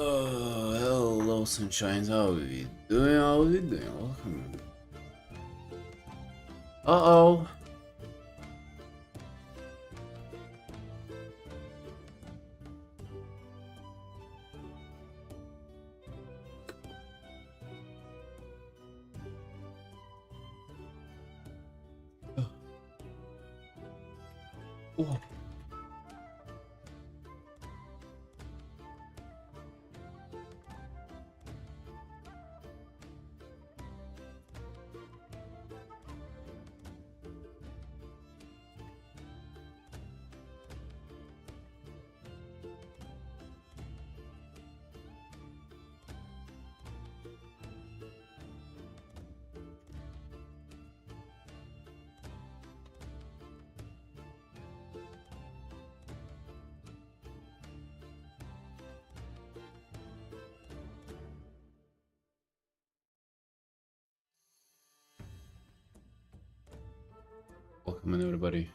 Hello, sunshines. How are we doing? How are we doing? Welcome. Uh-oh. Oh. Welcome in, everybody.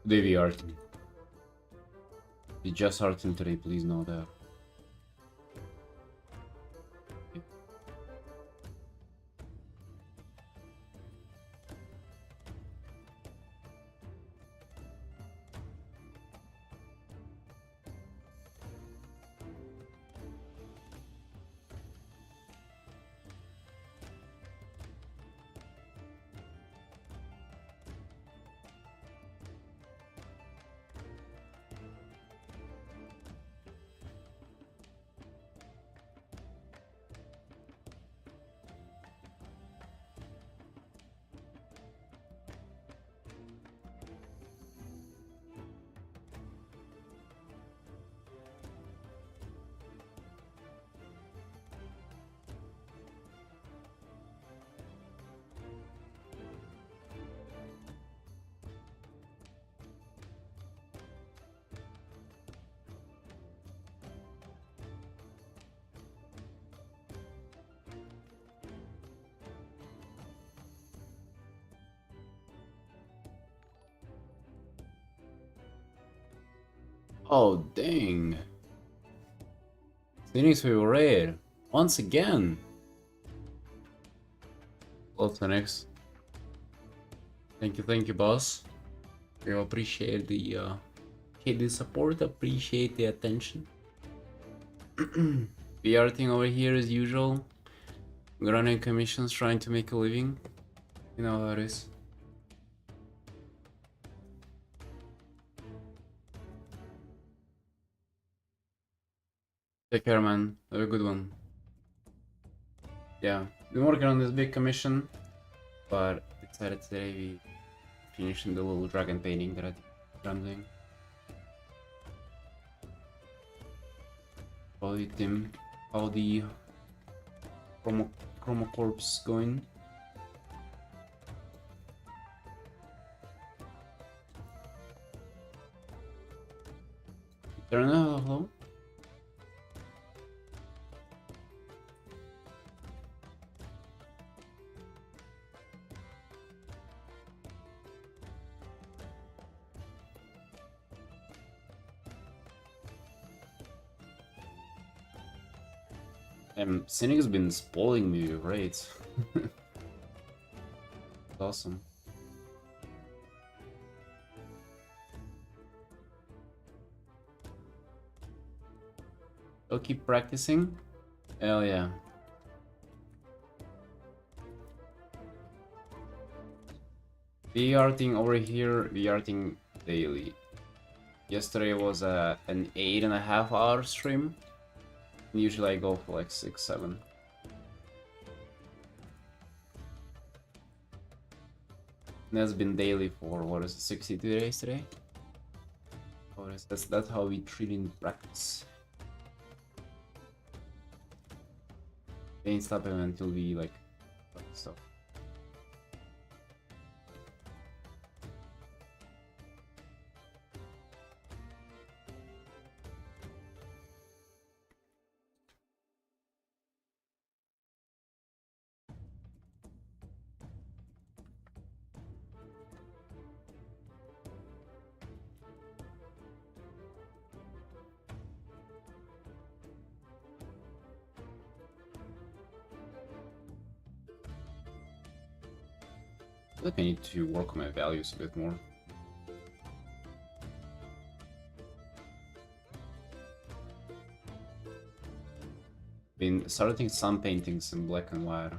Today we Artin. We just Artin today, please know that. Oh, dang. Phoenix we were rare. Once again. Well, Phoenix. Thank you, boss. We appreciate the support, appreciate the attention. We are thing over here as usual. We're running commissions, trying to make a living. You know how it is. Take care, man. Have a good one. Yeah, been working on this big commission, but decided today we finishing the little dragon painting that I'm doing. How the team, how the Chroma Corpse going? Eternal, hello? Cynic's been spoiling me with raids. Awesome. I'll keep practicing. Hell yeah. VRting over here, VRting daily. Yesterday was an 8.5 hour stream. Usually I go for like 6, 7. And that's been daily for what is it, 62 days today? That's how we treat in practice. Ain't stopping until we like stuff. feel like I need to work on my values a bit more. Been starting some paintings in black and white.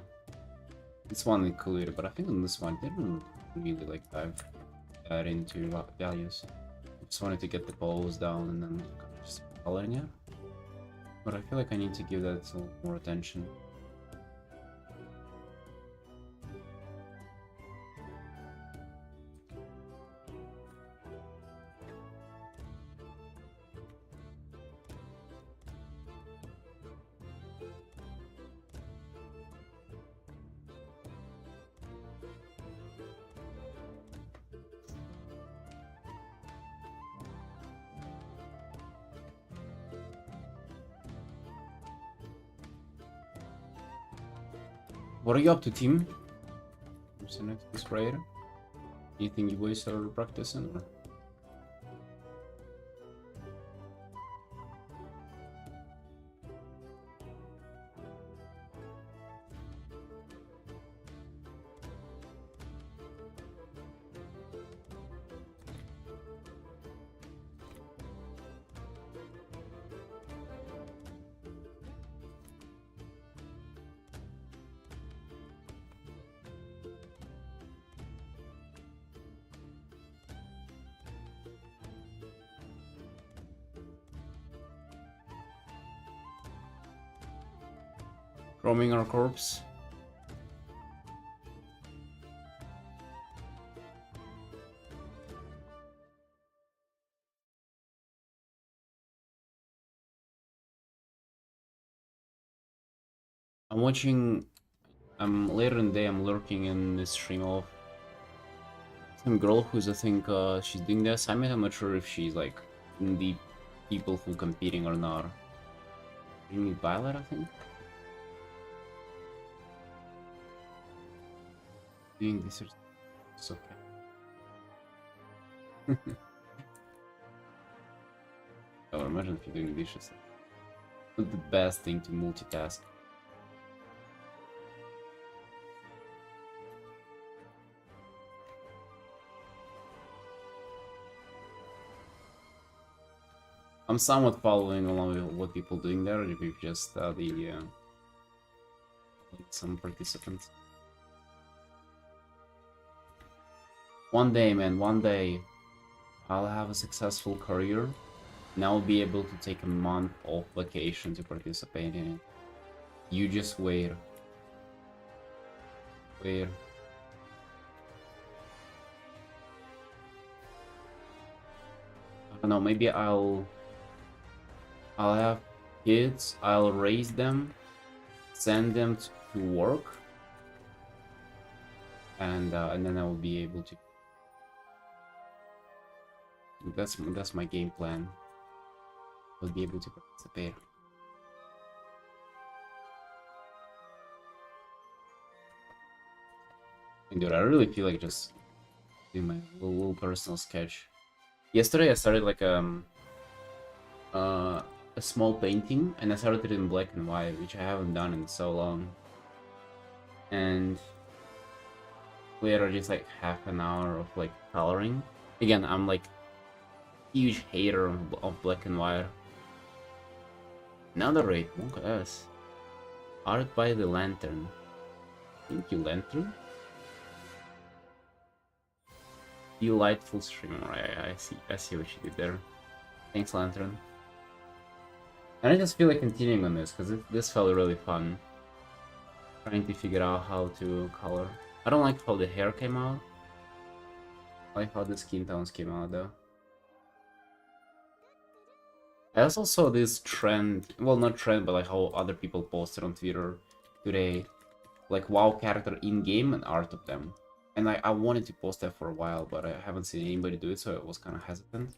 This one included, but I think on this one I didn't really like dive that into values. Just wanted to get the pose down and then just coloring it. But I feel like I need to give that a little more attention. What are you up to, team? What's the next raid? Anything you guys are practicing? Or? Roaming our corpse. I'm watching. Later in the day. I'm lurking in this stream of some girl who's, I think, she's doing the assignment. I'm not sure if she's like in the people who competing or not. Bring me Violet, I think. Doing this is okay. Oh, imagine if you're doing dishes. Not the best thing to multitask. I'm somewhat following along with what people doing there. We've just some participants. One day, man, one day, I'll have a successful career, and I'll be able to take a month off vacation to participate in it. You just wait. Wait. I don't know, maybe I'll have kids, I'll raise them, send them to work, and then I will be able to. That's my game plan. I'll be able to participate. And dude, I really feel like just doing my little personal sketch. Yesterday I started like a small painting, and I started it in black and white, which I haven't done in so long. And later, just like half an hour of like coloring. Again, I'm like huge hater of black and white. Another raid, look at us. Art by the Lantern. Thank you, Lantern. Delightful streamer. I see what you did there. Thanks, Lantern. And I just feel like continuing on this because this felt really fun. Trying to figure out how to color. I don't like how the hair came out. I like how the skin tones came out though. I also saw this trend, well, not trend, but like how other people posted on Twitter today, like WoW character in-game and art of them. And I wanted to post that for a while, but I haven't seen anybody do it, so I was kind of hesitant.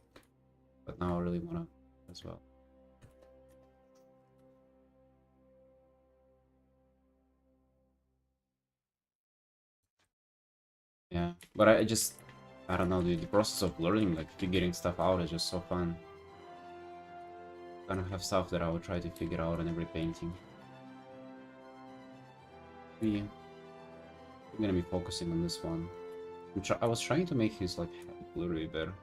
But now I really want to as well. Yeah, but I don't know, the process of learning, like figuring stuff out is just so fun. Kind of have stuff that I would try to figure out in every painting. I'm gonna be focusing on this one. I was trying to make his like blurry better.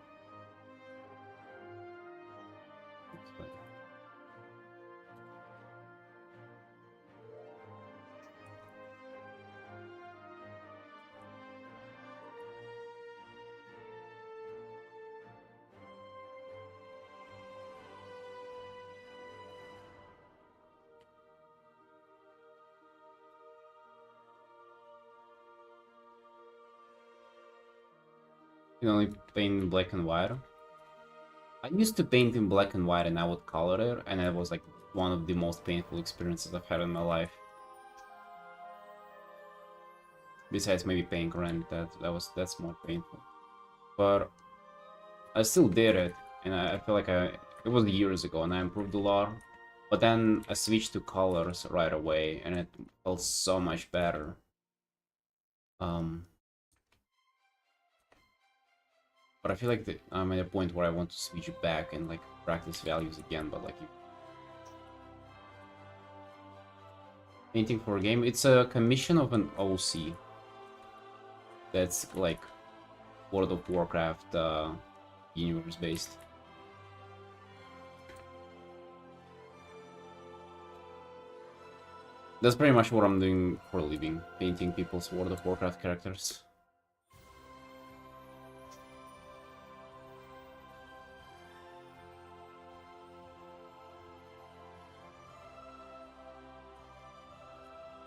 You can only paint in black and white. I used to paint in black and white and I would color it, and it was like one of the most painful experiences I've had in my life. Besides maybe paying rent, that's more painful. But I still did it, and I feel like it was years ago, and I improved a lot. But then I switched to colors right away, and it felt so much better. But I feel like I'm at a point where I want to switch back and like practice values again. But like painting for a game, it's a commission of an OC. That's like World of Warcraft universe based. That's pretty much what I'm doing for a living, painting people's World of Warcraft characters.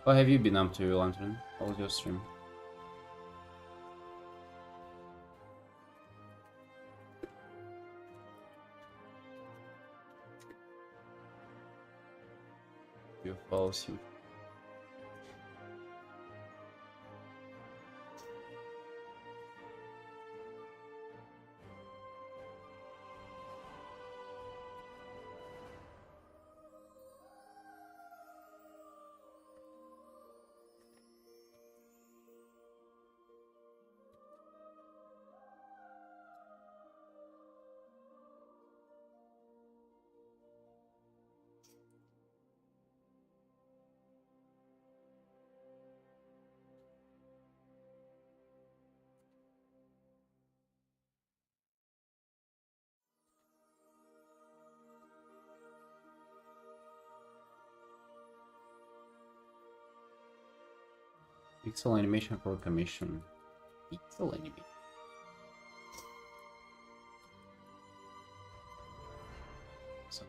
What have you been up to, Lantern? How was your stream? You follows you. Pixel animation for commission. Pixel animation. So.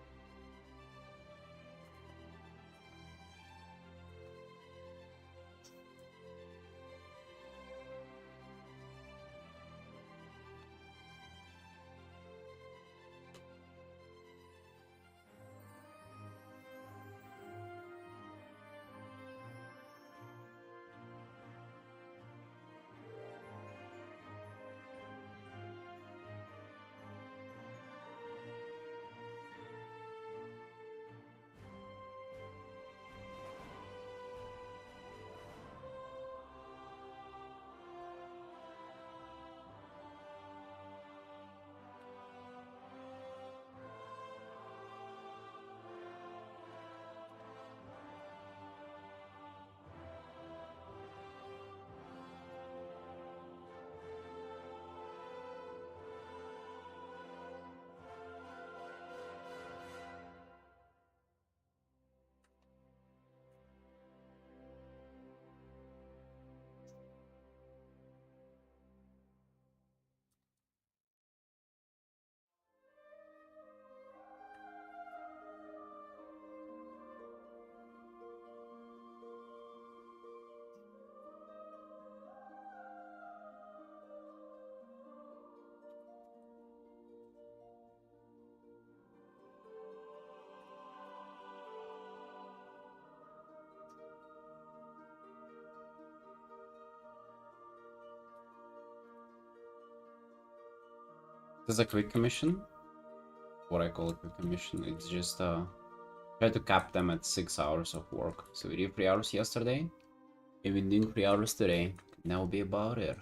This is a quick commission. What I call a quick commission. It's just try to cap them at 6 hours of work. So we did 3 hours yesterday. We've been doing 3 hours today. And that will be about it.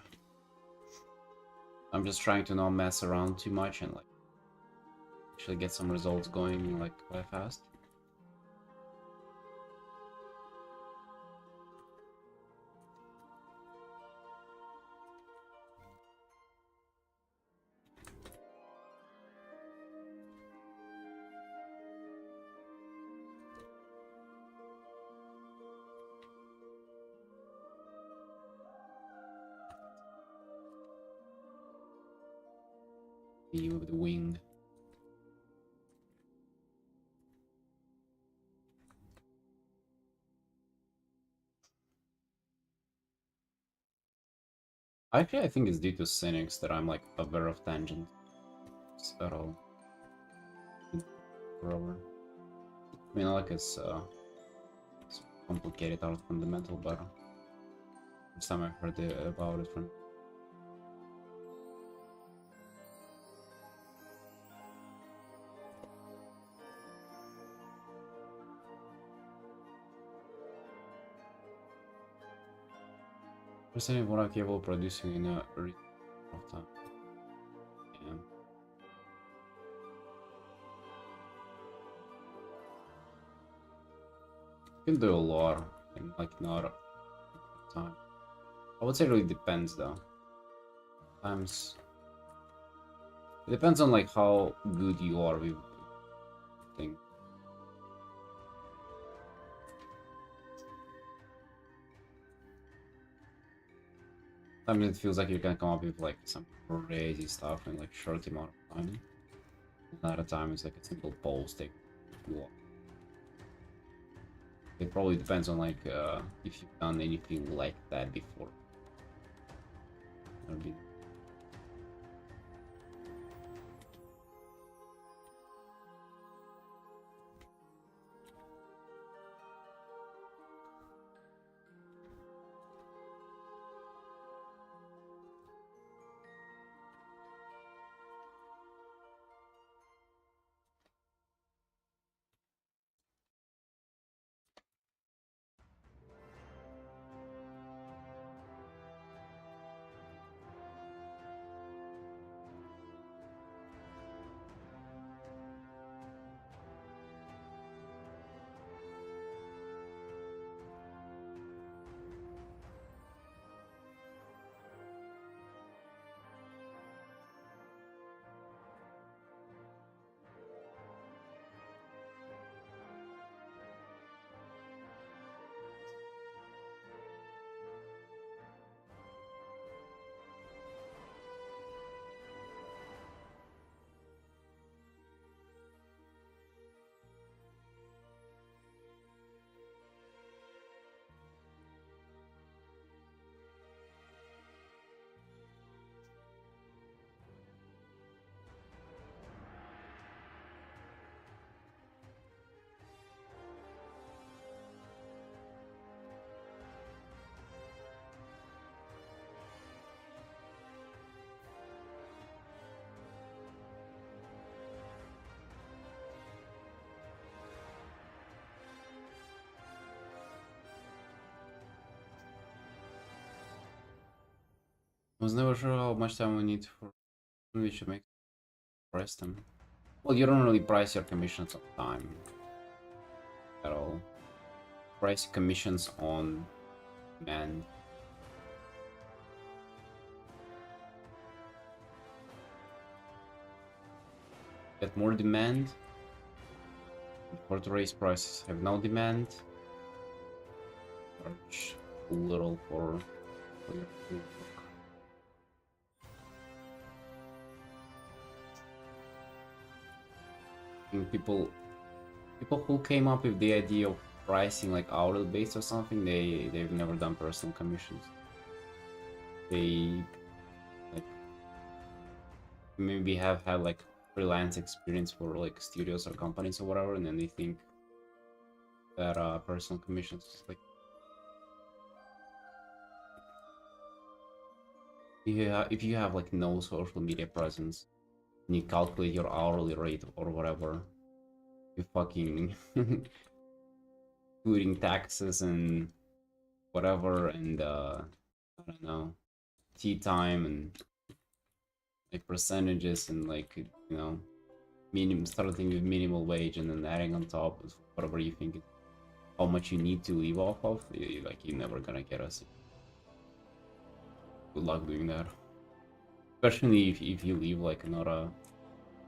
I'm just trying to not mess around too much and like actually get some results going like quite fast. with the wing. Actually, I think it's due to Cynics that I'm like aware of tangents at all. Forever. I mean, like it's complicated out of fundamental, but first time I heard about it from. Percent what I'm capable of producing in a reasonable of time. Yeah. You can do a lot in like not a time. I would say it really depends though. Sometimes it depends on like how good you are with things. Sometimes it feels like you can come up with like some crazy stuff in like short amount of time. Another time it's like a simple post take. It probably depends on like if you've done anything like that before. That'd be... I was never sure how much time we need for we should make price them. Well, you don't really price your commissions on time at all. Price commissions on demand. Get more demand. For to raise prices, have no demand. Charge a little for your food. I think people who came up with the idea of pricing like hourly based or something, they've never done personal commissions. They like maybe have had like freelance experience for like studios or companies or whatever, and then they think that personal commissions like if you have like no social media presence and you calculate your hourly rate or whatever, you fucking including taxes and whatever, and I don't know, tea time and like percentages and like, you know, starting with minimal wage and then adding on top whatever you think how much you need to live off of, like you're never gonna get us. Good luck doing that, especially if you live like not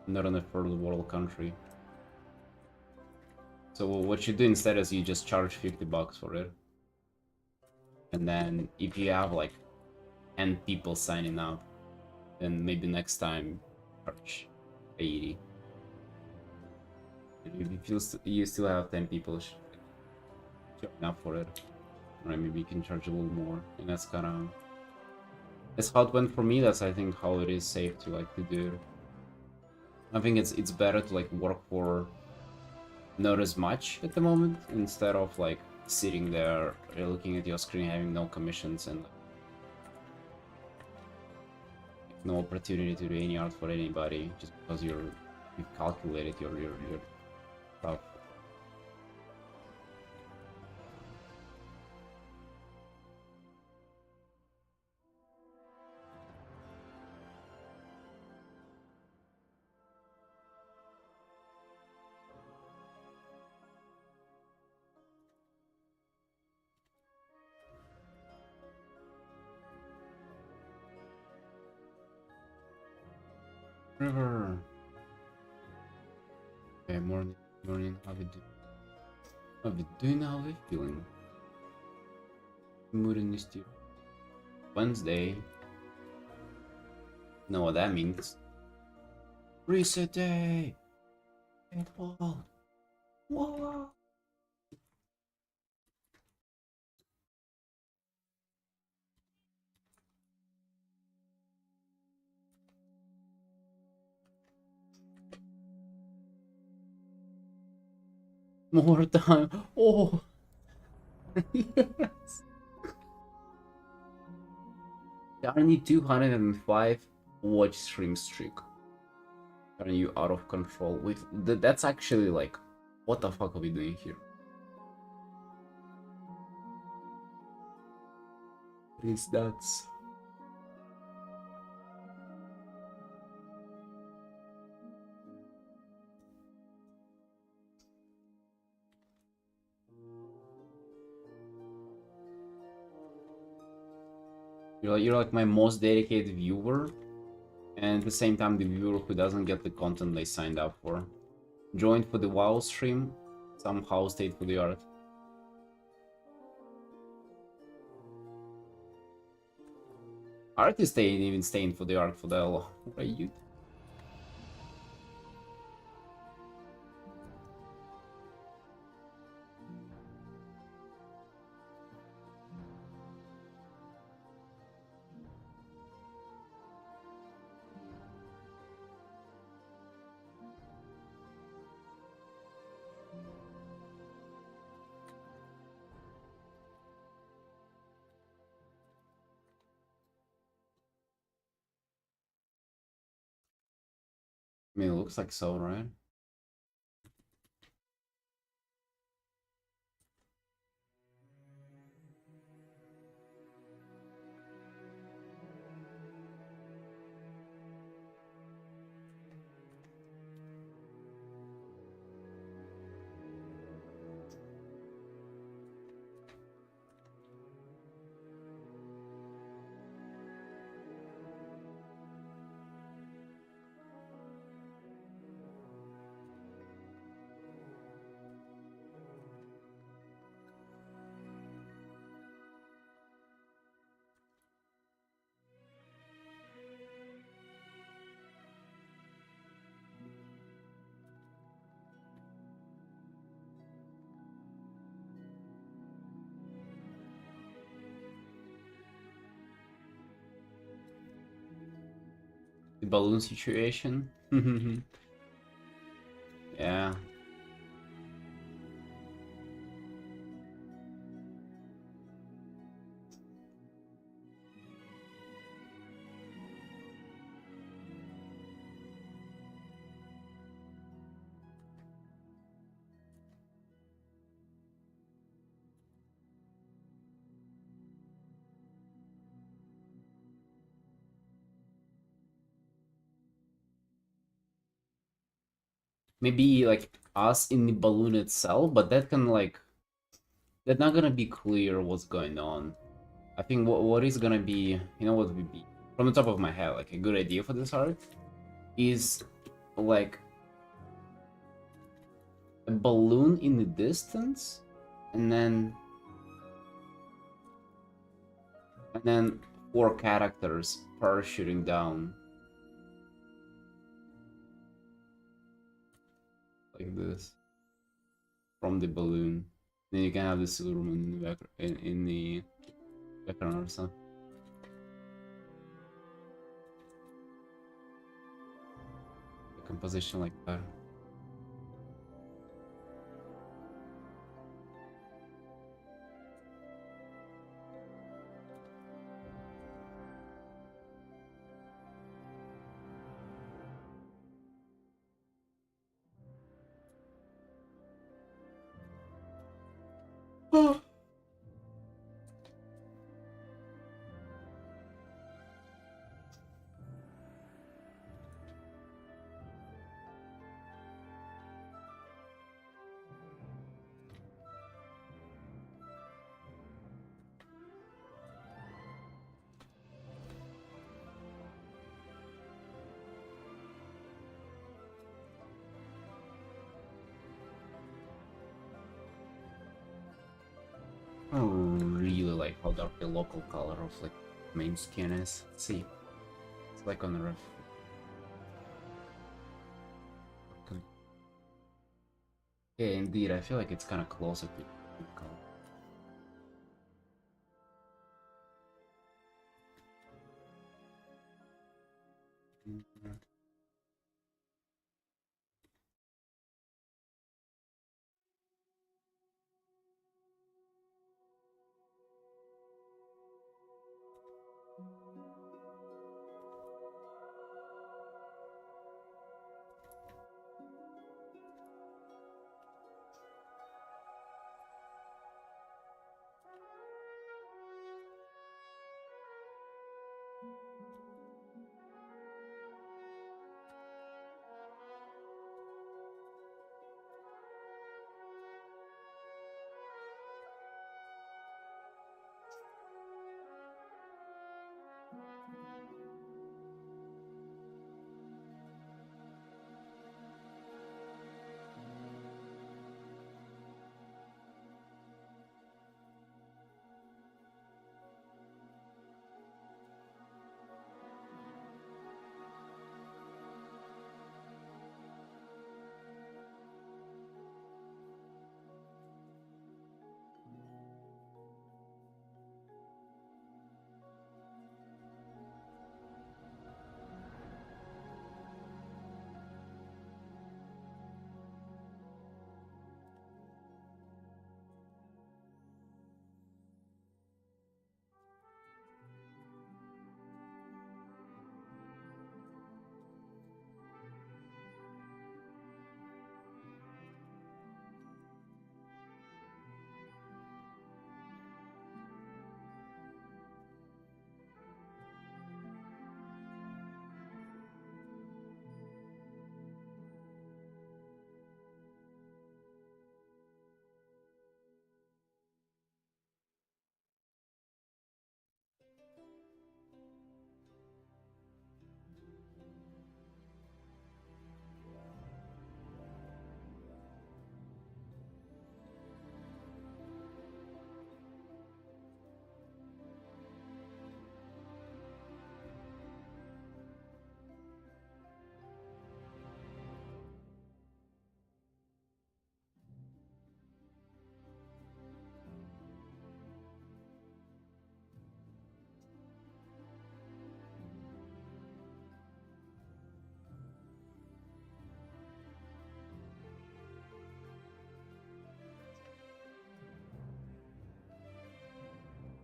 in a third world country. So what you do instead is you just charge $50 for it, and then if you have like 10 people signing up, then maybe next time Arch 80. You still have 10 people showing up for it. Right, maybe you can charge a little more, and that's kind of how it went for me. That's I think how it is safe to like to do. I think it's better to like work for not as much at the moment instead of like sitting there looking at your screen having no commissions and like, no opportunity to do any art for anybody just because you've calculated your stuff. River. Okay, morning, how we do? How we doing? How we feeling? Mood in this year. Wednesday. Know what that means? Reset day. Whoa. Whoa. More time. Oh. Yes. Currently 205 watch stream streak. Are you out of control? With that's actually like, what the fuck are we doing here? It's nuts. You're like my most dedicated viewer, and at the same time the viewer who doesn't get the content they signed up for. Joined for the WoW stream, somehow stayed for the art. Art is even staying for the art for the long. Right, you? I mean, it looks like so, right? The balloon situation. Yeah. Maybe like us in the balloon itself, but that can like, that's not gonna be clear what's going on. I think what is gonna be, you know, what would be from the top of my head, like a good idea for this art is like a balloon in the distance, and then 4 characters parachuting down. like this from the balloon. Then you can have the silver moon in the in the background or something. A composition like that. I don't really like how dark the local color of like main skin is. Let's see. It's like on the ref. Yeah, indeed, I feel like it's kind of closer to the color.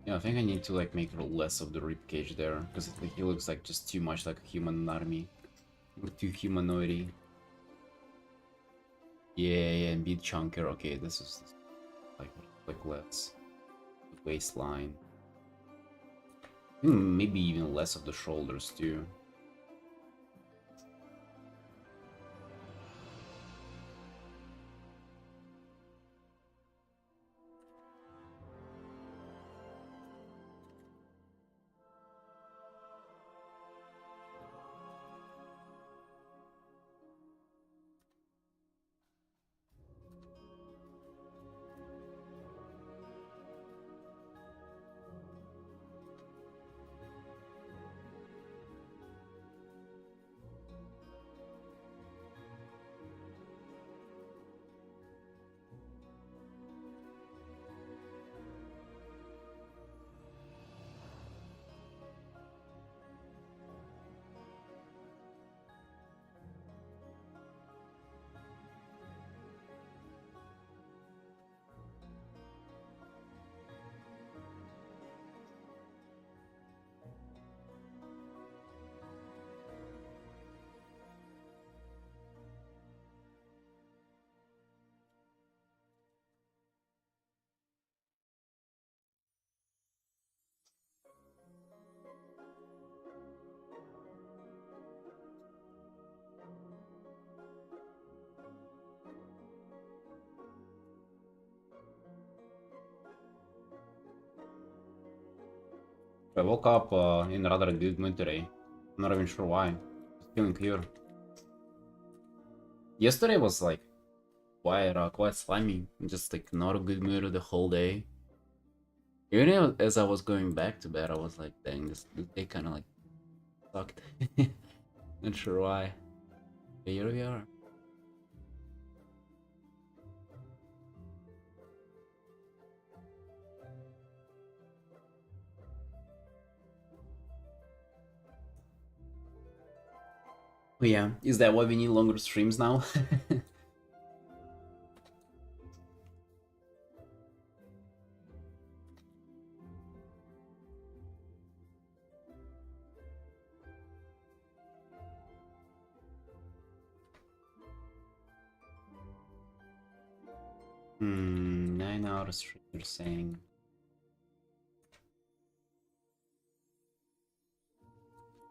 Yeah, I think I need to like make less of the ribcage there because like, he looks like just too much like a human anatomy, too humanoidy. Yeah, and be chunkier. Okay, this is like less waistline. Maybe even less of the shoulders too. I woke up in a rather good mood today. I'm not even sure why. Just feeling clear. Yesterday was like quite slimy. Just like not a good mood the whole day. Even as I was going back to bed, I was like, dang, this day kind of like sucked. Not sure why. But here we are. Oh yeah, is that why we need longer streams now? Hmm, 9 hour stream, you're saying.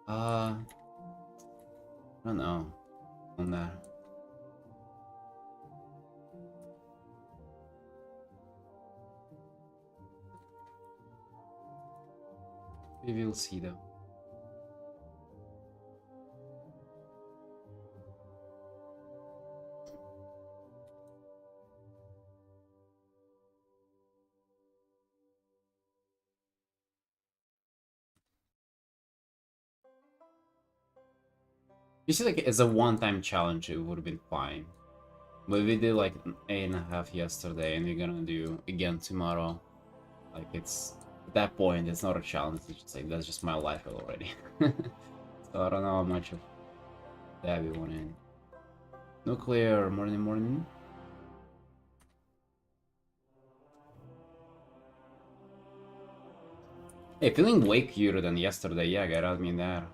I don't know on that. We will see though. You see, like, as a one-time challenge, it would have been fine. But we did like 8.5 yesterday, and we're gonna do again tomorrow. Like, it's at that point, it's not a challenge. It's just like that's just my life already. So I don't know how much of that we want in. Nuclear morning. Hey, feeling way cuter than yesterday. Yeah, get out me there.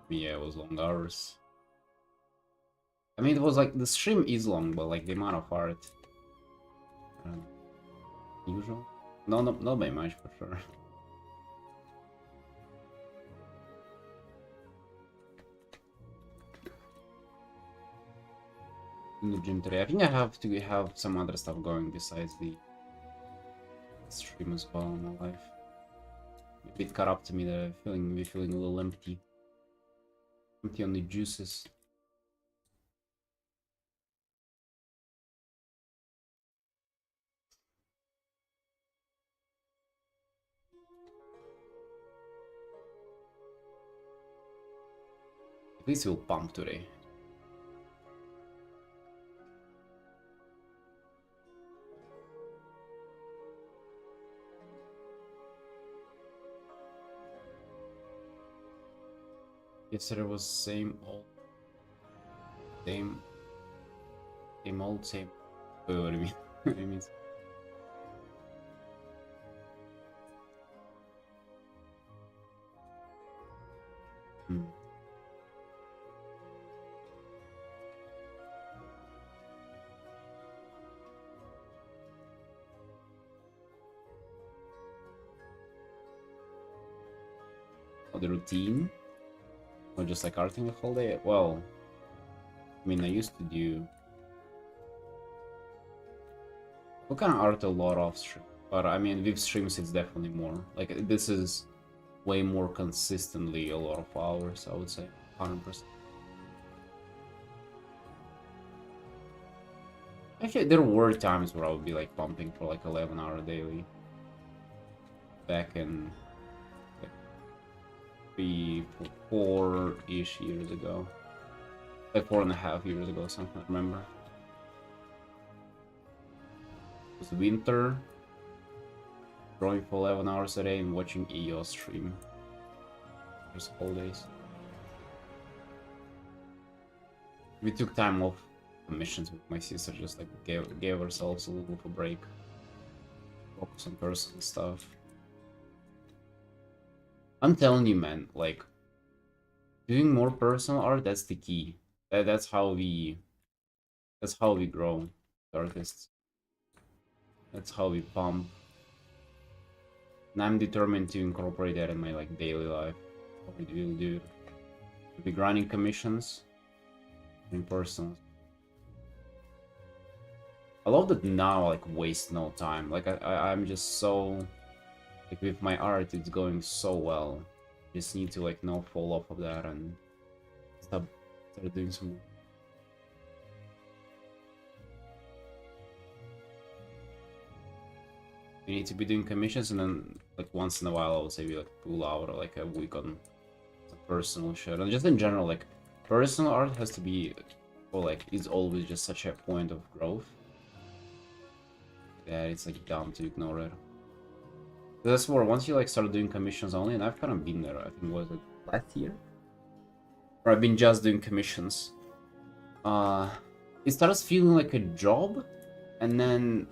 Yeah, it was long hours. I mean, it was like the stream is long, but like the amount of art, usual. No, not by much for sure. In the gym today, I think I have to have some other stuff going besides the stream as well in my life. A bit caught up to me that I'm feeling a little empty on the juices. At least we'll pump today. Yesterday was same old, same old, same. Wait, what do you mean? What do you mean? Hmm. Oh, the routine? Or just like arting the whole day? Well, I mean, I used to do. We kind of art a lot off stream, but I mean, with streams, it's definitely more. Like, this is way more consistently a lot of hours, I would say. 100%. Actually, there were times where I would be like pumping for like 11-hour daily. Back in like 4-ish years ago. Like 4.5 years ago, something I remember. It was winter. drawing for 11 hours a day and watching EO stream. Just all days. We took time off missions with my sister, just like gave ourselves a little of a break. Focus on personal stuff. I'm telling you, man, like doing more personal art, that's the key. That's how we grow artists. That's how we pump. And I'm determined to incorporate that in my like daily life. What we will do. We'll be grinding commissions in personal. I love that now I like waste no time. Like I'm just so like with my art it's going so well. Just need to like fall off of that and start doing some. You need to be doing commissions and then like once in a while I would say we like pull out or like a week on personal shit. And just in general, like personal art has to be or like is always just such a point of growth. Yeah, it's like dumb to ignore it. That's where once you like start doing commissions only, and I've kind of been there, I think was it last year? Or I've been just doing commissions. It starts feeling like a job, and then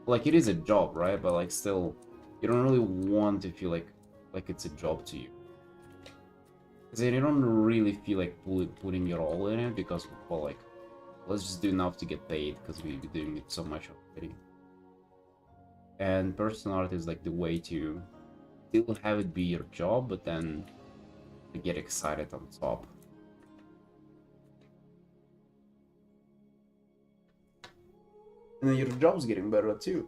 like it is a job, right? But like still, you don't really want to feel like it's a job to you. Because then you don't really feel like putting your all in it because, well, like, let's just do enough to get paid because we've been doing it so much already. And personal art is like the way to still have it be your job, but then get excited on top. And then your job's getting better too.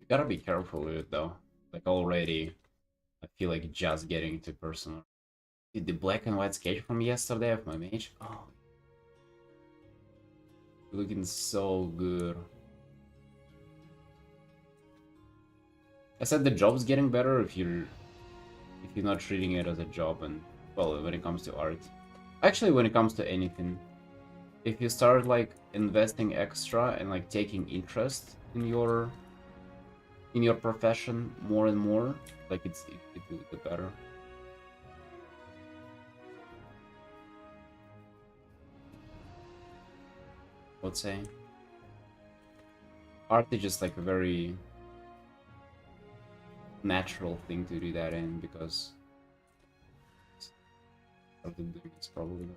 You gotta be careful with it though. Like already, I feel like just getting to personal. Dude, the black and white sketch from yesterday of my mage. Oh, looking so good. I said the job's getting better if you're not treating it as a job, and well, when it comes to art, actually when it comes to anything, if you start like investing extra and like taking interest in your profession more and more, like it will get better. I would say art is just like a very natural thing to do that in because it's probably.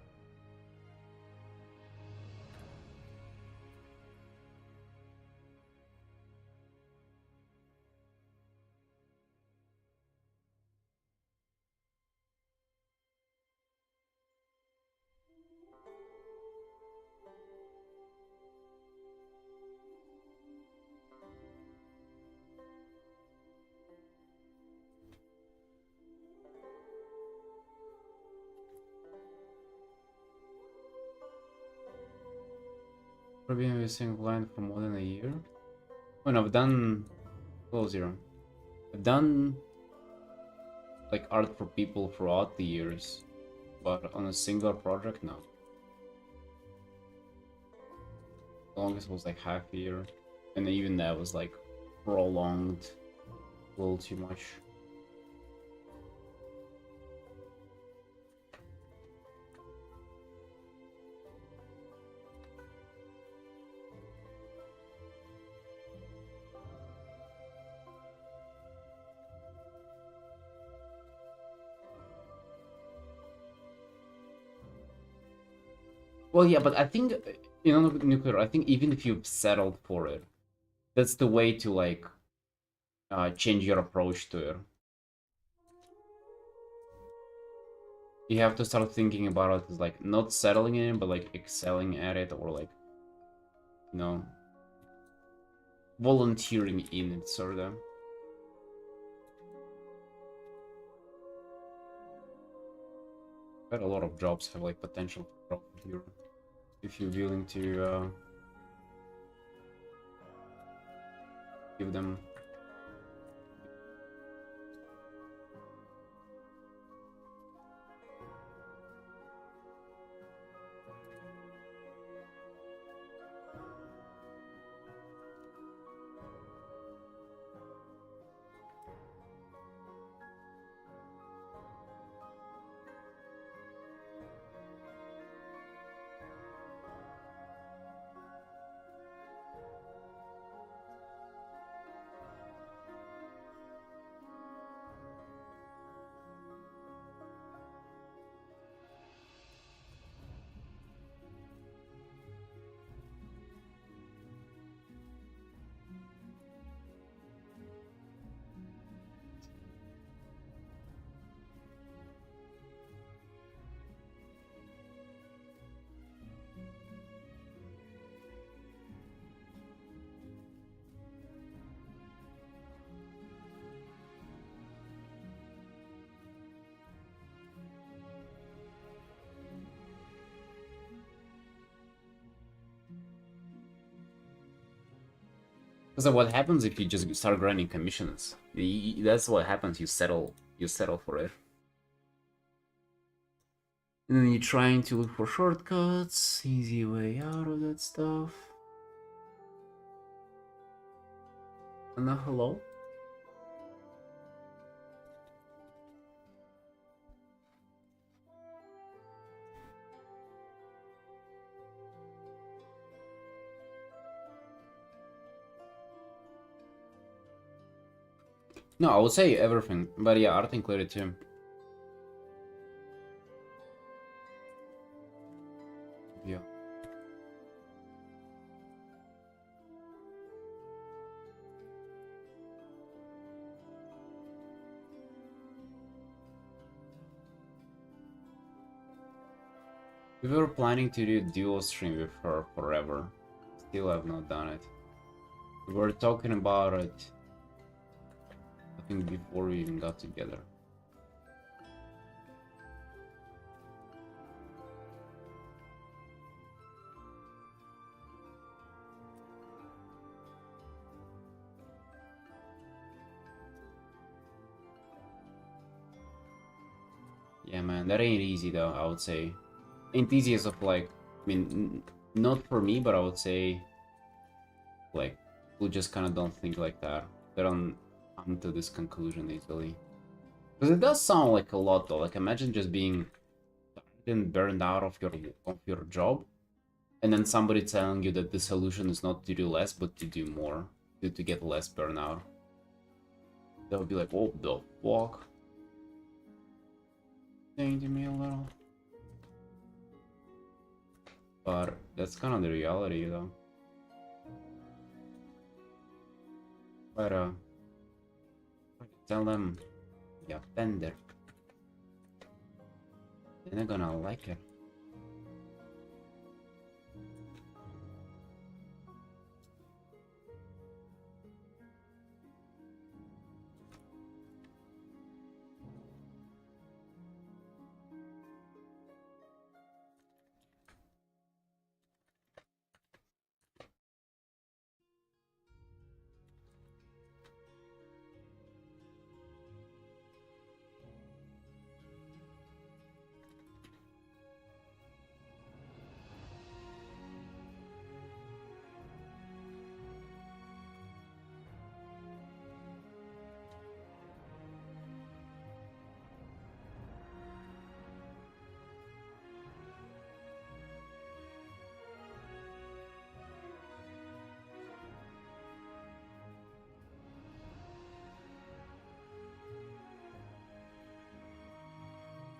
Probably been using blind for more than a year. Oh no, I've done close zero. I've done like art for people throughout the years, but on a single project, no. The longest was like half a year, and even that was like prolonged a little too much. Well, yeah, but I think nuclear. I think even if you've settled for it, that's the way to like change your approach to it. You have to start thinking about it as like not settling in, but like excelling at it, or like you know volunteering in it, sort of. But a lot of jobs have like potential for growth here if you're willing to give them. Because what happens if you just start grinding commissions? That's what happens. You settle for it, and then you're trying to look for shortcuts, easy way out of that stuff. And now, hello. No, I would say everything, but yeah, Artin cleared it too. Yeah. We were planning to do a duo stream with her forever. Still have not done it. We were talking about it, I think, before we even got together. Yeah, man, that ain't easy though, I would say. Ain't easy as of like, I mean, not for me, but I would say, like, who just kind of don't think like that. They don't come to this conclusion easily. Because it does sound like a lot though. Like, imagine just being burned out of your job, and then somebody telling you that the solution is not to do less, but to do more, to get less burnout. That would be like, what the fuck? Saying to me a little. But that's kind of the reality, though. But tell them, yeah, tender. They're not gonna like it.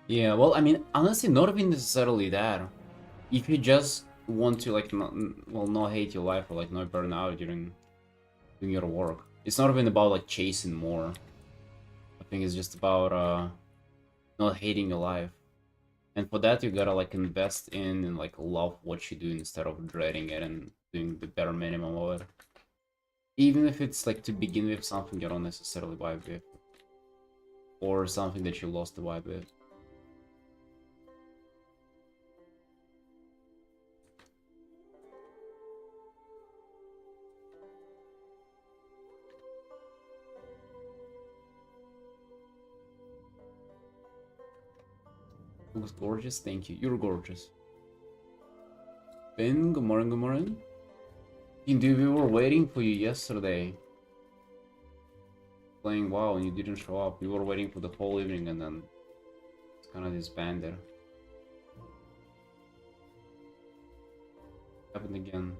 Yeah, well, I mean, honestly, not even necessarily that. If you just want to, like, not, well, not hate your life or, like, not burn out during doing your work, it's not even about, like, chasing more. I think it's just about, not hating your life. And for that, you gotta, like, invest in and, like, love what you do instead of dreading it and doing the bare minimum of it. Even if it's, like, to begin with something you don't necessarily vibe with, or something that you lost the vibe with. Looks gorgeous, thank you. You're gorgeous. Ben, good morning, good morning. Indeed, we were waiting for you yesterday. Playing WoW and you didn't show up. We were waiting for the whole evening and then it's kind of disbanded. Happened again.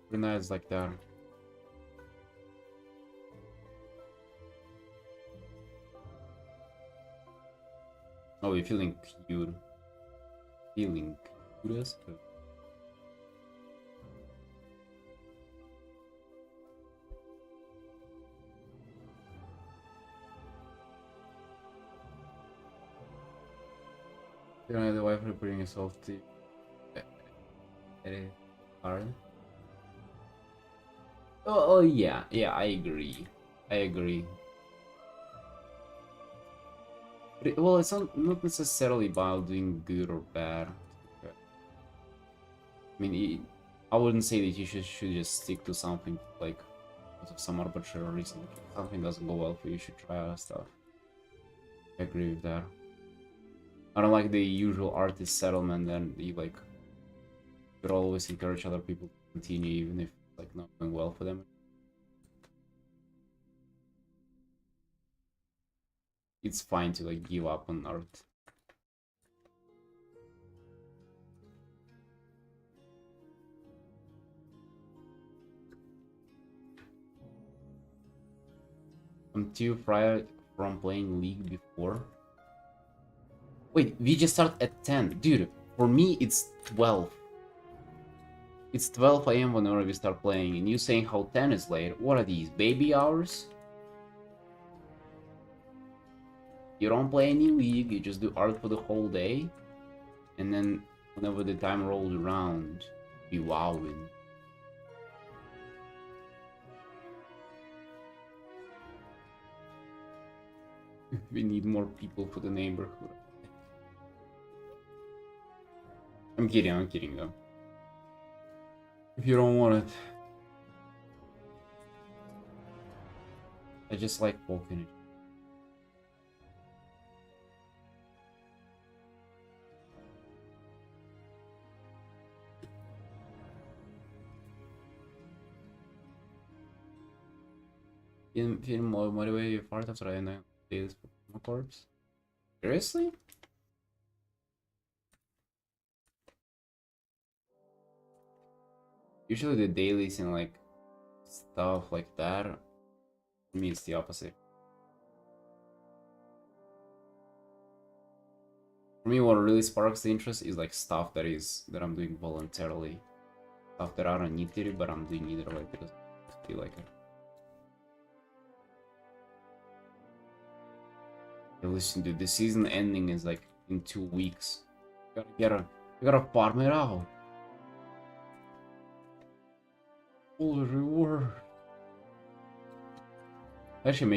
Pretty nice like that. Oh, you're feeling cute. Feeling cute as fuck. You're not the wife for putting yourself to edit hard. Oh, yeah, yeah, I agree. I agree. But well, it's not necessarily about doing good or bad. I mean, I wouldn't say that you should just stick to something like because of some arbitrary reason. If something doesn't go well for you, you should try other stuff. I agree with that. I don't like the usual artist settlement and you like should always encourage other people to continue even if like not going well for them. It's fine to like give up on art. I'm too fried from playing League before. Wait, we just start at 10. Dude, for me it's 12. It's 12 AM whenever we start playing, and you saying how 10 is late. What are these, baby hours? You don't play any League, you just do art for the whole day, and then whenever the time rolls around, you wowing. We need more people for the neighborhood. I'm kidding though. If you don't want it. I just like poking it. Feeling more motivated you fart after I know days for corpse. Seriously? Usually the dailies and like stuff like that, for me it's the opposite. For me, what really sparks the interest is like stuff that I'm doing voluntarily, stuff that I don't need to do, but I'm doing either way because I feel like it. Hey, listen, dude, the season ending is like in 2 weeks. You gotta farm it out. Full reward. Actually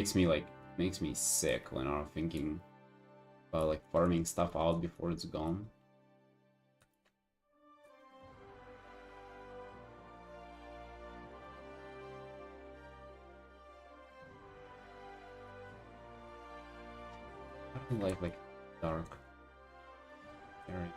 makes me sick when I'm thinking about like farming stuff out before it's gone. I don't like dark area.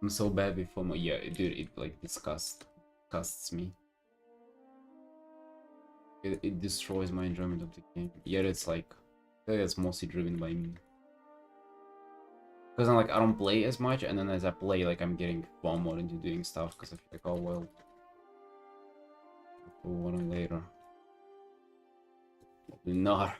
I'm so bad before my, yeah, dude, it like disgust. disgusts me. It destroys my enjoyment of the game. Yet it's like, I think it's mostly driven by me. Because I'm like, I don't play as much, and then as I play, like, I'm getting FOMO into doing stuff, because I feel like, oh well, we'll want it later. Probably not.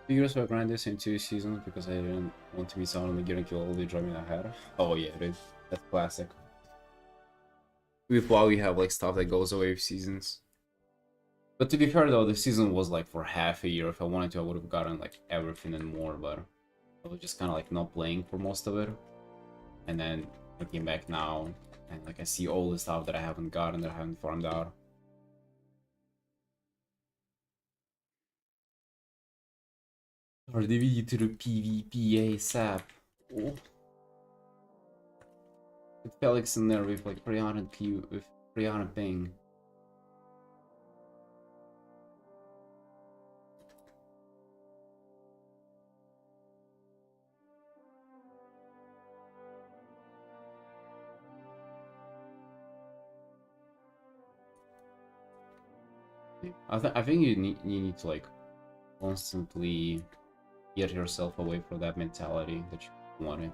Figures were grind this in 2 seasons because I didn't want to miss out on the guarantee all the drumming I had. Oh yeah, dude. That's classic. With WoW, we have like stuff that goes away with seasons. But to be fair though, the season was like for half a year. If I wanted to, I would have gotten like everything and more, but I was just kind of like not playing for most of it. And then I came back now, and like I see all the stuff that I haven't gotten, that I haven't farmed out. Or the to the PvP ASAP. Oh. With Felix in there with like 300 P with 300 ping. I think you need to like constantly get yourself away from that mentality that you want it.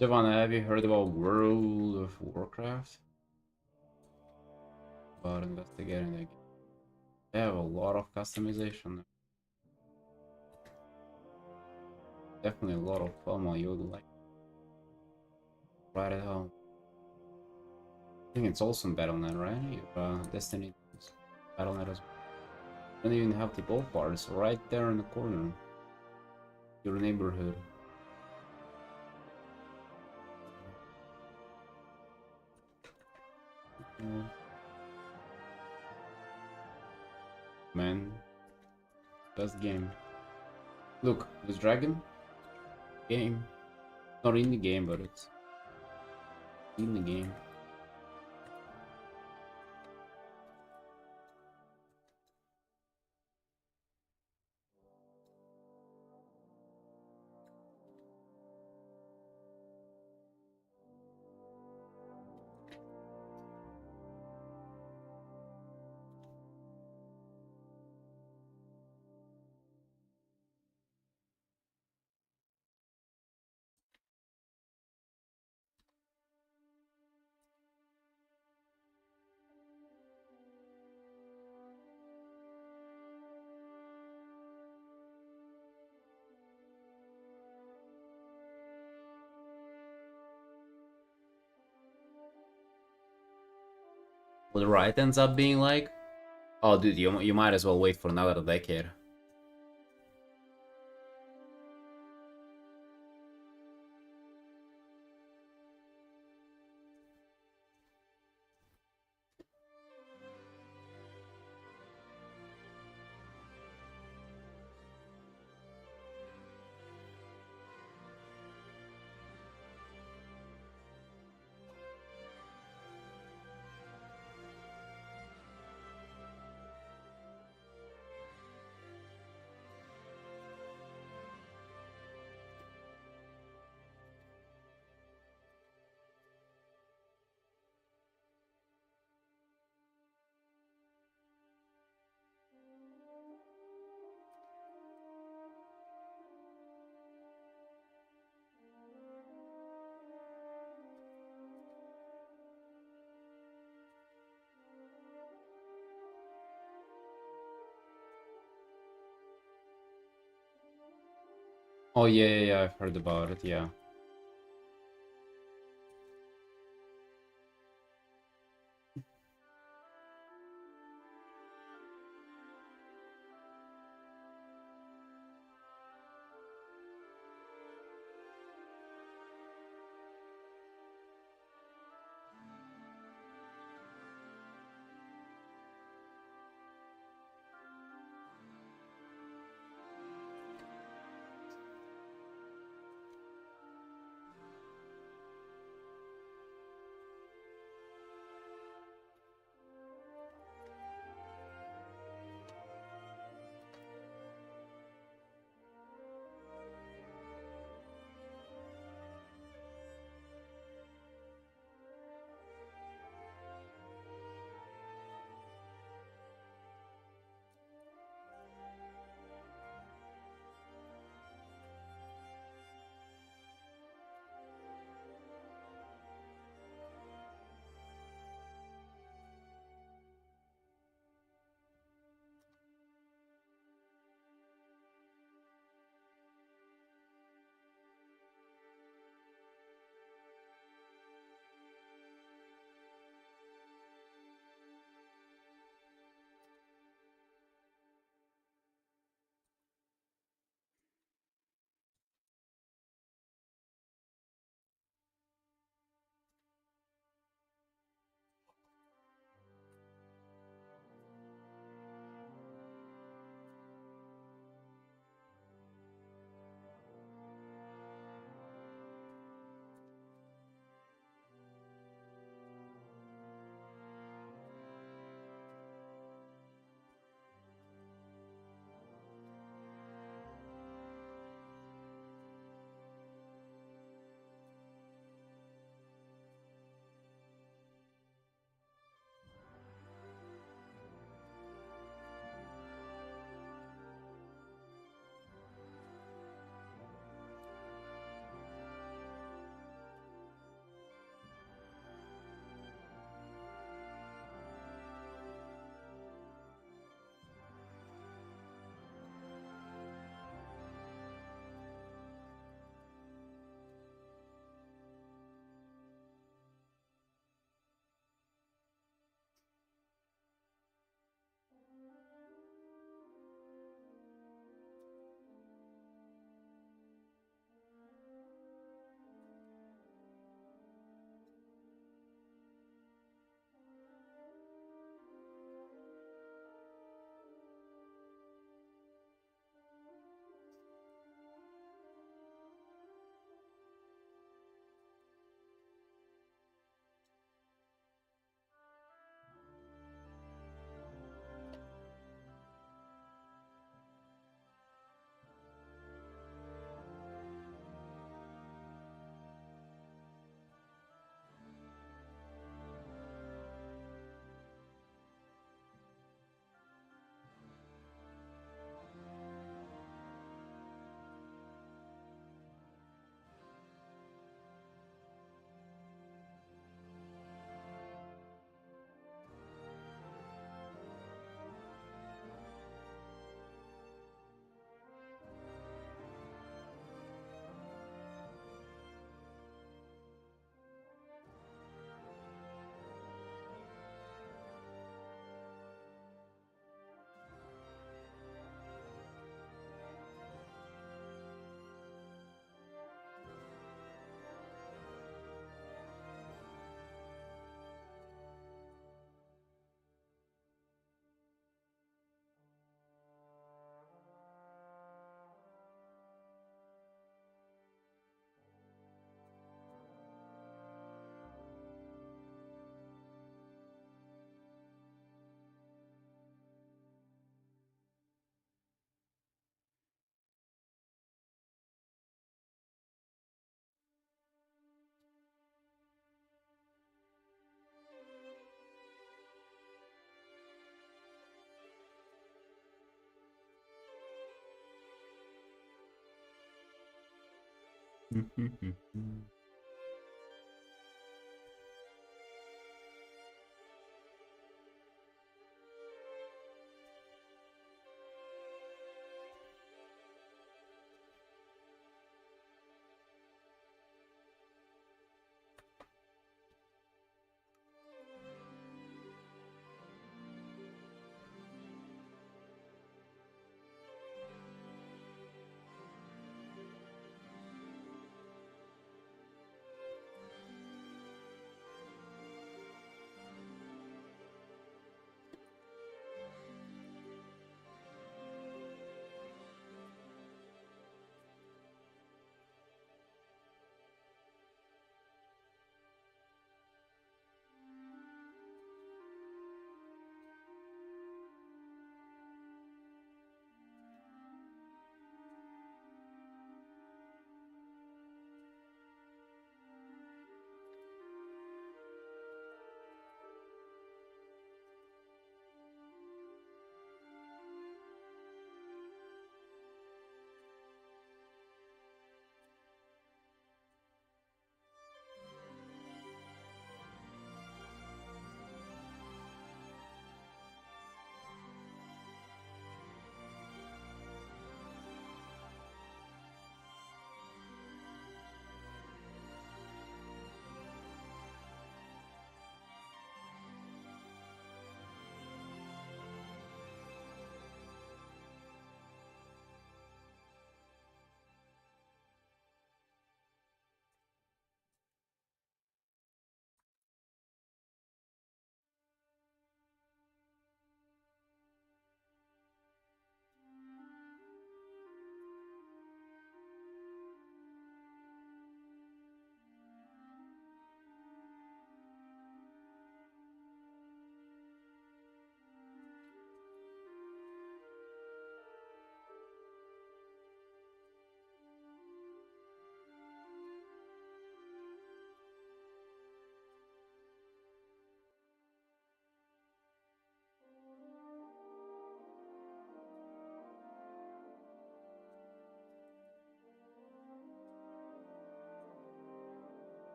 Javon, have you heard about World of Warcraft? About investigating the game. They have a lot of customization. Definitely a lot of fun. You would like right at home. I think it's also in Battle.net, right? Destiny Battle.net as well. You don't even have the gold parts right there in the corner. Your neighborhood. Man, best game. Look, this dragon game. Not in the game, but it's in the game. what the right ends up being like. Oh, dude, you might as well wait for another decade. Oh yeah, I've heard about it, yeah.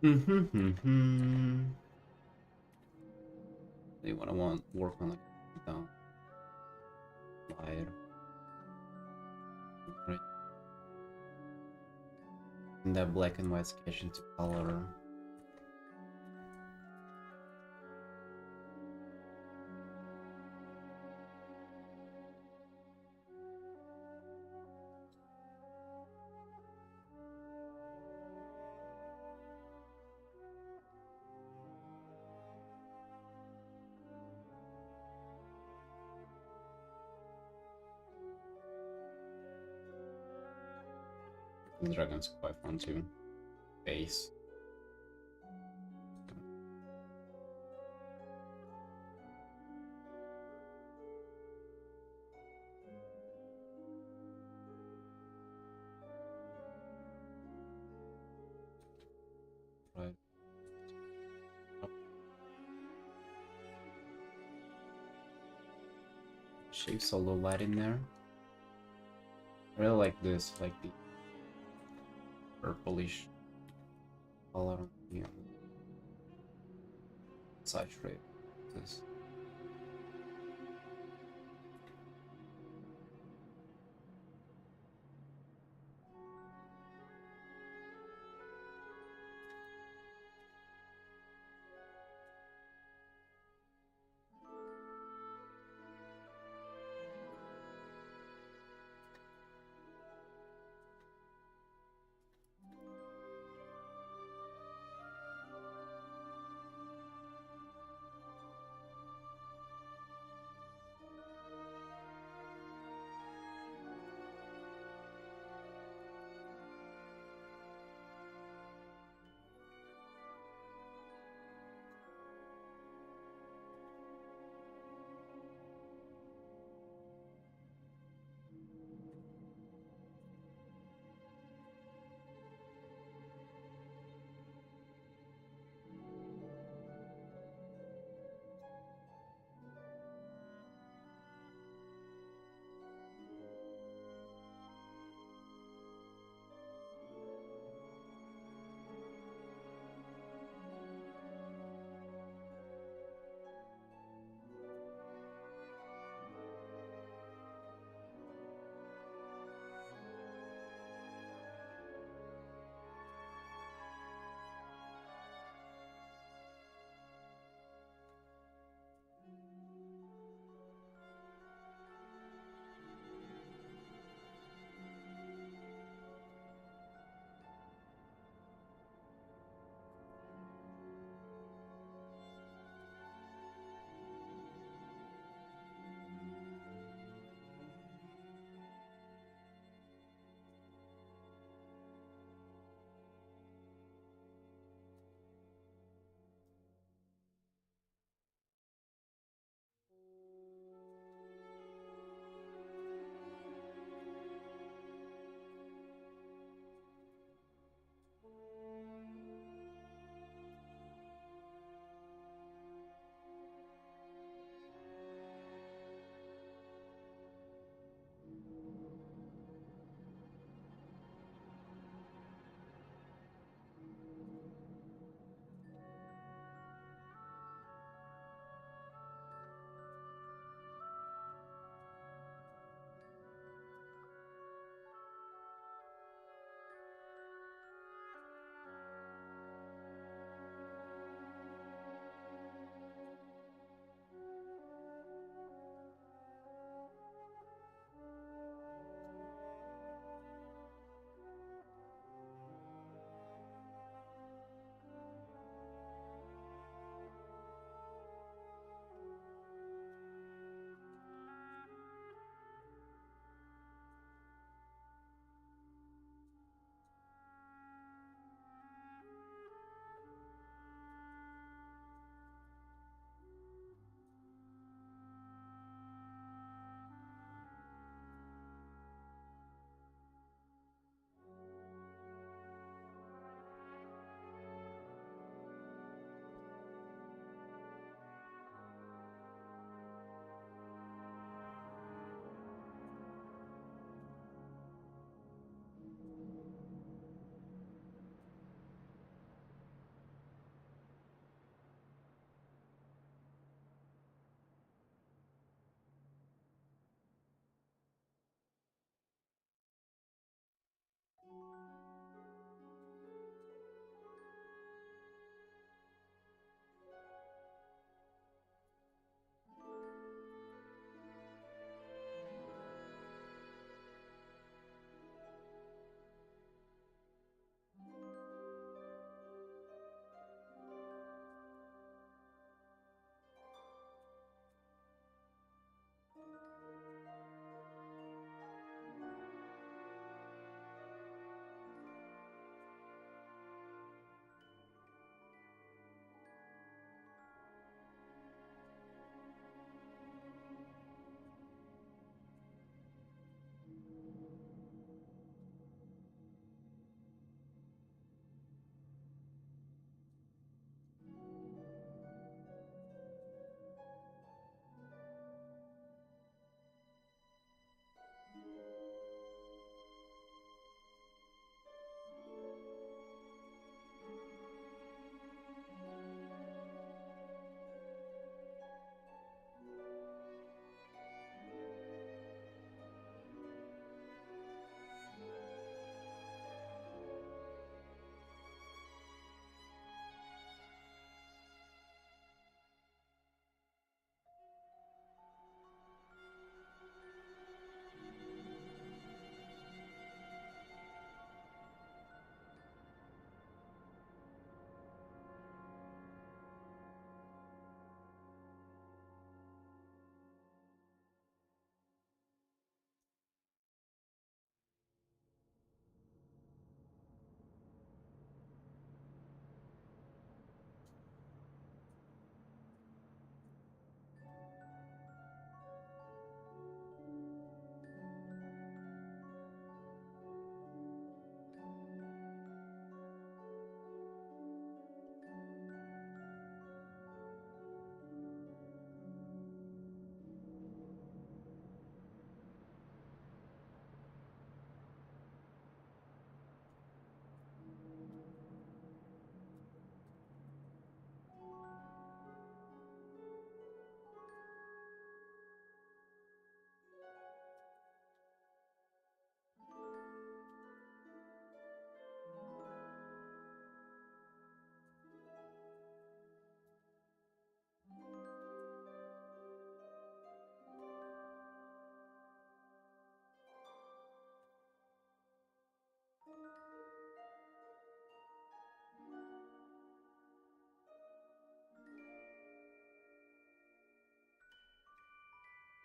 They want to work on like down light, right? And that black and white sketch into color. The dragon's quite fun too. Base. Right. Shave solo light in there. I really like this, like the purplish color on the side shade. This.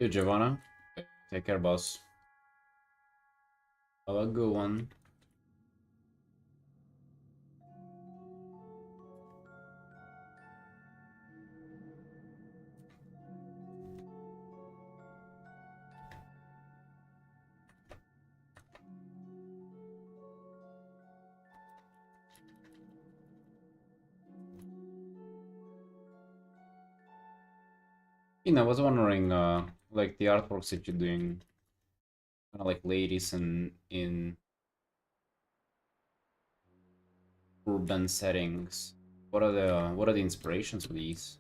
Yo, Giovanna. Take care, boss. Have a good one. I was wondering, like the artworks that you're doing, kind of like ladies and in urban settings. What are the inspirations for these?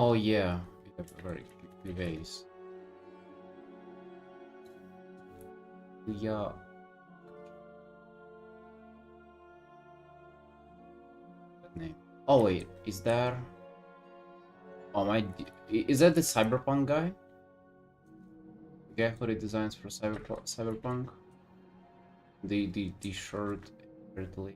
Oh yeah, we have a very good vase. Yeah, that name. Oh wait, is there? Oh my, is that the cyberpunk guy? The guy who did designs for cyberpunk? The shirt, Italy.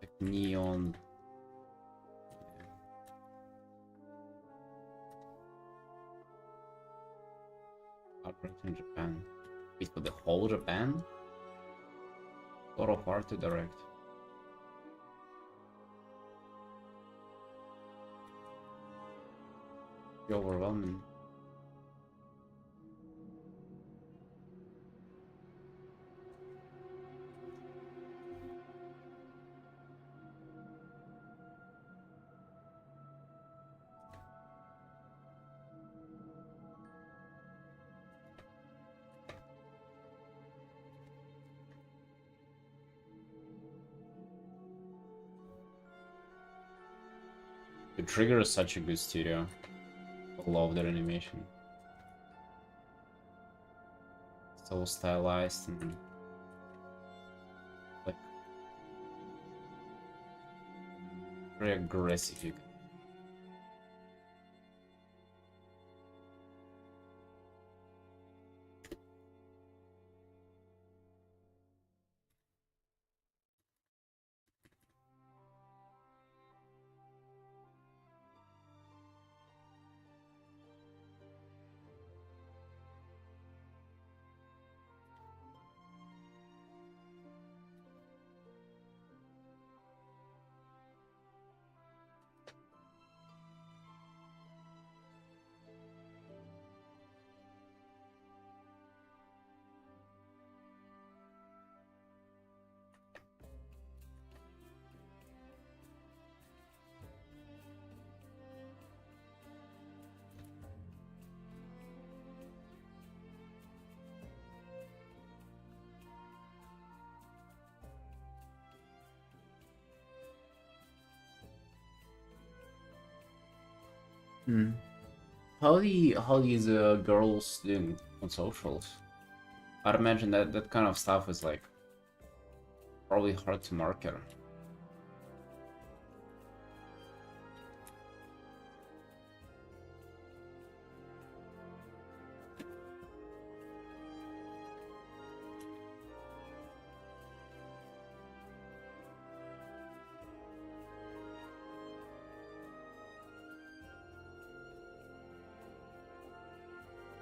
Like neon. Art in Japan. Wait, for the whole Japan? Lot of art to direct. Be overwhelming. The Trigger is such a good studio. I love their animation. So stylized and like very aggressive. You Hmm. How these girls doing on socials? I'd imagine that kind of stuff is like probably hard to market.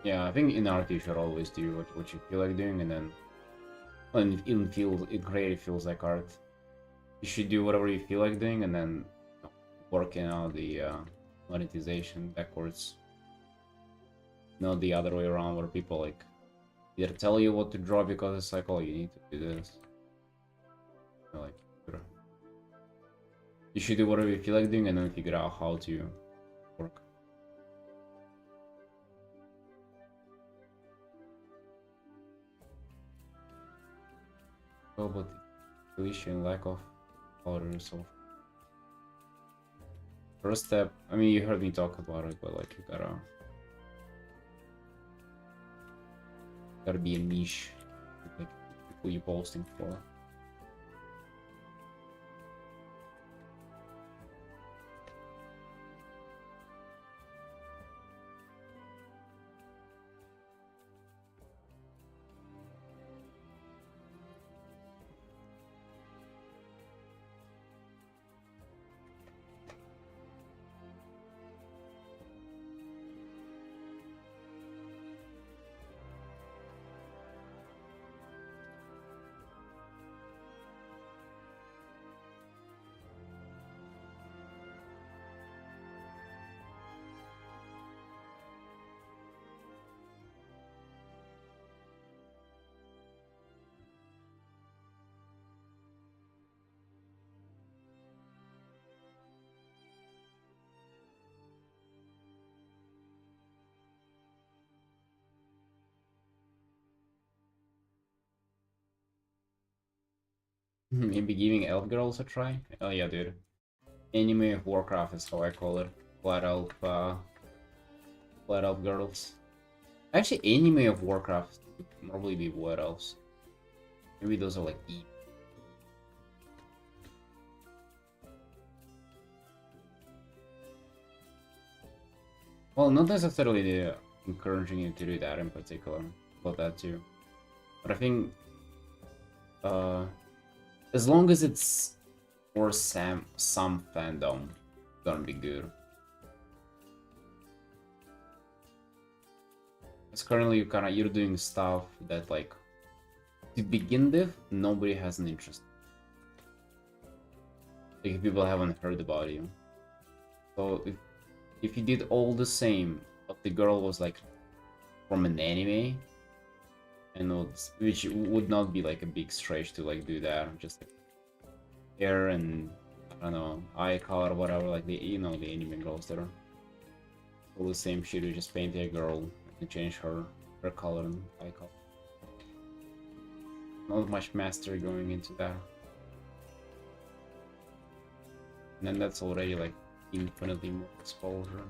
Yeah, I think in art you should always do what you feel like doing, and then when it creative feels like art, you should do whatever you feel like doing, and then working out the monetization backwards, not the other way around where people like either tell you what to draw because it's like, oh, you need to do this. Like, you should do whatever you feel like doing, and then figure out how to work. Oh, but deletion, lack of color, so first step. I mean, you heard me talk about it, but like, you gotta be a niche, like people you posting for. Maybe giving elf girls a try. Oh yeah, dude. Anime of Warcraft is how I call it. Flat elf girls. Actually, anime of Warcraft would probably be what else? Maybe those are like E. Well, not necessarily encouraging you to do that in particular, but that too. But I think, uh, as long as it's for some fandom, it's gonna be good. Because currently you're doing stuff that like to begin with nobody has an interest. Like people haven't heard about you. So if you did all the same, but the girl was like from an anime, and which would not be like a big stretch to like do that, just like hair and I don't know, eye color, whatever, like the the anime girls that are all the same shit. You just paint a girl and change her color and eye color. Not much mastery going into that. And then that's already like infinitely more exposure.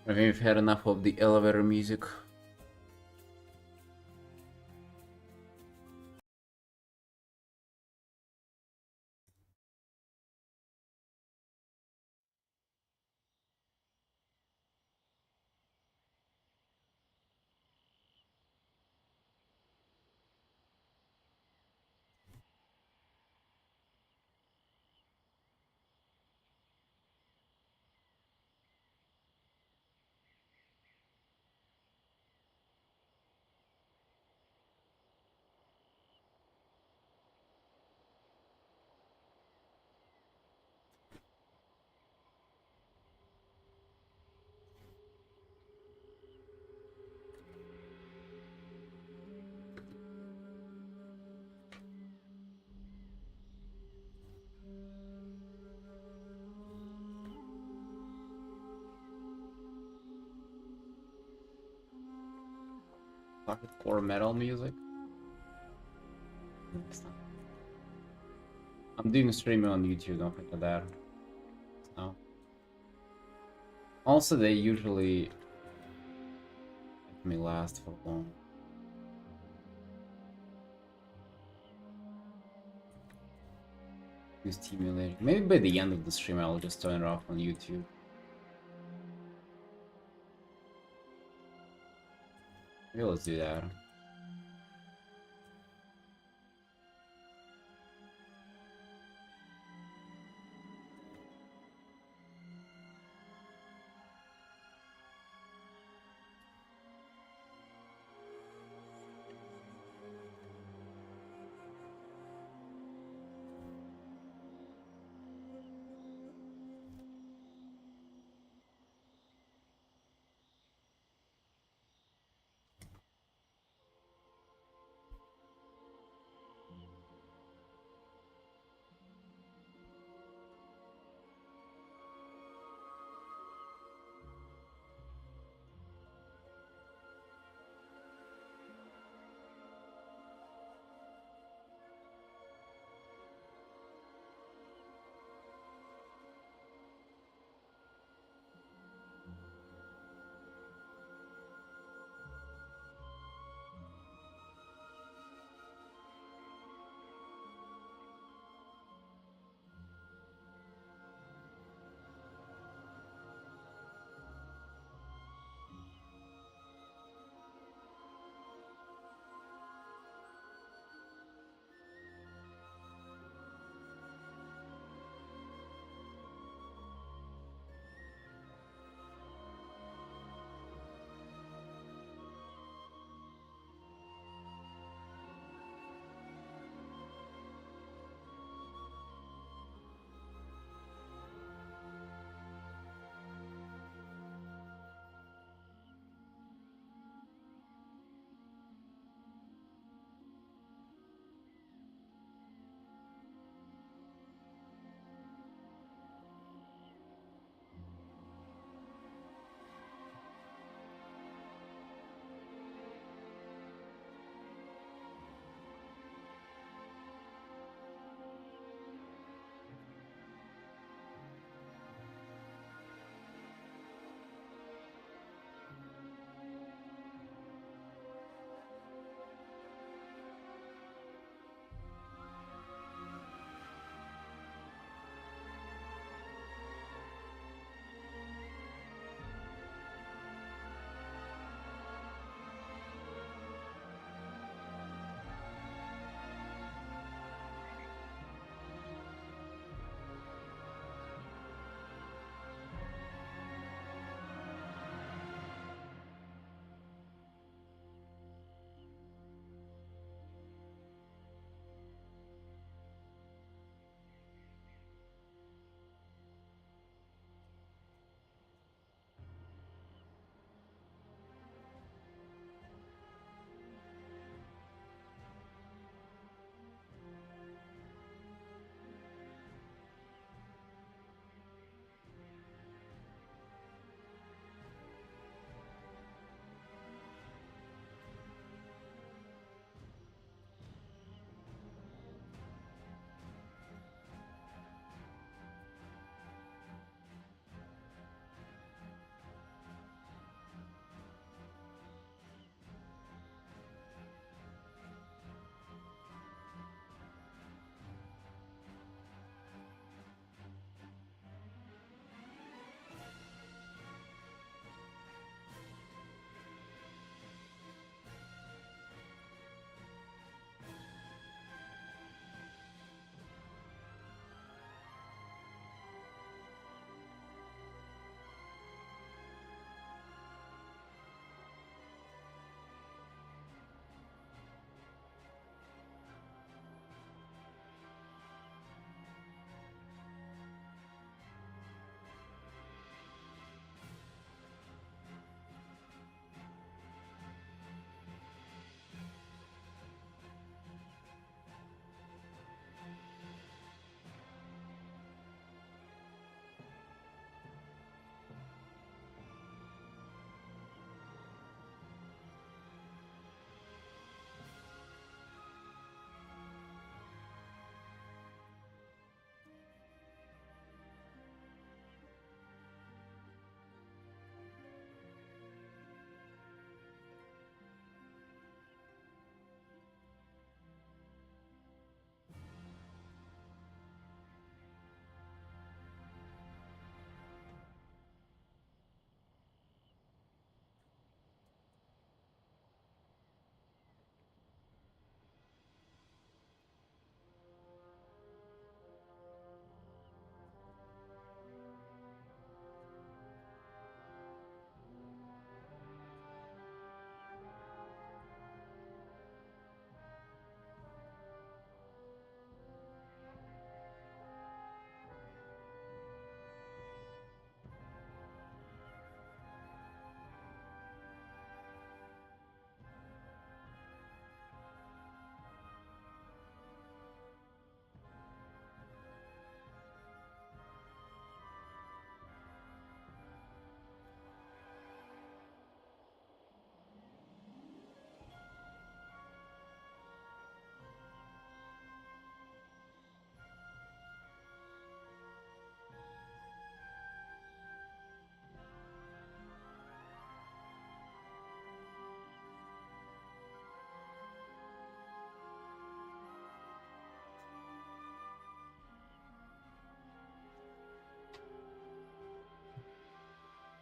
I think we've had enough of the elevator music. Hardcore metal music. I'm doing streaming on YouTube, don't forget that. So. Also, they usually make me last for long. Too stimulating. Maybe by the end of the stream I'll just turn it off on YouTube. Maybe let's do that.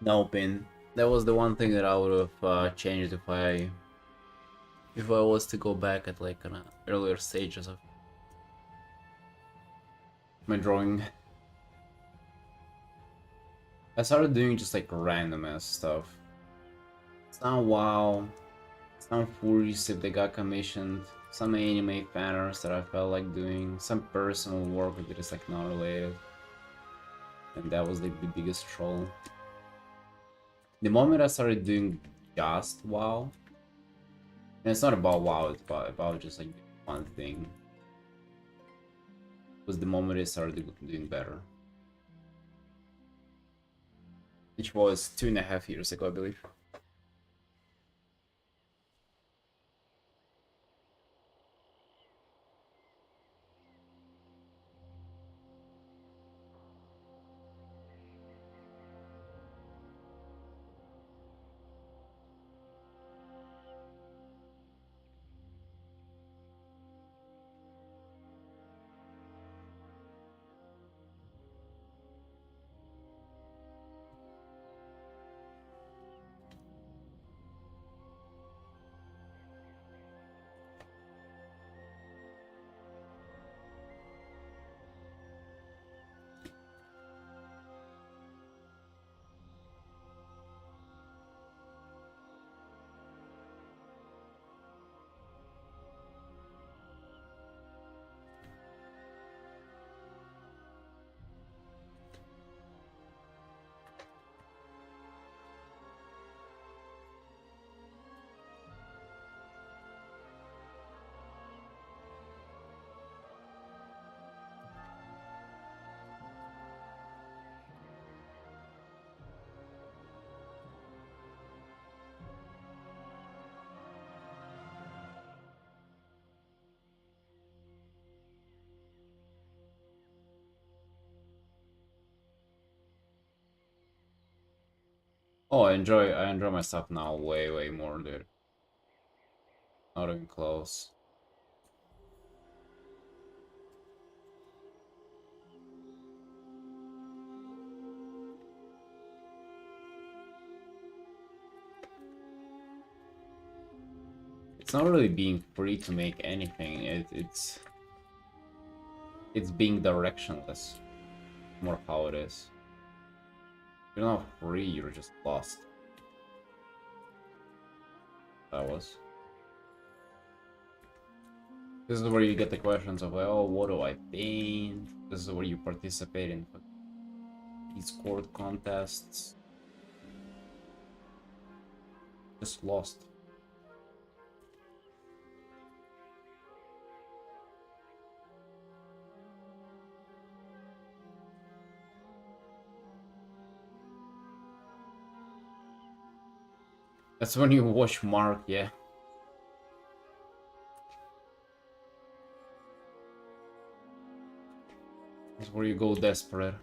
No pin. That was the one thing that I would have changed if I was to go back at like an earlier stages of my drawing. I started doing just like random ass stuff. Some WoW, some full receipt that got commissioned, some anime fan arts that I felt like doing, some personal work that is like not related. And that was like the biggest troll. The moment I started doing just WoW, and it's not about WoW, it's about just like one thing, was the moment I started doing better. Which was 2.5 years ago, I believe. Oh, I enjoy my stuff now way more, dude. Not even close. It's not really being free to make anything. It's being directionless. More how it is. You're not free. You're just lost. That was. This is where you get the questions of like, oh, what do I paint? This is where you participate in Discord contests. Just lost. That's when you watch Mark, yeah. That's where you go desperate.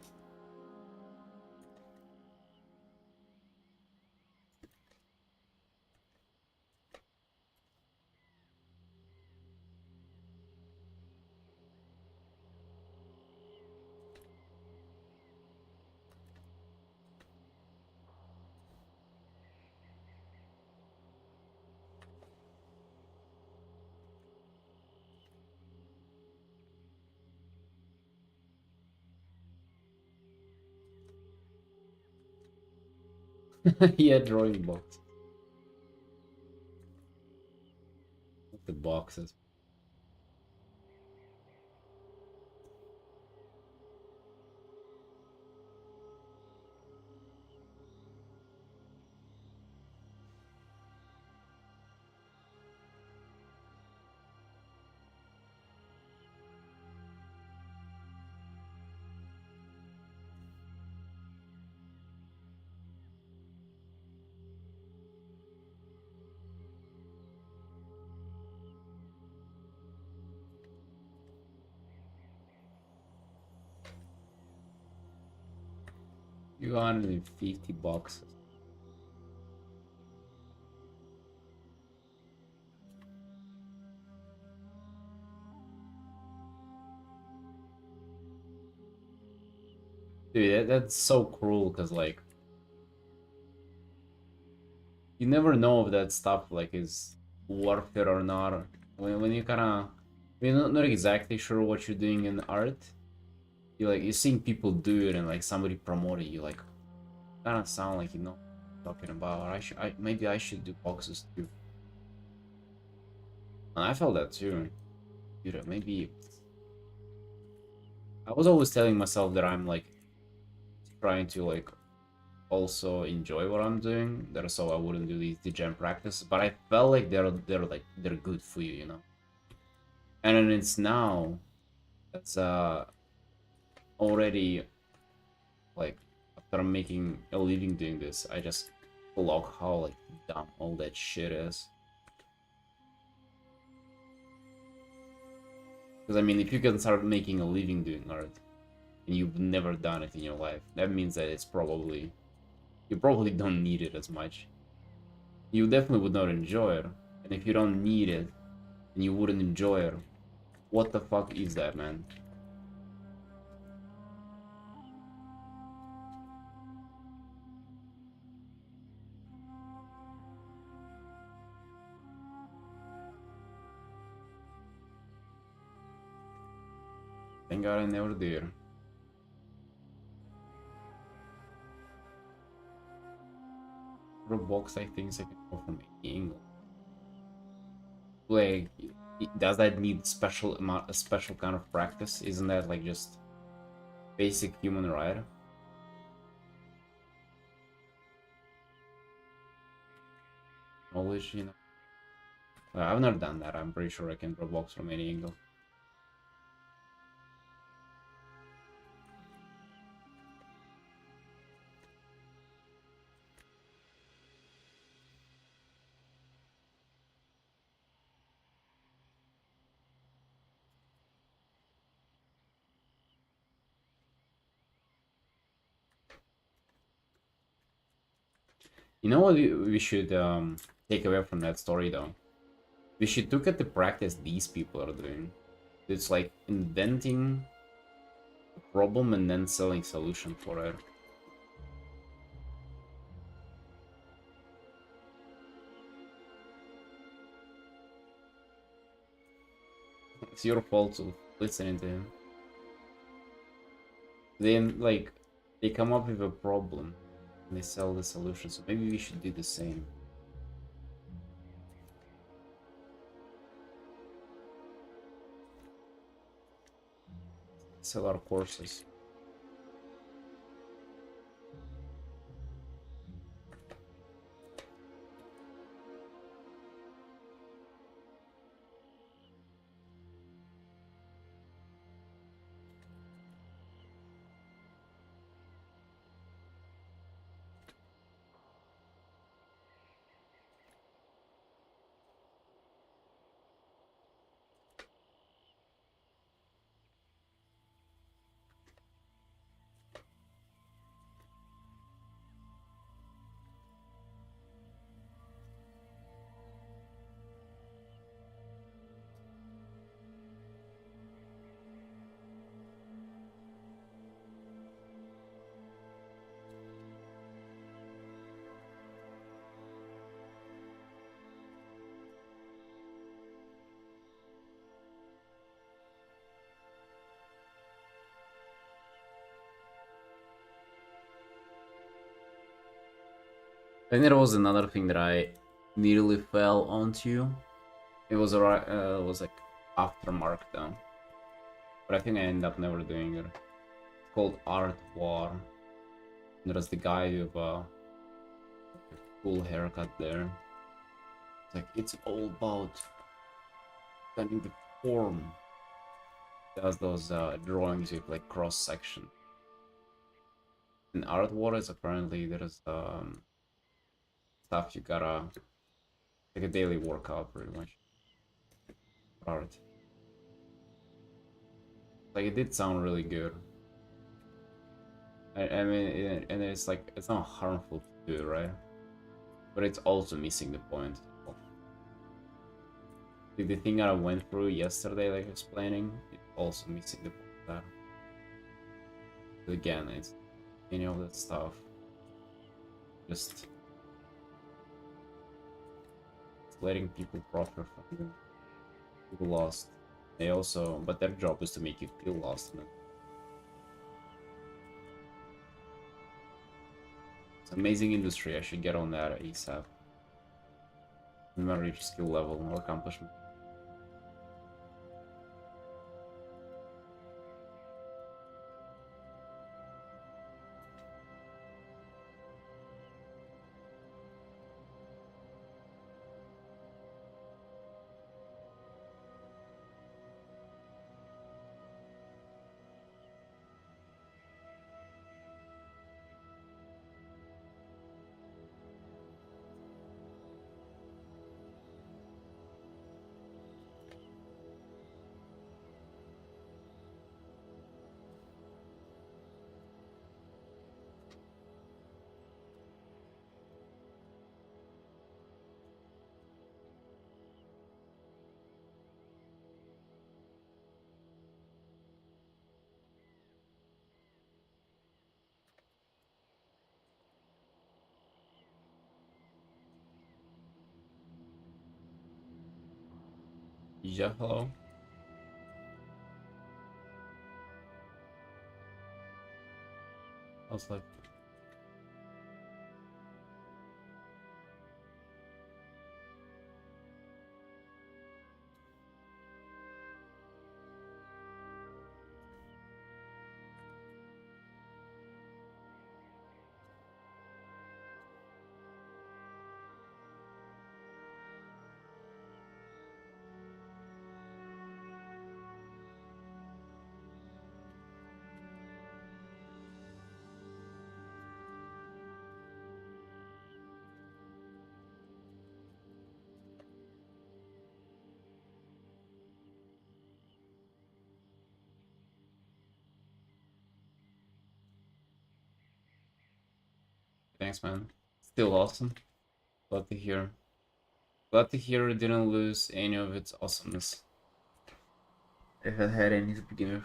Yeah, drawing box. The boxes. You got 150 boxes. Dude, that's so cruel because like you never know if that stuff like is worth it or not. When you kind of you're not exactly sure what you're doing in art, you like you're seeing people do it and like somebody promote it, you like kind of sound like you know what I'm talking about. Or maybe I should do boxes too. And I felt that too. Dude, maybe I was always telling myself that I'm like trying to like also enjoy what I'm doing. That so I wouldn't do these degen practices, but I felt like they're good for you, you know. And then it's now that's already like after I'm making a living doing this, I just log how like dumb all that shit is. Because I mean, if you can start making a living doing art and you've never done it in your life, that means that it's probably you probably don't need it as much. You definitely would not enjoy it, and if you don't need it and you wouldn't enjoy it, what the fuck is that, man? Thank God I never did. Roblox, I think, I can go from any angle. Like, does that need special amount, a special kind of practice? Isn't that like just basic human right? Knowledge, you know? I've never done that. I'm pretty sure I can Roblox from any angle. You know what we should take away from that story though? We should look at the practice these people are doing. It's like inventing a problem and then selling solution for it. It's your fault to listening to him. Then like they come up with a problem and they sell the solution. So maybe we should do the same. Sell our courses. Then there was another thing that I nearly fell onto. It was like after Markdown, but I think I ended up never doing it. It's called Art War. There's the guy with a cool haircut there. It's like it's all about finding the form. Does those drawings with like cross section. In Art War is apparently there's stuff you gotta like a daily workout pretty much. Art. Like it did sound really good. I mean, and it's like it's not harmful to do, right? But it's also missing the point. The thing that I went through yesterday, like explaining, it's also missing the point of that. But again, it's any of that stuff. Just letting people profit from you. People lost. They also, but their job is to make you feel lost in it. It's an amazing industry. I should get on that ASAP. Never reach skill level or accomplishment. Yeah, hello. I was like, thanks, man. Still awesome. Glad to hear. Glad to hear it didn't lose any of its awesomeness. If it had any to begin with.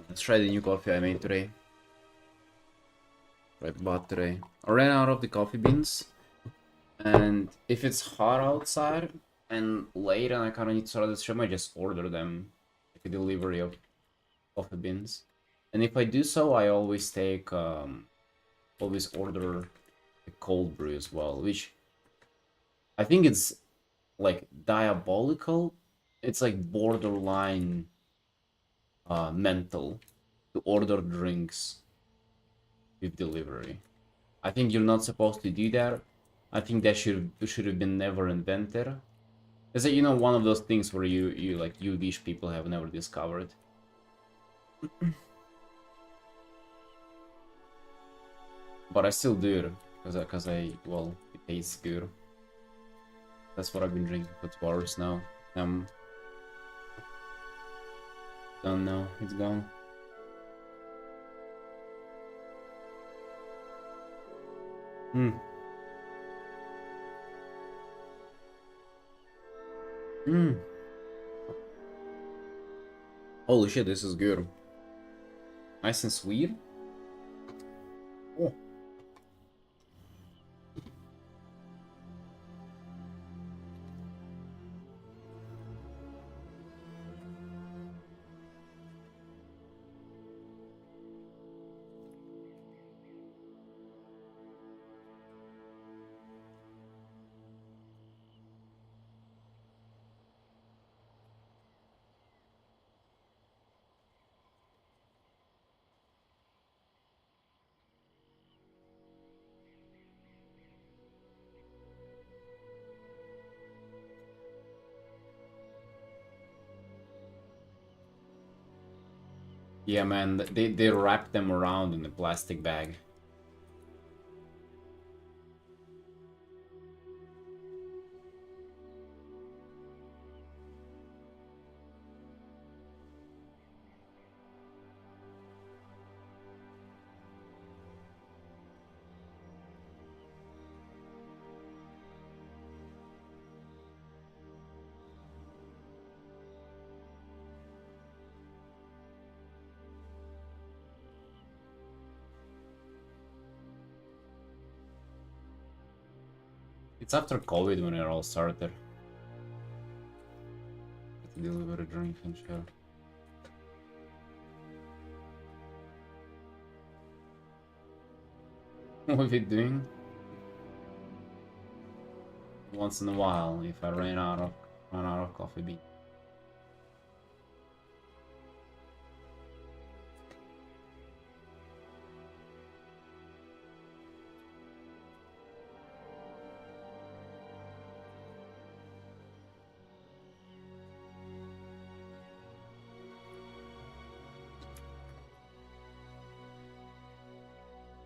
Let's try the new coffee I made today. I bought today. I ran out of the coffee beans, and if it's hot outside and late and I kind of need to start the stream, I just order them, like a delivery of coffee beans. And if I do so, I always take always order a cold brew as well, which I think it's like diabolical. It's like borderline mental to order drinks with delivery. I think you're not supposed to do that. I think that should have been never invented. It's like, you know, one of those things where you like you wish people have never discovered. But I still do it because I well, it tastes good. That's what I've been drinking for 2 hours now. Done now. It's gone. Hmm. Hmm. Holy shit, this is good. Nice and sweet. Oh. Yeah, man, they wrap them around in a plastic bag. It's after COVID when it all started. Deliver a drink and share. What are you doing? Once in a while, if I run out of coffee bean.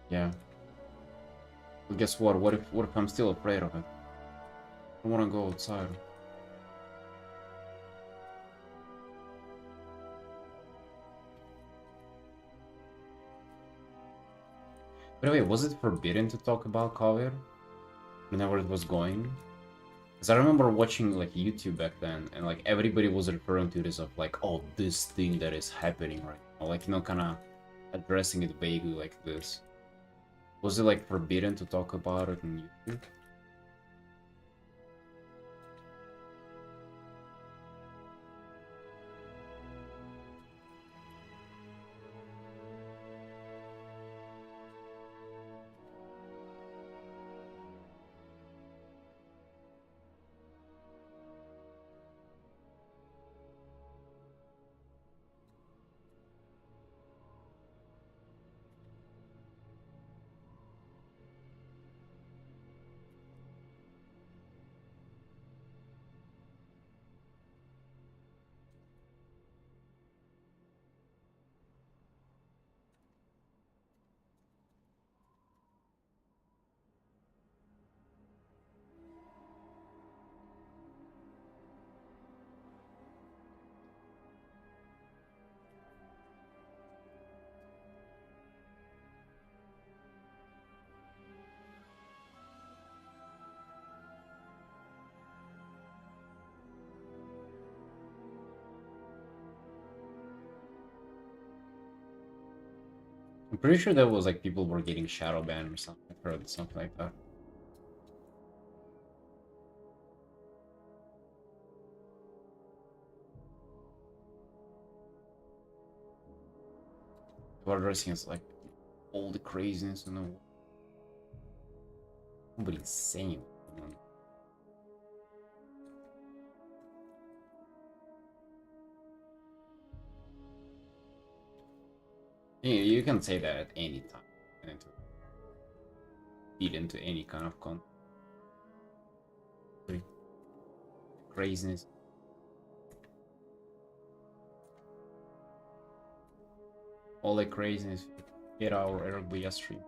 Yeah. But guess what? What if I'm still afraid of it? I don't wanna go outside. By the way, was it forbidden to talk about COVID whenever it was going? Because I remember watching like YouTube back then, and like everybody was referring to this of like, oh, this thing that is happening right now, like kind of addressing it vaguely like this. Was it like forbidden to talk about it on YouTube? I'm pretty sure that was like people were getting shadow banned or something. I've heard something like that. They were addressing as like all the craziness and all. Nobody's saying. Yeah, you can say that at any time and to feed into any kind of content. Craziness. All the craziness. Get our Airbnb stream.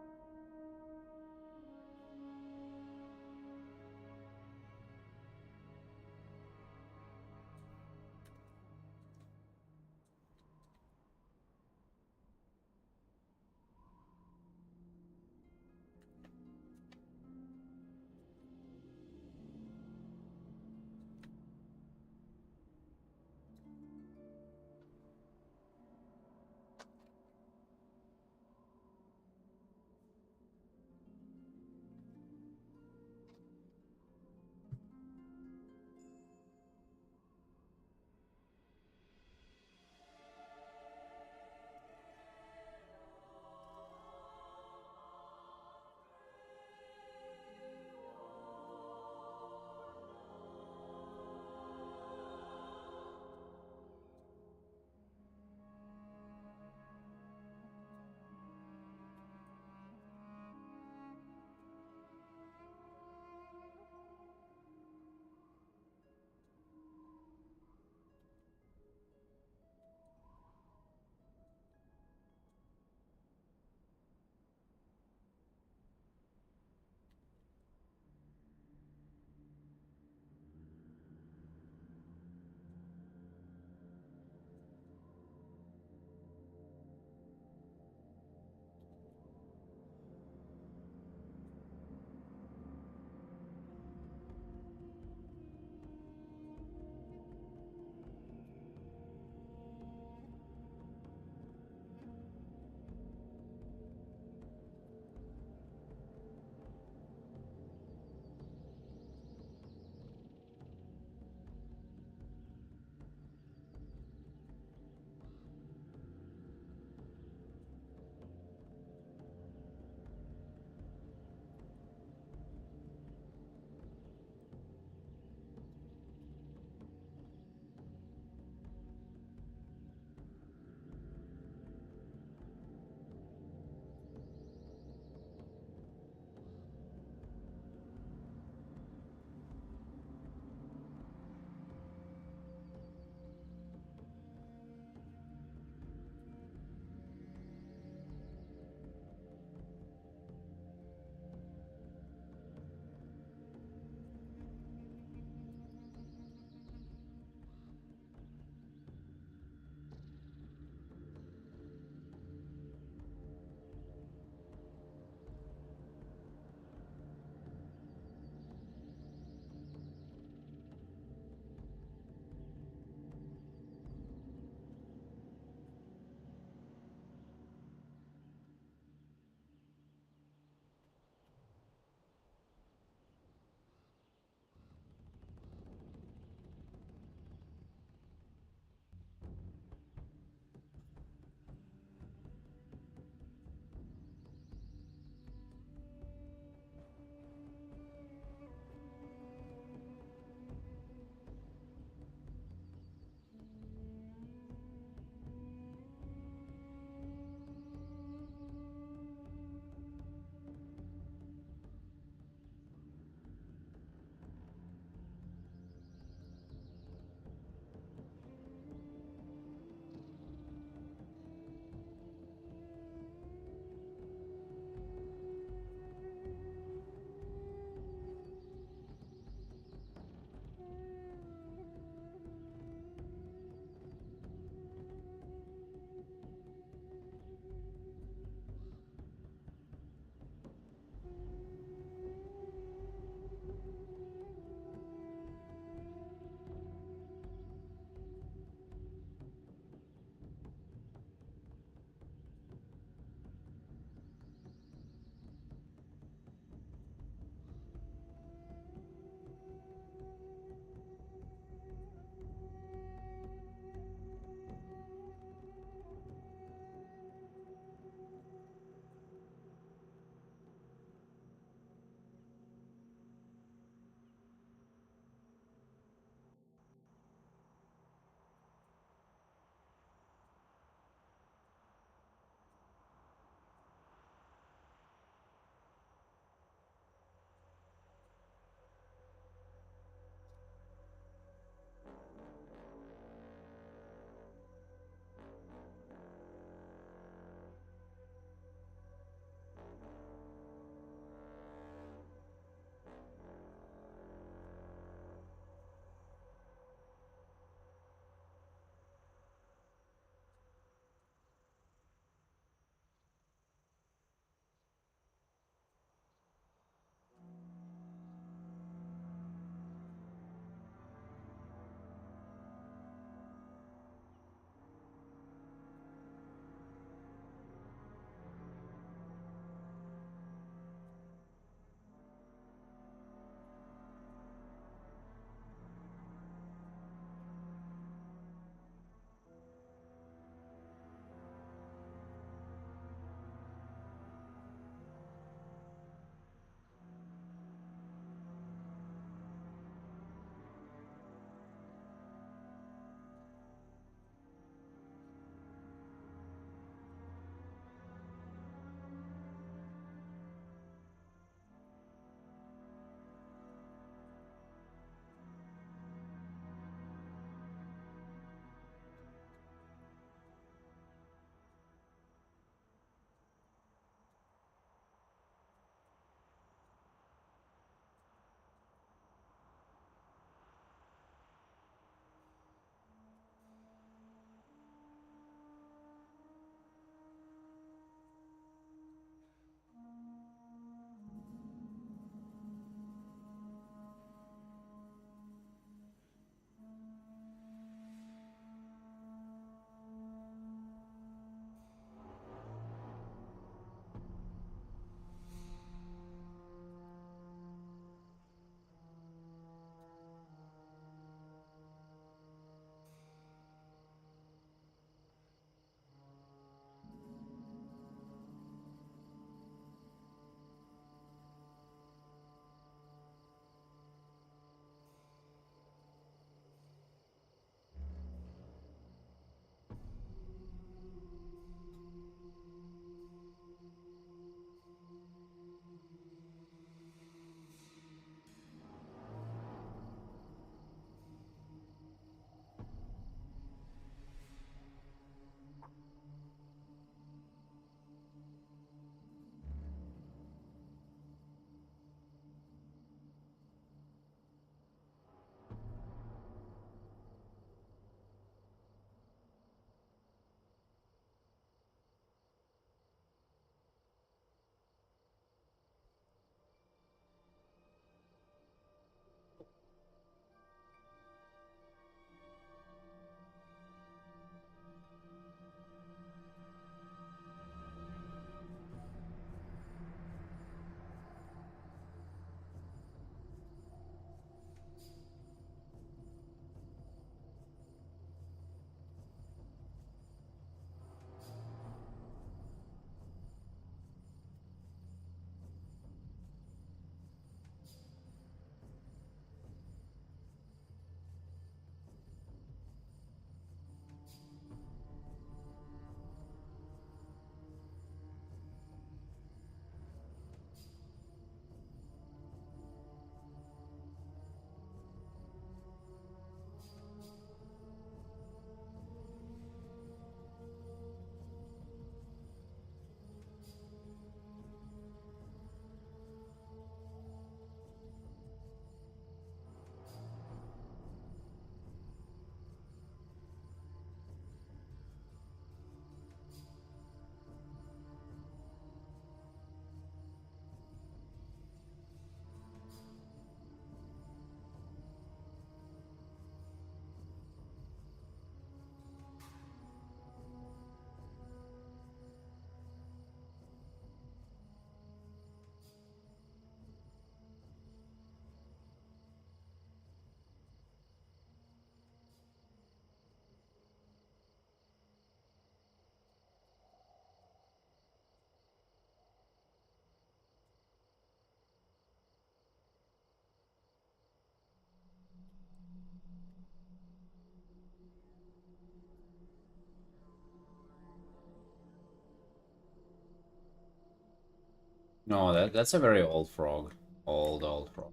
No, that's a very old frog. Old frog.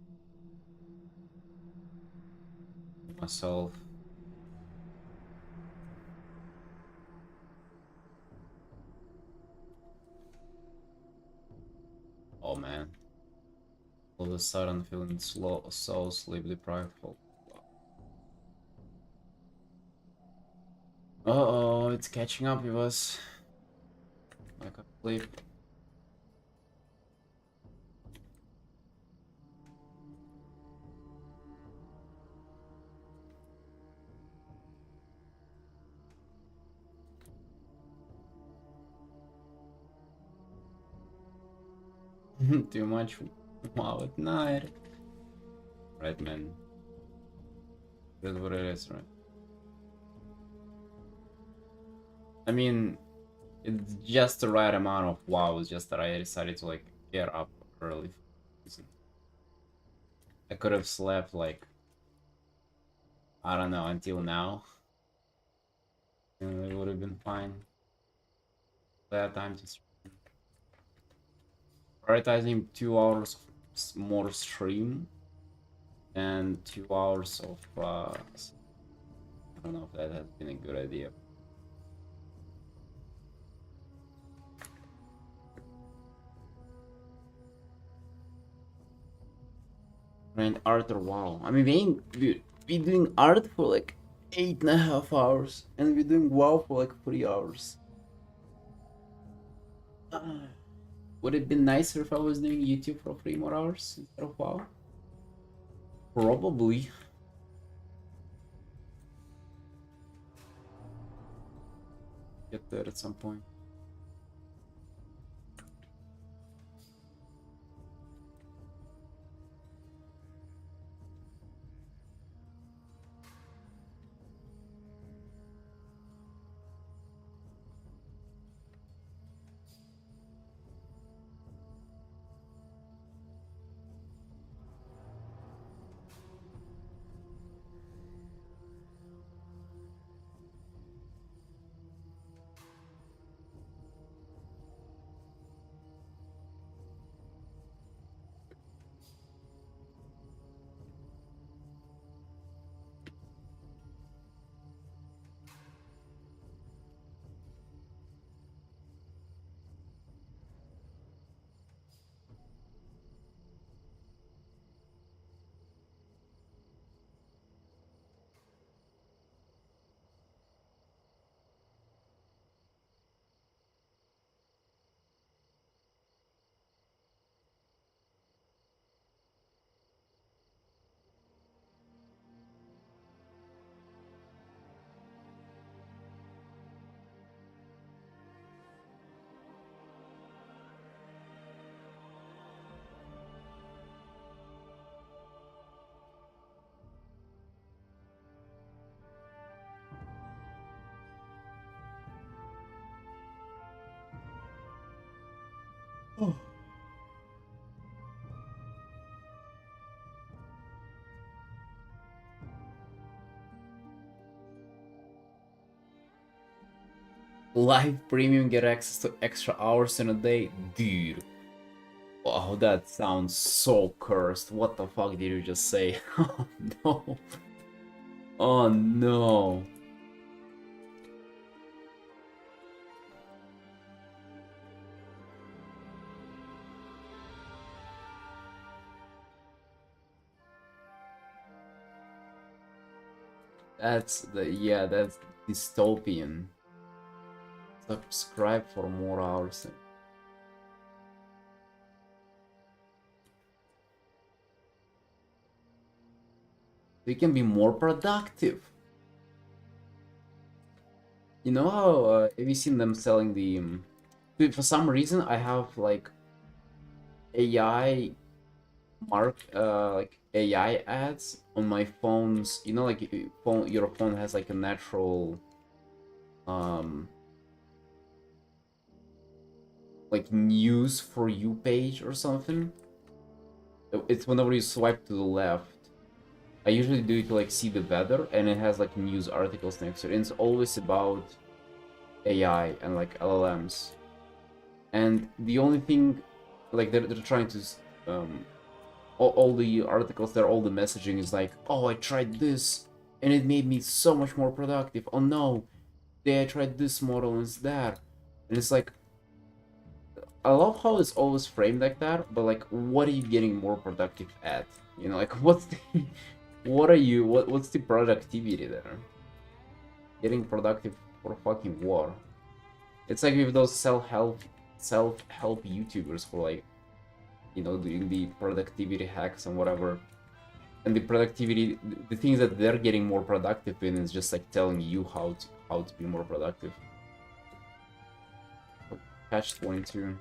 Myself. Oh man. All of a sudden feeling slow, so sleep deprived. Uh-oh, it's catching up with us. Like a sleep. Too much wow at night. Right, man. That's what it is, right? I mean, it's just the right amount of wow. It's just that I decided to like get up early. I could have slept like, I don't know, until now. And it would have been fine. That time to prioritizing 2 hours more stream and 2 hours of I don't know if that has been a good idea. And Arthur, wow. I mean, we doing art for like 8.5 hours, and we're doing WoW for like 3 hours. Uh, would it have been nicer if I was doing YouTube for 3 more hours instead of WoW? Probably. Get there at some point. Oh. Live premium, get access to extra hours in a day? Dude. Wow, that sounds so cursed. What the fuck did you just say? Oh no. Oh no. That's dystopian. Subscribe for more hours. We can be more productive. You know how have you seen them selling the dude, for some reason I have like AI like AI ads on my phones. You know, like your phone has like a natural um like news for you page or something. It's whenever you swipe to the left. I usually do it to like see the weather, and it has like news articles next to it. And it's always about AI and like LLMs. And the only thing like they're trying to all the articles there, all the messaging is like, oh, I tried this and it made me so much more productive. Oh no, today I tried this model instead. And it's like, I love how it's always framed like that, but like, what are you getting more productive at? You know, like, what's the, what's the productivity there? Getting productive for fucking what? It's like with those self-help YouTubers who like, you know, doing the productivity hacks and whatever. And the productivity, the things that they're getting more productive in is just like telling you how to be more productive. Catch 22.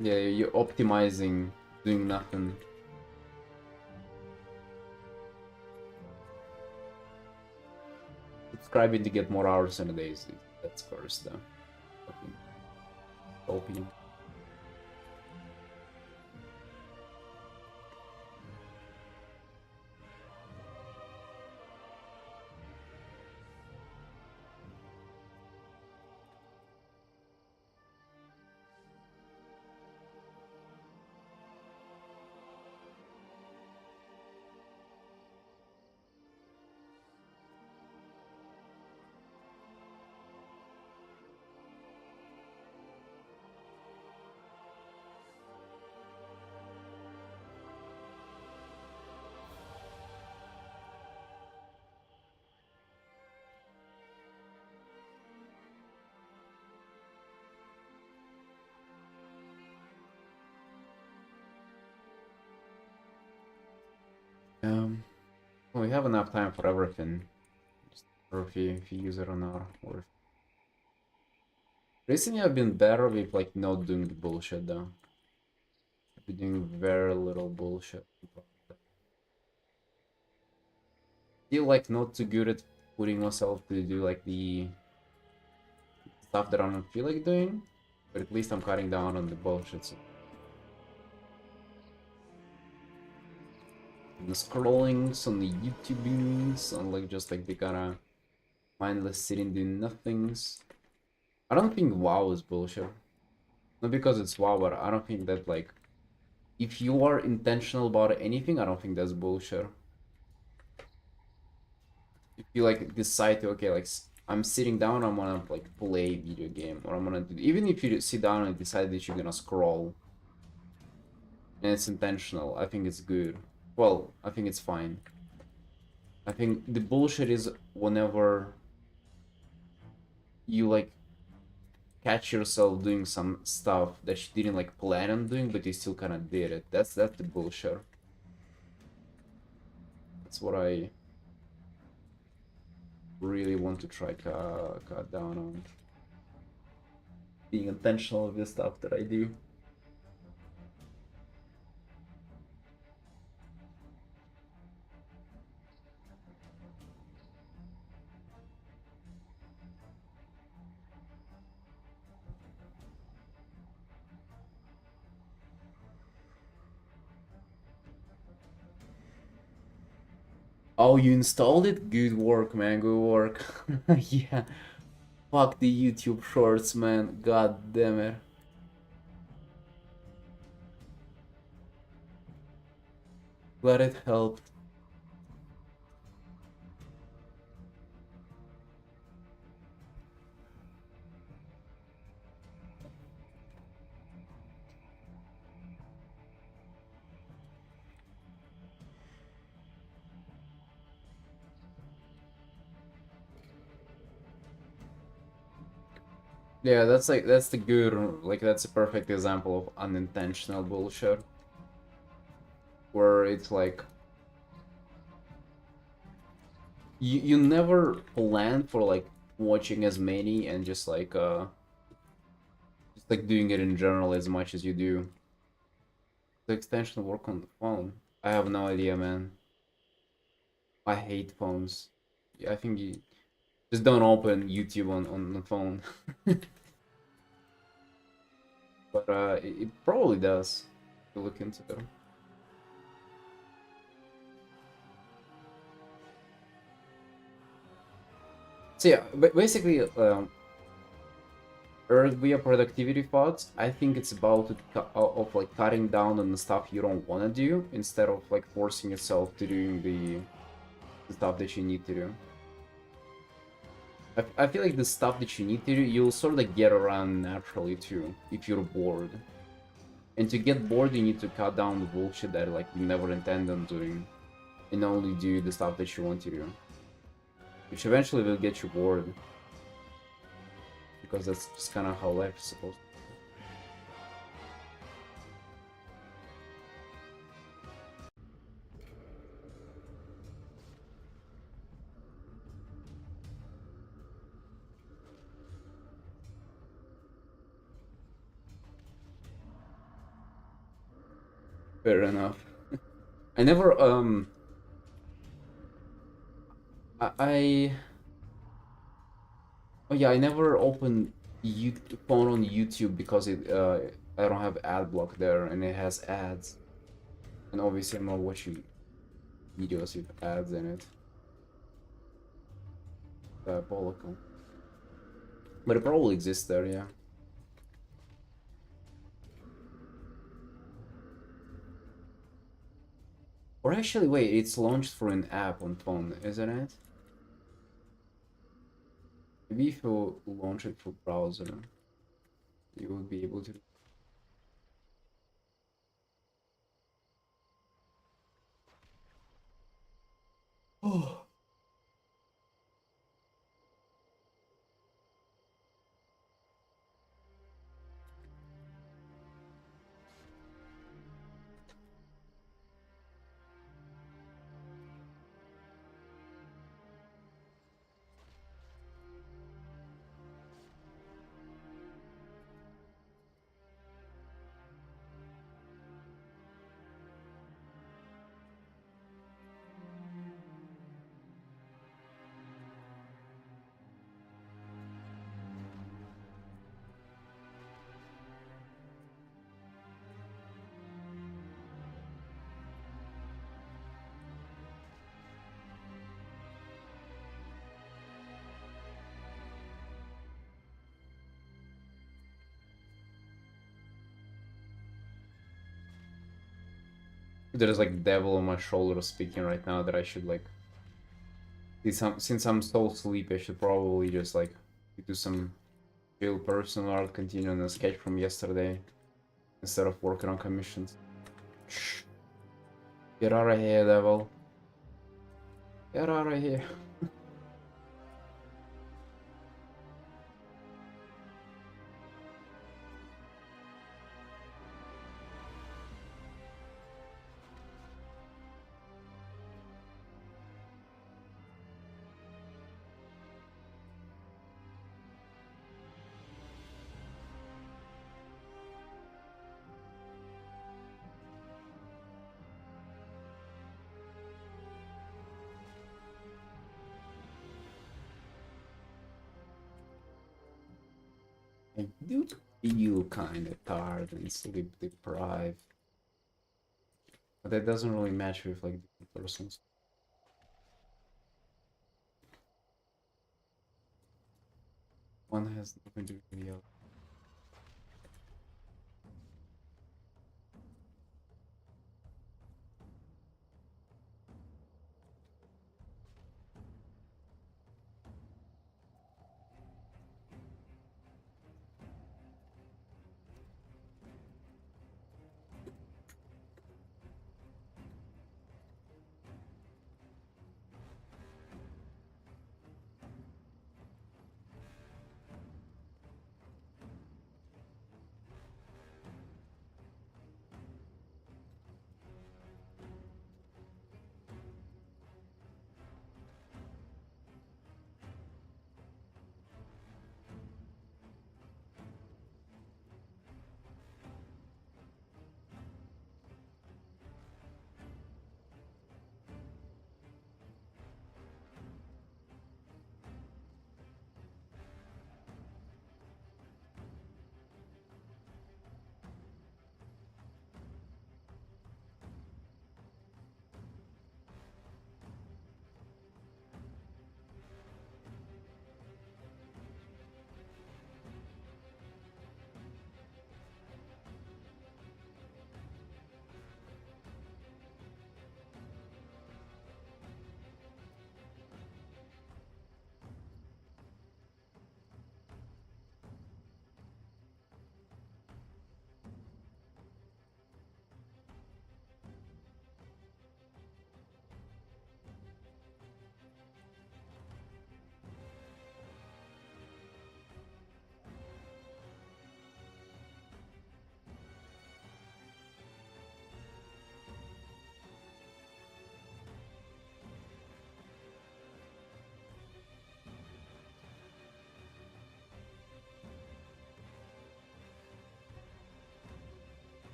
Yeah, you're optimizing, doing nothing. Subscribing to get more hours in a day. That's first, though. Fucking OP. Well, we have enough time for everything. Just, or if you use it or not. Or recently I've been better with like not doing the bullshit though. I've been doing very little bullshit. Still like not too good at putting myself to do like the stuff that I don't feel like doing, but at least I'm cutting down on the bullshit. So. The scrollings on the YouTubings, on like just like the kind of mindless sitting doing nothings. I don't think WoW is bullshit. Not because it's WoW, but I don't think that like if you are intentional about anything, I don't think that's bullshit. If you like decide to okay, like I'm sitting down, I'm gonna like play video game, or I'm gonna do, even if you sit down and decide that you're gonna scroll, and it's intentional, I think it's good. Well, I think it's fine. I think the bullshit is whenever you like catch yourself doing some stuff that you didn't like plan on doing, but you still kind of did it. That's the bullshit. That's what I really want to try cut down on. Being intentional with the stuff that I do. Oh, you installed it? Good work, man. Good work. Yeah. Fuck the YouTube shorts, man. God damn it. Glad it helped. Yeah, that's like that's the good like that's a perfect example of unintentional bullshit. Where it's like you never plan for like watching as many and just like doing it in general as much as you do. The extension work on the phone. I have no idea, man. I hate phones. Yeah, I think you just don't open YouTube on the phone. But it probably does. To look into it. So yeah, but basically, via productivity thoughts, I think it's about of like cutting down on the stuff you don't want to do instead of like forcing yourself to doing the stuff that you need to do. I feel like the stuff that you need to do, you'll sort of get around naturally too, if you're bored. And to get bored, you need to cut down the bullshit that like you never intend on doing, and only do the stuff that you want to do, which eventually will get you bored, because that's just kind of how life is supposed to be. Fair enough. I never I oh yeah, I never opened phone on YouTube because I don't have ad block there and it has ads, and obviously I'm not watching videos with ads in it. Diabolical. But it probably exists there, yeah. Or actually, wait, it's launched for an app on phone, isn't it? Maybe if you launch it through browser, you would be able to. Oh. There's like devil on my shoulder speaking right now that I should like. Since I'm so sleepy, I should probably just like do some real personal art, continue on a sketch from yesterday instead of working on commissions. Shh. Get out of here, devil. Get out of here. I do feel kind of tired and sleep deprived, but that doesn't really match with like the persons. One has nothing to do with the other.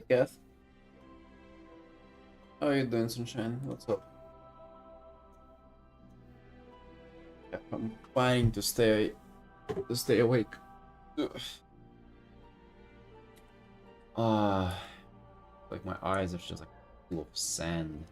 Kath. How are you doing, Sunshine? What's up? Yeah, I'm trying to stay awake. Ugh. Like my eyes are just like full of sand.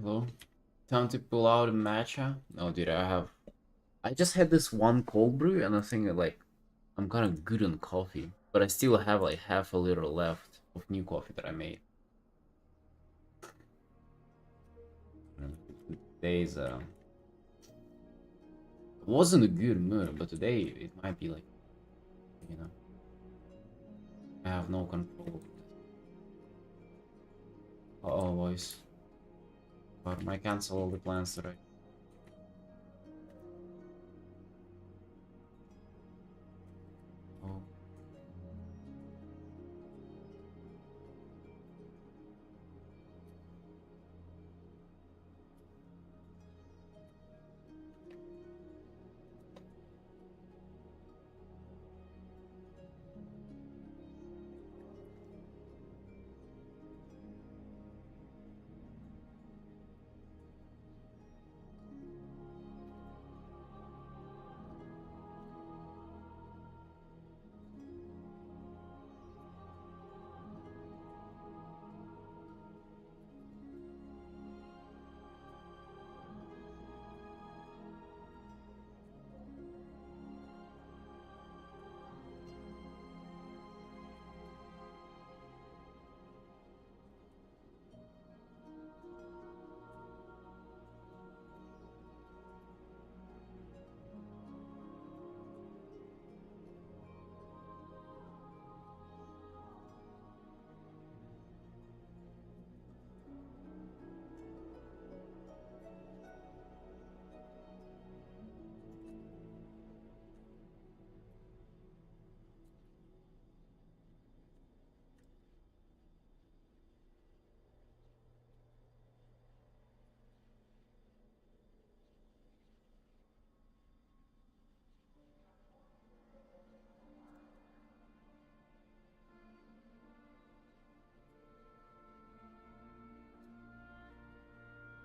Hello. Time to pull out a matcha? No, dude, I just had this one cold brew, and I think that, like, I'm kind of good on coffee, but I still have like half a liter left of new coffee that I made. Today's wasn't a good mood, but today it might be like, you know, I have no control. Uh-oh, boys. But I might cancel all the plans today. Oh.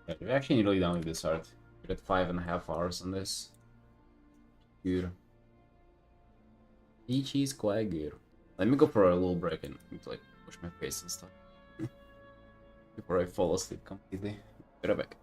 Yeah, we're actually nearly done with this art. We're at 5.5 hours on this. Good. Each is quite good. Let me go for a little break and like push my face and stuff before I fall asleep completely. Be right back.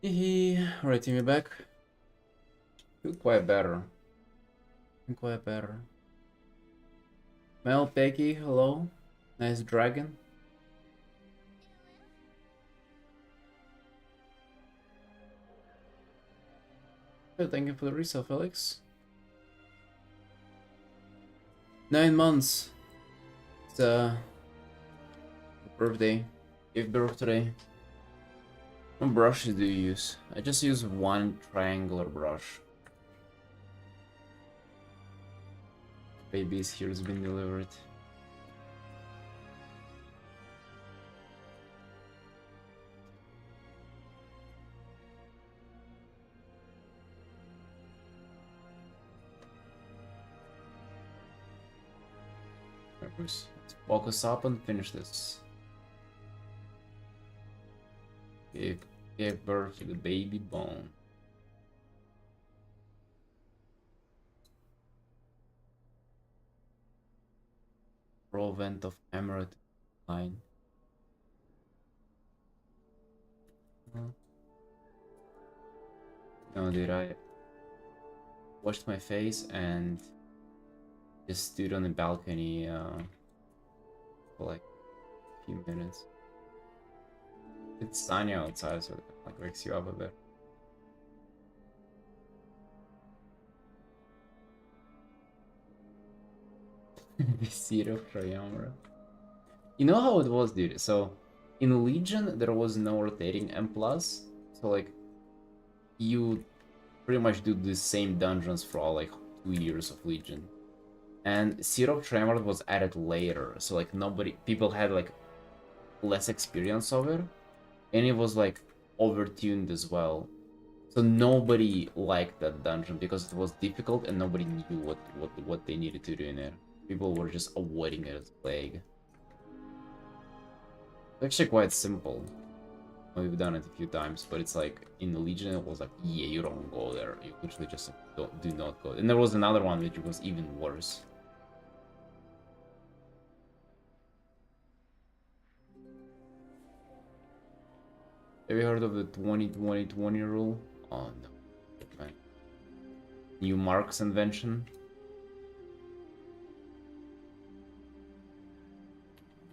Alright, me back. Feel quite better. Quite better. Mel, Peggy, hello. Nice dragon. Thank you for the resale, Felix. 9 months. It's birthday. Gave birth today. What brushes do you use? I just use one triangular brush. Baby's here has been delivered. Let's focus up and finish this. Gave birth to the baby bone. Provent of Emerald line. No, dude, I washed my face and just stood on the balcony for like a few minutes. It's sunny outside, so it like wakes you up a bit. The seat of Triumvir. You know how it was, dude? So in Legion there was no rotating M+, so like you pretty much do the same dungeons for all like 2 years of Legion. And Seat of Triumvir was added later, so like people had like less experience of it, and it was like overtuned as well. So nobody liked that dungeon because it was difficult and nobody knew what they needed to do in it. People were just avoiding it as plague. It's actually quite simple. We've done it a few times, but it's like in the Legion it was like, yeah, you don't go there. You literally just do not go. And there was another one which was even worse. Have you heard of the 20-20-20 rule? Oh no, man. New Mark's invention.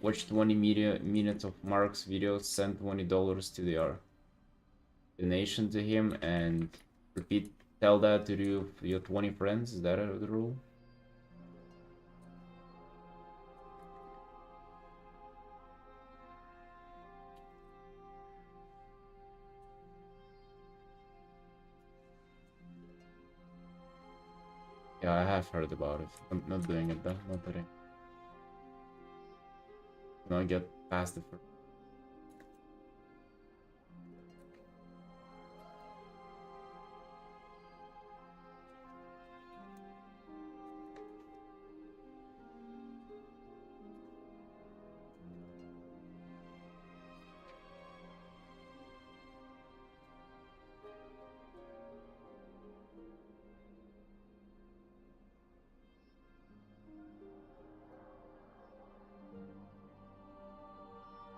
Watch 20 minutes of Mark's videos, send $20 to their donation to him, and tell that to your 20 friends. Is that the rule? Yeah, I have heard about it. I'm not doing it though, not today. Not get past the first.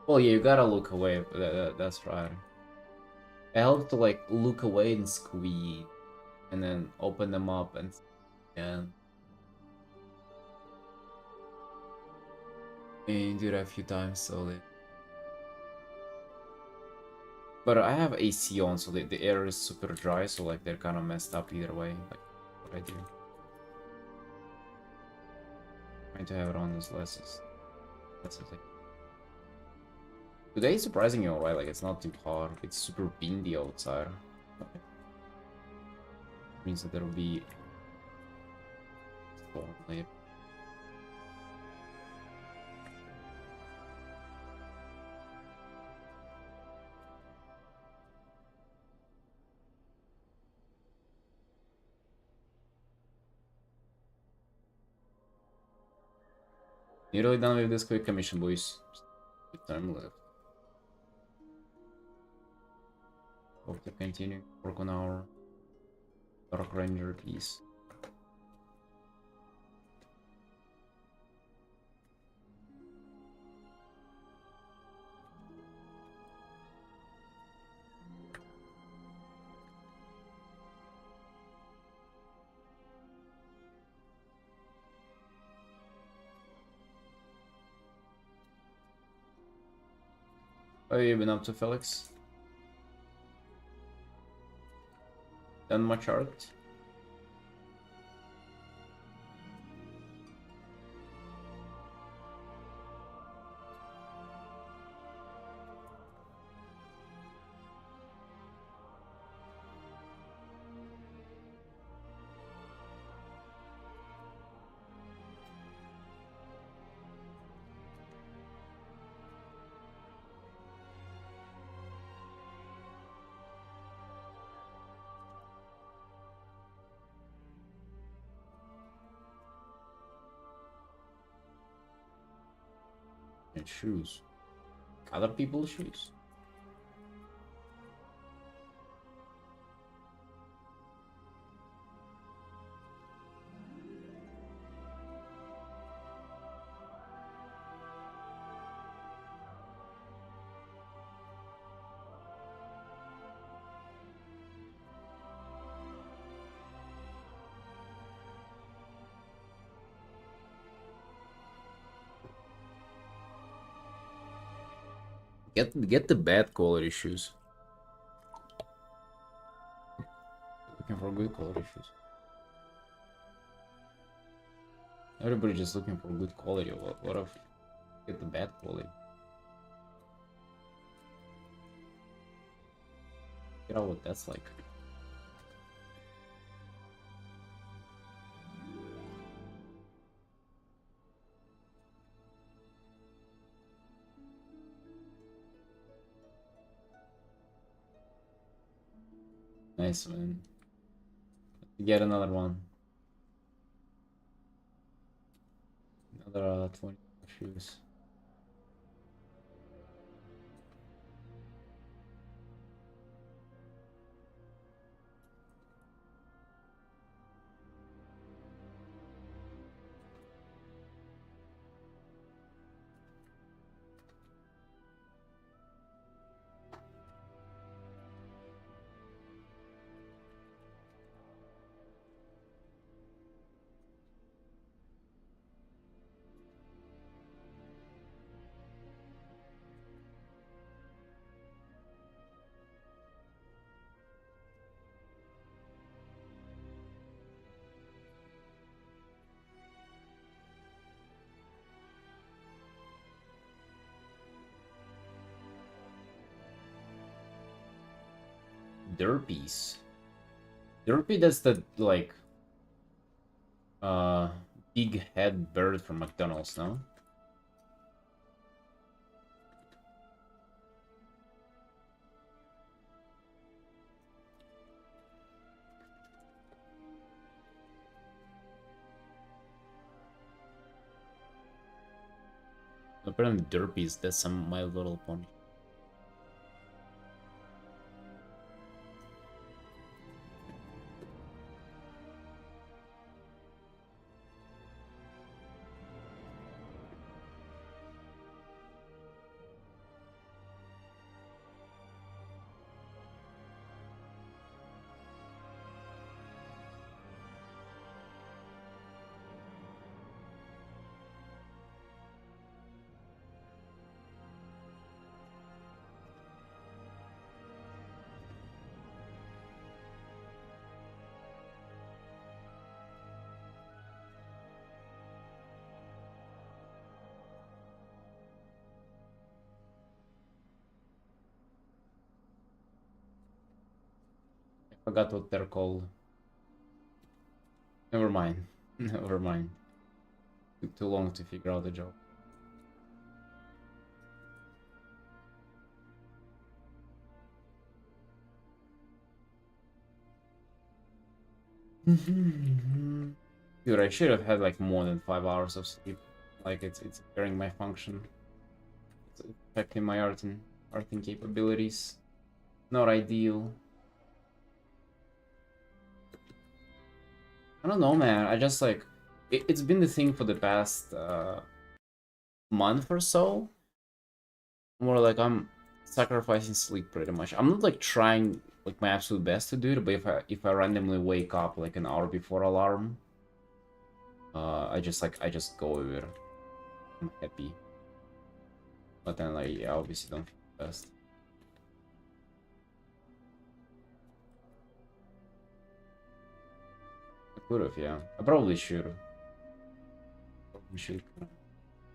Well, yeah, you gotta look away. That's right. It helps to like look away and squeeze, and then open them up and and do that a few times slowly. But I have AC on, so the air is super dry, so like they're kind of messed up either way. Like what I do. Trying to have it on as less as that's the thing. Today is surprisingly alright, like it's not too hot, it's super windy outside. Okay. Means that there'll be storm later. Nearly done with this quick commission, boys. Good time left. Hope to continue work on our Dark Ranger piece. What have you been up to, Felix? Done much art? And shoes. Other people's shoes. Get the bad quality shoes. Looking for good quality shoes. Everybody just looking for good quality. What if get the bad quality? Get out what that's like. Nice, man. Get another one. Another 20 shoes. Derpies. Derpy, that's the like big head bird from McDonald's, no? Apparently Derpies, that's some My Little Pony. Forgot what they're called. Never mind. Never mind. Took too long to figure out the joke. Dude, I should have had like more than 5 hours of sleep. Like it's impairing my function. It's affecting my Artin capabilities. Not ideal. I don't know, man. I just like it's been the thing for the past month or so. More like I'm sacrificing sleep pretty much. I'm not like trying like my absolute best to do it, but if I randomly wake up like an hour before alarm, I just go with it. I'm happy. But then like yeah, obviously don't feel best. I could've, yeah. I probably should. Probably should.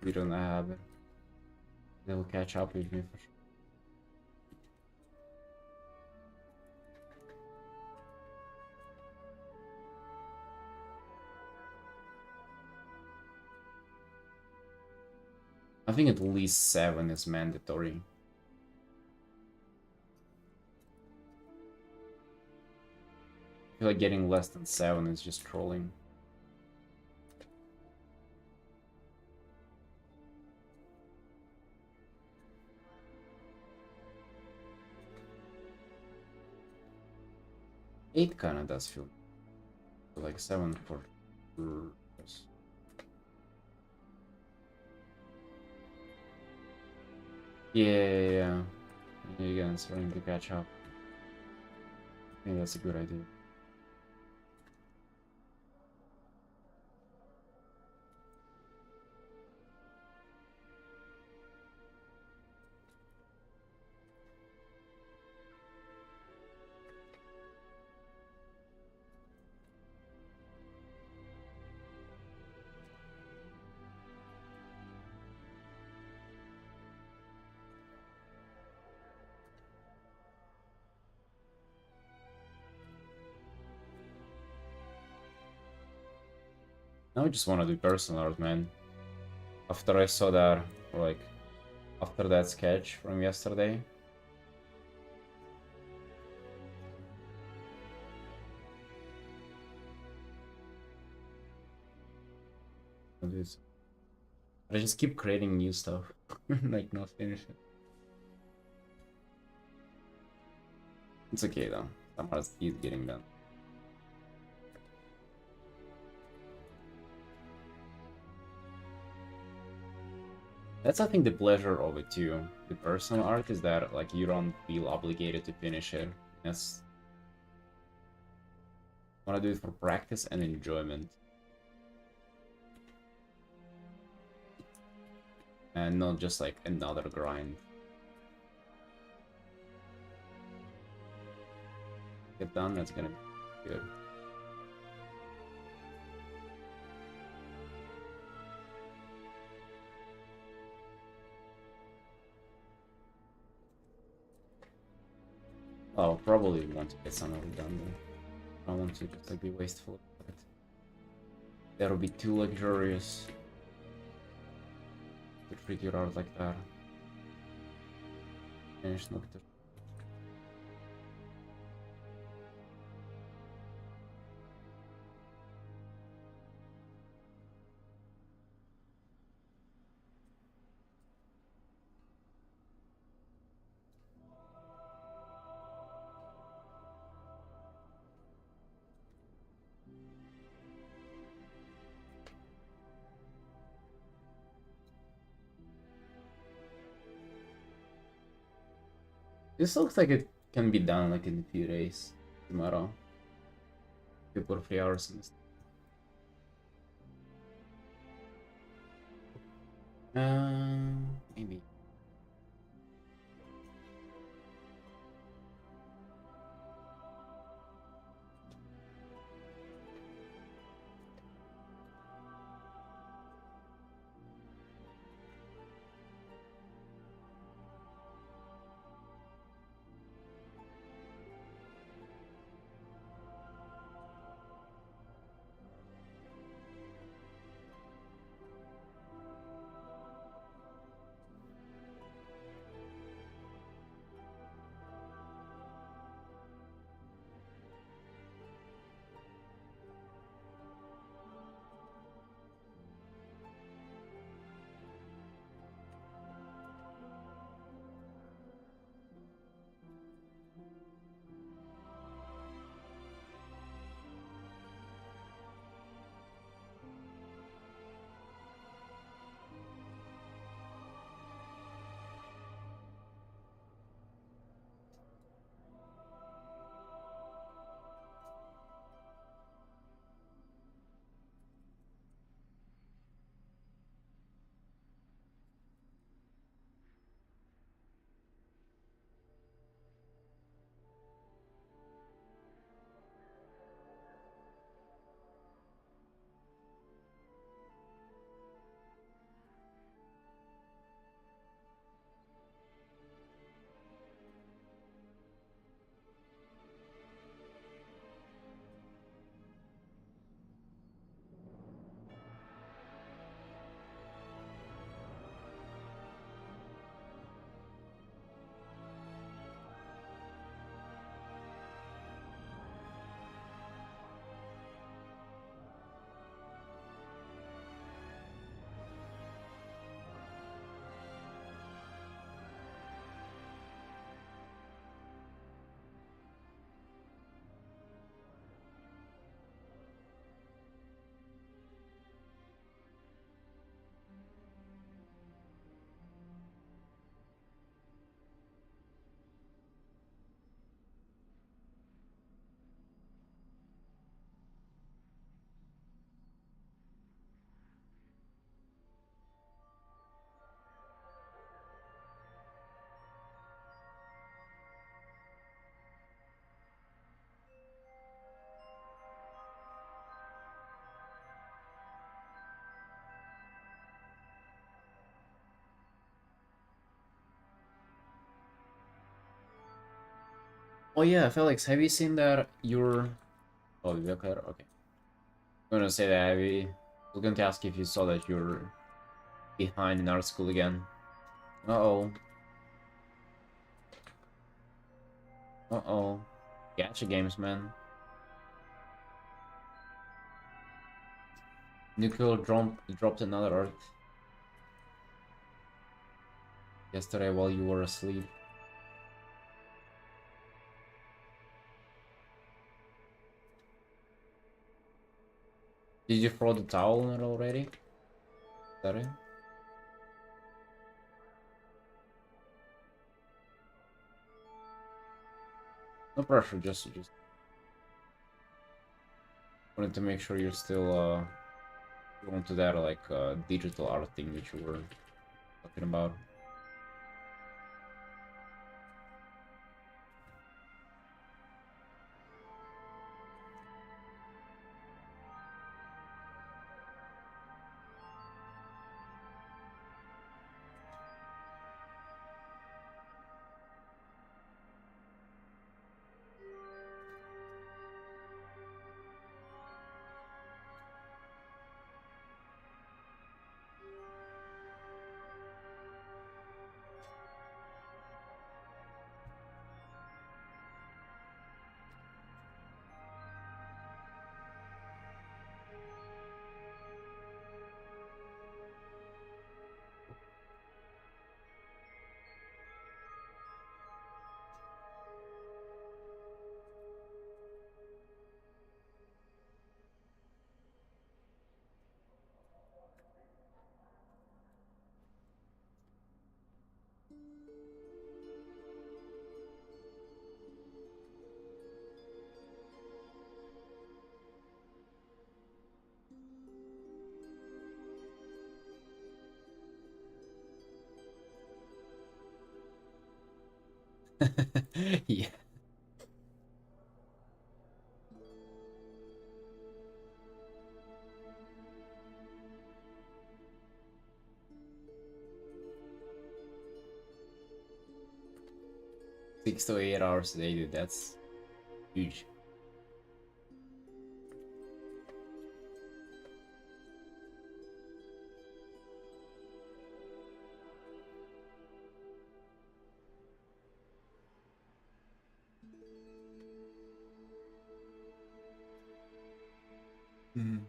We don't have it. They'll catch up with me for sure. I think at least 7 is mandatory. I feel like getting less than 7 is just trolling. Eight kinda does feel like 7 for us. Yeah. Again, starting to catch up. I think that's a good idea. Now I just want to do personal art, man. After I saw that, or like, after that sketch from yesterday. I just keep creating new stuff, like not finish it. It's okay though. Some art is getting done. That's I think the pleasure of it too. The personal art is that like you don't feel obligated to finish it. That's I want to do it for practice and enjoyment. And not just like another grind. Get done, that's gonna be good. Oh, probably want to get some of it done though. I don't want to just like be wasteful of it. That'll be too luxurious to treat your art like that. Finish Nocturne. This looks like it can be done like in a few days. Tomorrow. You put 3 hours in this. Maybe. Oh yeah, Felix, have you seen that you're... Oh, okay, okay. I'm gonna say that I was going to ask if you saw that you're behind in art school again. Uh-oh. Uh-oh. Gacha games, man. Nuclear dropped another Earth yesterday while you were asleep. Did you throw the towel on it already? Is that it? No pressure, just wanted to make sure you're still going to that like digital art thing which you were talking about. Yeah. 6 to 8 hours a day, dude. That's huge. Mhm.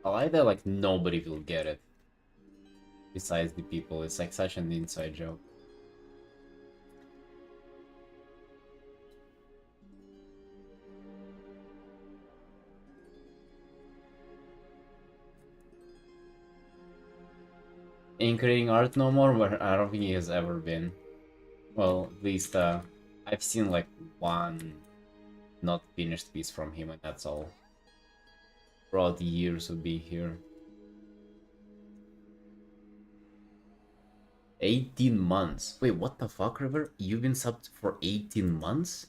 I like that like nobody will get it besides the people. It's like such an inside joke. In creating art no more, but I don't think he has ever been. Well, at least I've seen like one not finished piece from him, and that's all. Throughout the years of being here. 18 months. Wait, what the fuck, River? You've been subbed for 18 months?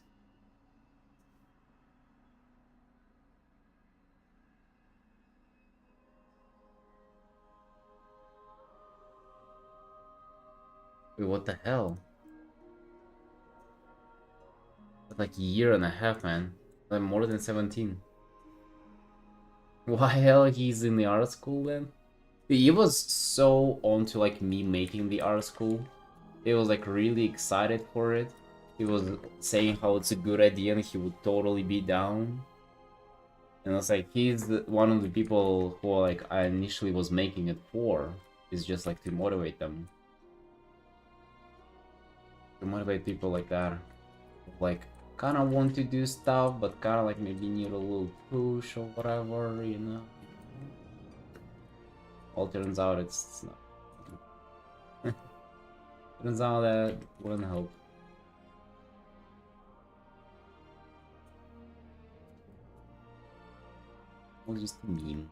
Wait, what the hell? That's like a year and a half, man. Like more than 17. Why hell he's in the art school then? He was so on to like me making the art school. He was like really excited for it. He was saying how it's a good idea and he would totally be down. And it's like he's one of the people who like I initially was making it for. Is just like to motivate them. To motivate people like that. Like kind of want to do stuff, but kind of like maybe need a little push or whatever, you know. Well, turns out it's not. Turns out that wouldn't help. It was just a meme.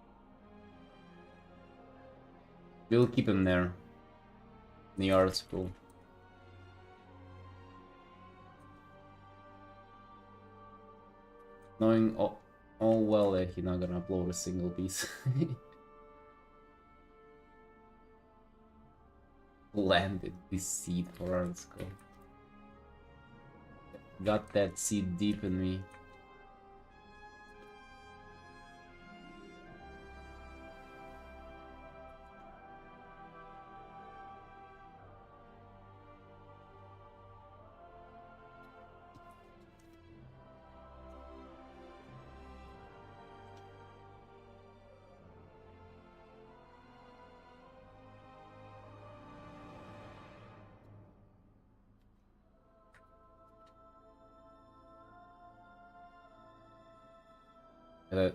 We'll keep him there. In the art school. Knowing all well that he's not gonna upload a single piece. Landed this seed for art school. Got that seed deep in me.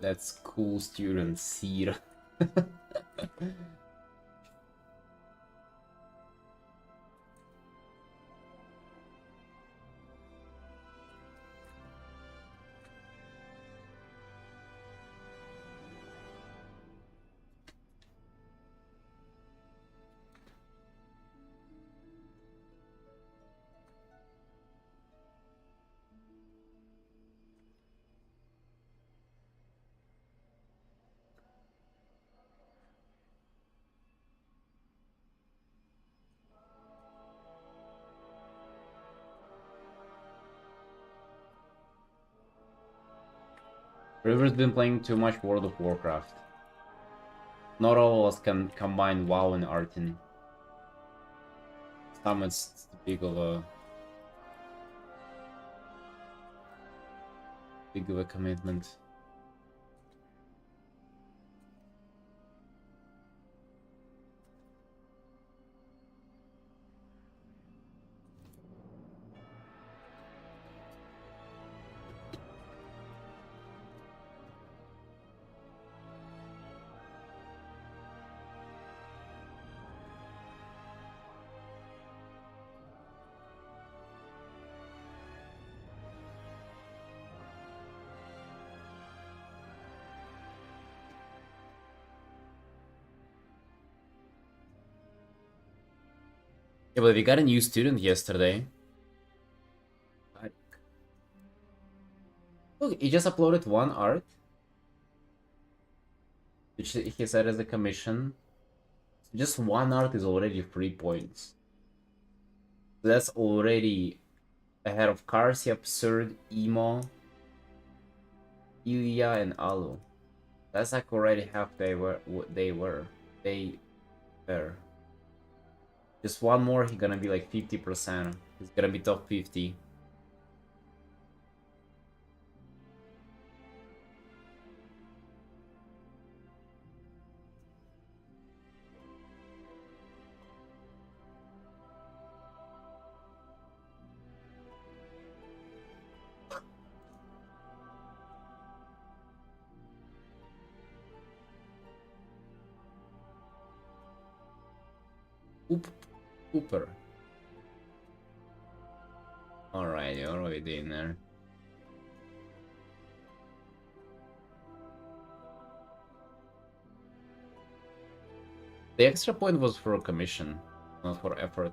That's cool student seed. River's been playing too much World of Warcraft. Not all of us can combine WoW and Artin. It's too big of a commitment. Yeah, but we got a new student yesterday. Look, he just uploaded one art, which he said as a commission. Just one art is already 3 points. So that's already ahead of Karsi, Absurd, Emo, Ilya, and Alu. That's like already half they were. Just one more, he's gonna be like 50%. He's gonna be top 50. Cooper. Alright, you're already in there. The extra point was for a commission, not for effort.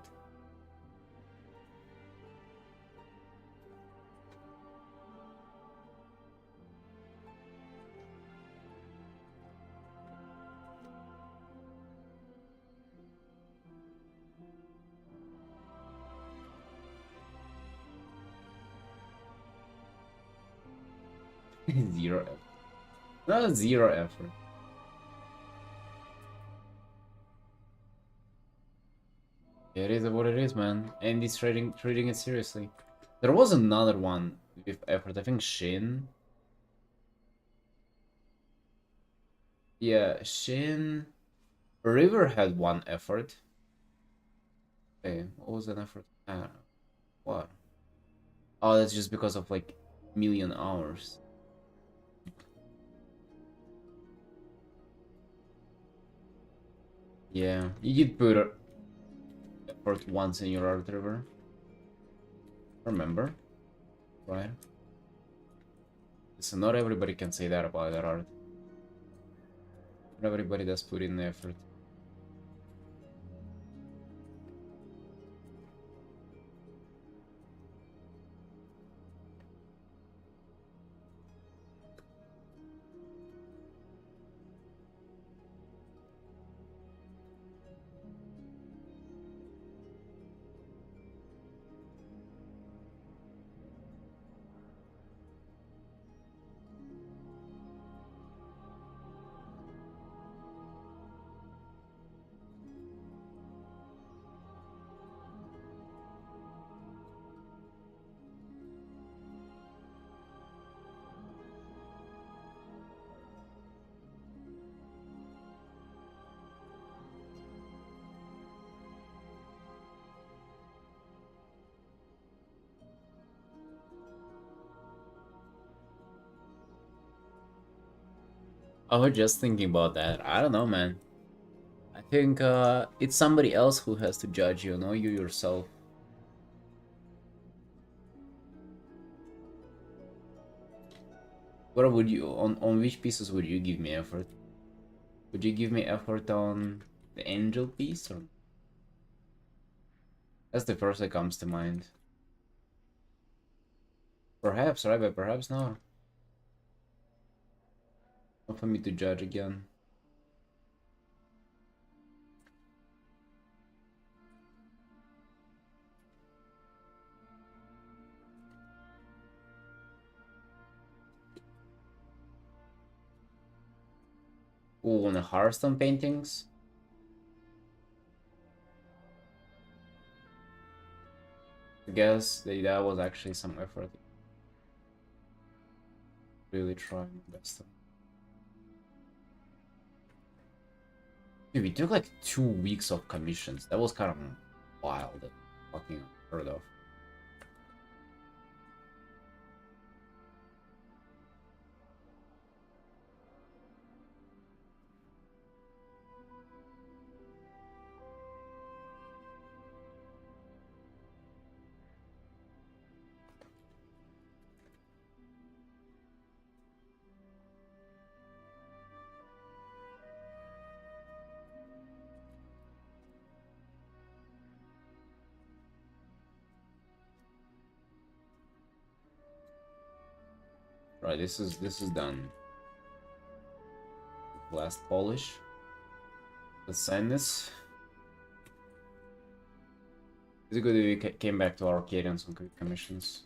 Zero effort. No, zero effort. It is what it is, man. And he's treating it seriously. There was another one with effort. I think Shin. Yeah, Shin. River had one effort. Okay, what was an effort? I don't know. What? Oh, that's just because of like million hours. Yeah, you did put effort once in your art river. Remember, right? So not everybody can say that about their art. Not everybody does put in the effort. I was just thinking about that. I don't know, man. I think it's somebody else who has to judge you, no, you yourself. What would you on which pieces would you give me effort? Would you give me effort on the angel piece or that's the first that comes to mind. Perhaps, right, but perhaps not. Not for me to judge again. Ooh, on the Hearthstone paintings? I guess that was actually some effort. Really trying my best. Dude, we took like 2 weeks of commissions. That was kind of wild. Fucking unheard of. Right, this is done. Last polish. Let's sign this. It's good that we came back to Arcade on some quick commissions.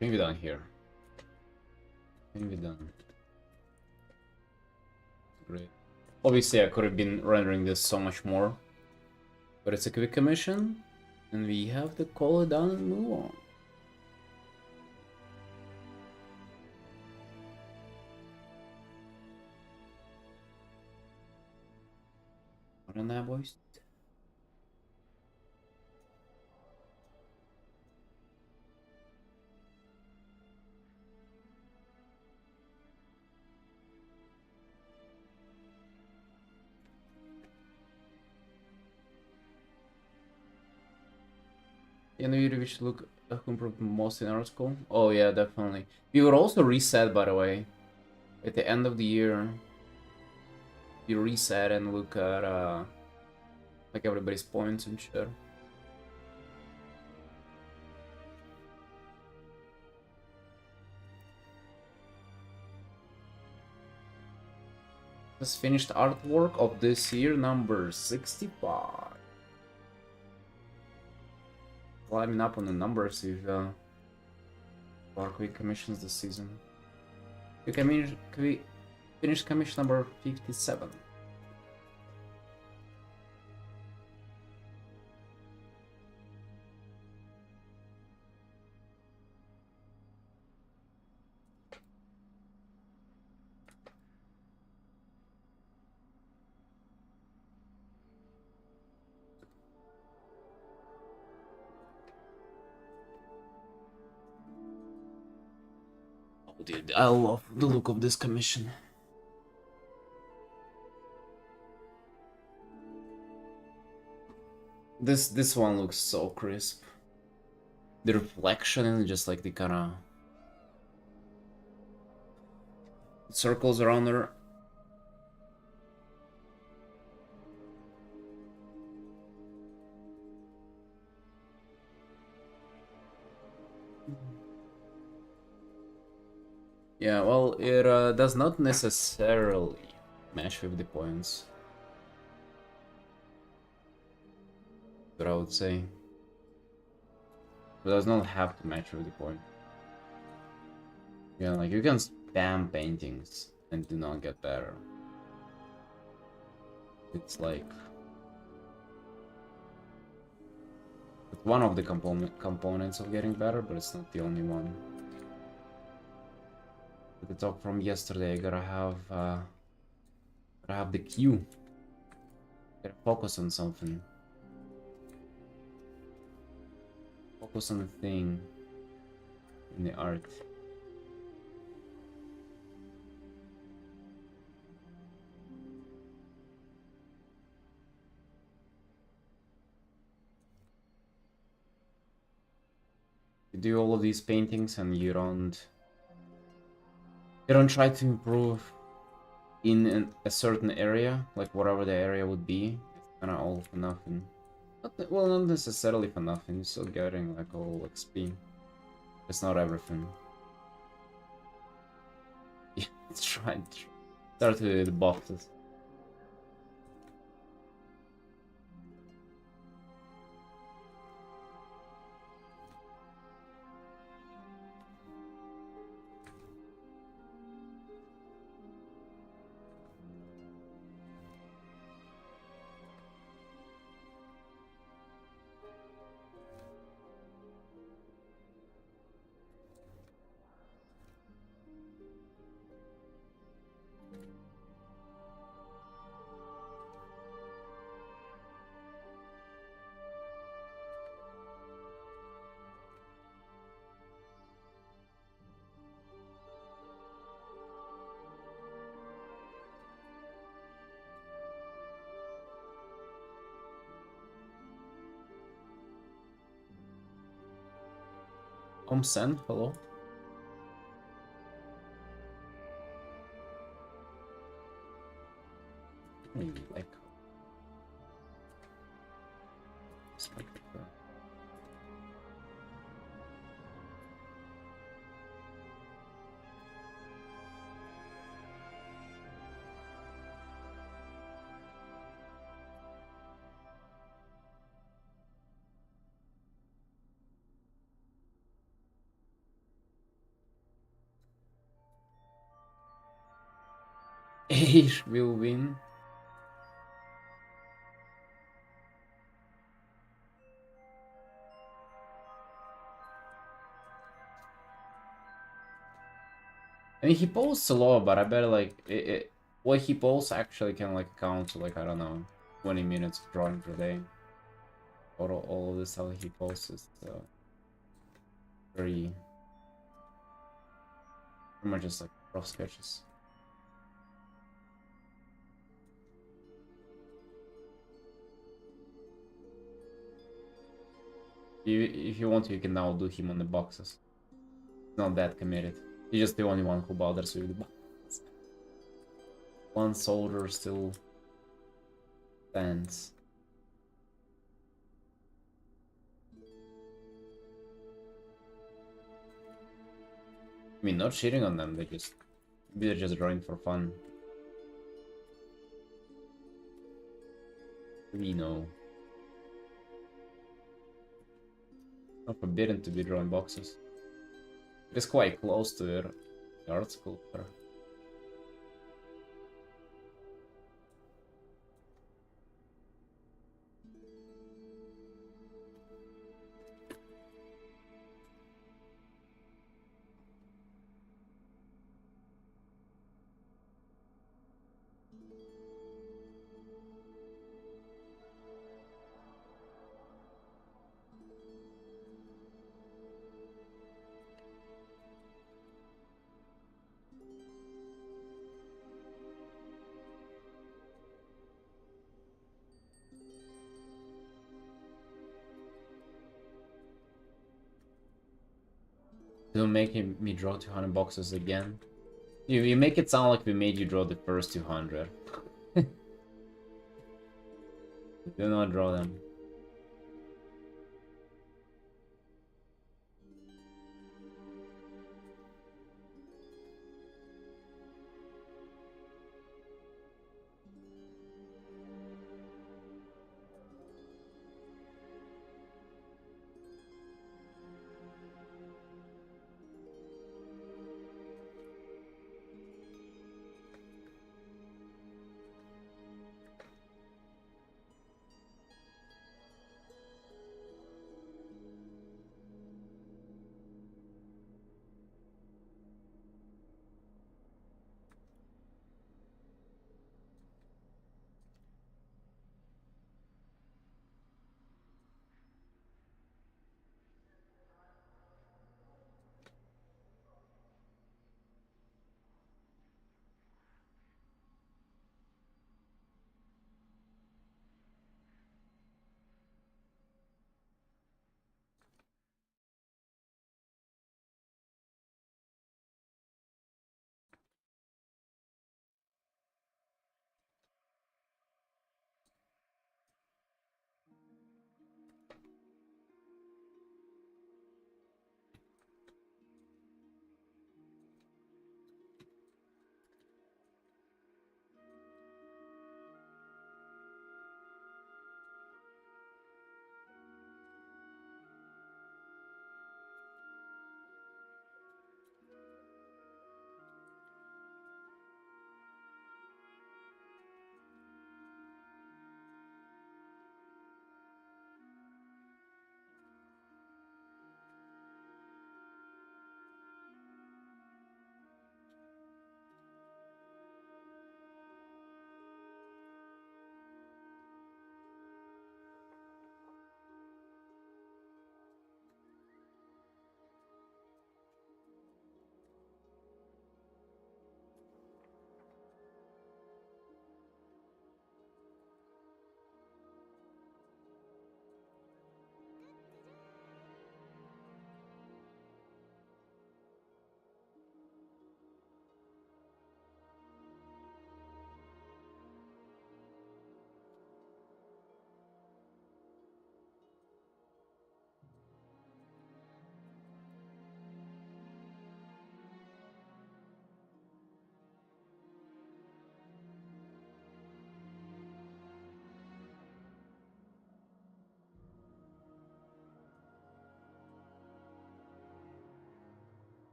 Can we done here? Can we done? Great. Obviously, I could have been rendering this so much more, but it's a quick commission, and we have to call it down and move on. What on that, boys? In the video, we should look who improved most in our school. Oh yeah, definitely. We would also reset, by the way, at the end of the year. You reset and look at like everybody's points and shit. This finished artwork of this year, number 65. Climbing up on the numbers with our quick commissions this season. We finished commission number 57. Oh dude, I love the look of this commission. This one looks so crisp. The reflection and just like the kind of circles around her. Yeah, well, it does not necessarily match with the points, but I would say it does not have to match with the point. Yeah, like you can spam paintings and do not get better. It's like it's one of the components of getting better, but it's not the only one. At the top from yesterday, I gotta have the cue. Gotta focus on something. Focus on the thing in the art. You do all of these paintings and you don't try to improve in a certain area, like whatever the area would be. It's kind of all for nothing. Well, not necessarily for nothing. You're still getting like all XP. It's not everything. Yeah, it's right. Start with the boxes. Sen, hello. Like, Age will win. I mean, he posts a lot, but I bet like what he posts actually can like count to like I don't know, 20 minutes of drawing per day. All of this how he posts is very pretty much just like rough sketches. If you want to, you can now do him on the boxes. Not that committed. He's just the only one who bothers with the boxes. One soldier still stands. I mean, not cheating on them, they're just drawing for fun. We know. Not forbidden to be drawing boxes. It is quite close to the art sculptor. Don't make me draw 200 boxes again. You make it sound like we made you draw the first 200. Do not draw them.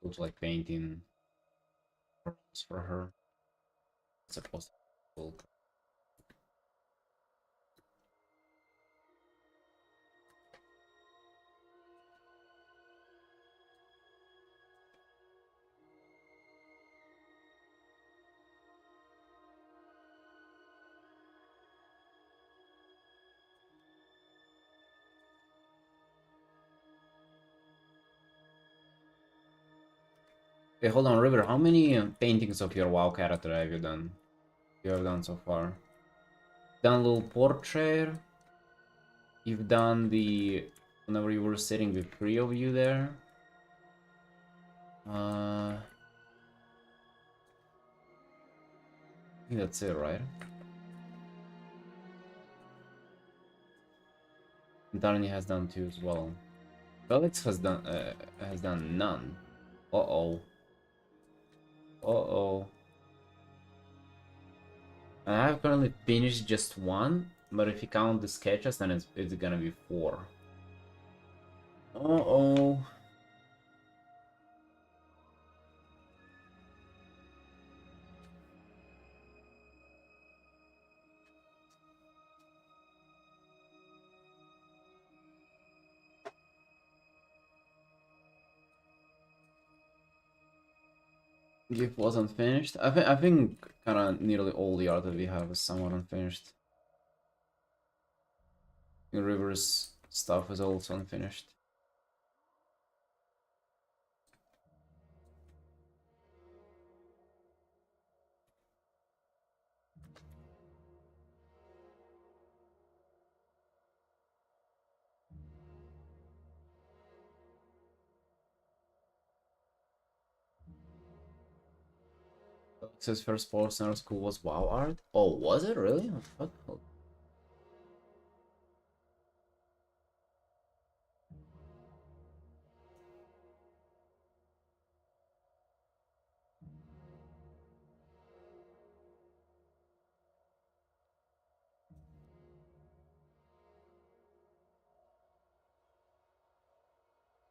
Looks like painting for her. It's supposed to. Okay, hold on, River. How many paintings of your WoW character have you done? You have done so far? Done a little portrait. You've done the whenever you were sitting with three of you there. I think that's it, right? Darny has done two as well. Felix has done none. Uh-oh. Uh-oh. I have currently finished just one, but if you count the sketches, then it's gonna be four. Uh-oh. Gift wasn't finished. I think kind of nearly all the art that we have is somewhat unfinished. River's stuff is also unfinished. His first post in our school was WoW art. Oh, was it really? What the fuck?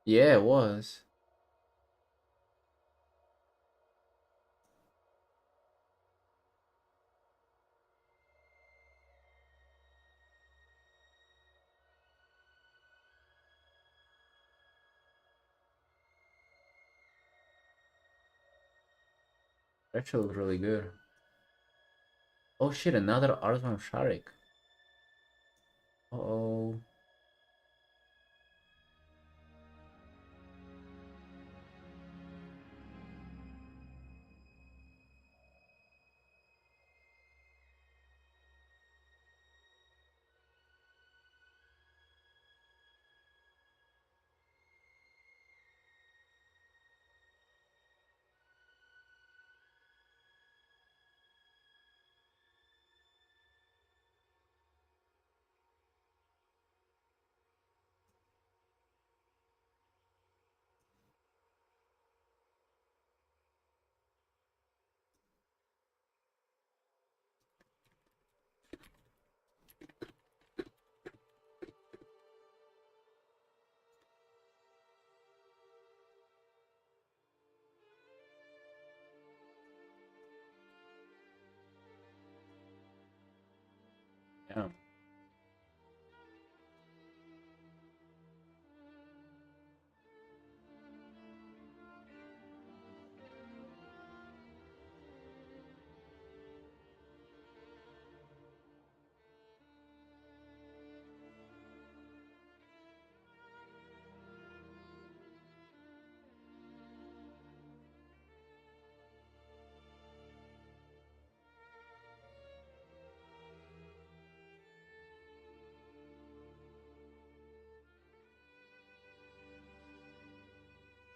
Yeah, it was. Actually looked really good. Oh shit, another art from Sharik. Uh-oh. Yeah.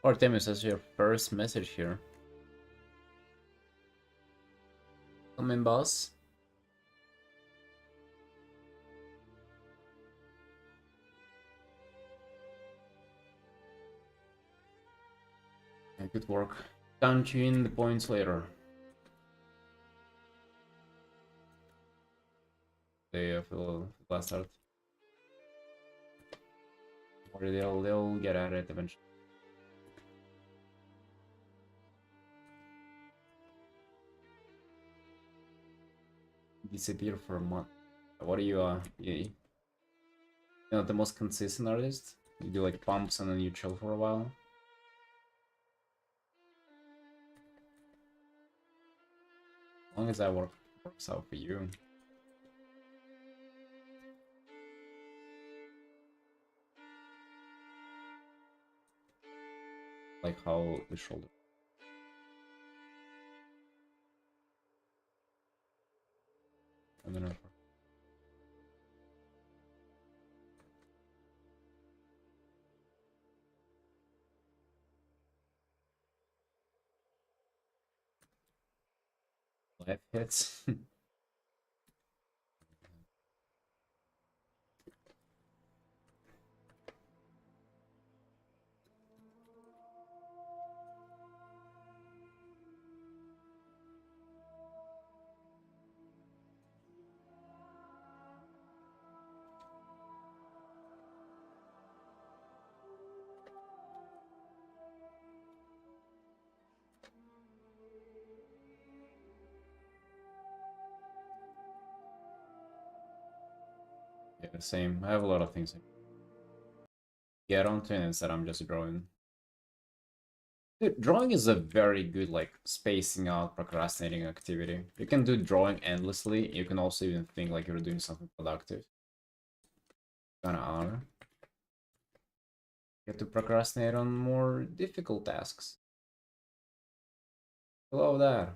Artemis, that's your first message here. Come in, boss. Yeah, good work. Count you in the points later. They feel last art. Or they'll get at it eventually. disappear for a month. What are you, you know, the most consistent artist? You do like pumps and then you chill for a while? As long as that works out for you. Like how the shoulder. I don't know. Life hits. Yeah, same. I have a lot of things I get onto, and instead I'm just drawing. Dude, drawing is a very good, like, spacing out, procrastinating activity. You can do drawing endlessly. You can also even think like you're doing something productive. Kinda are. You have to procrastinate on more difficult tasks. I love that.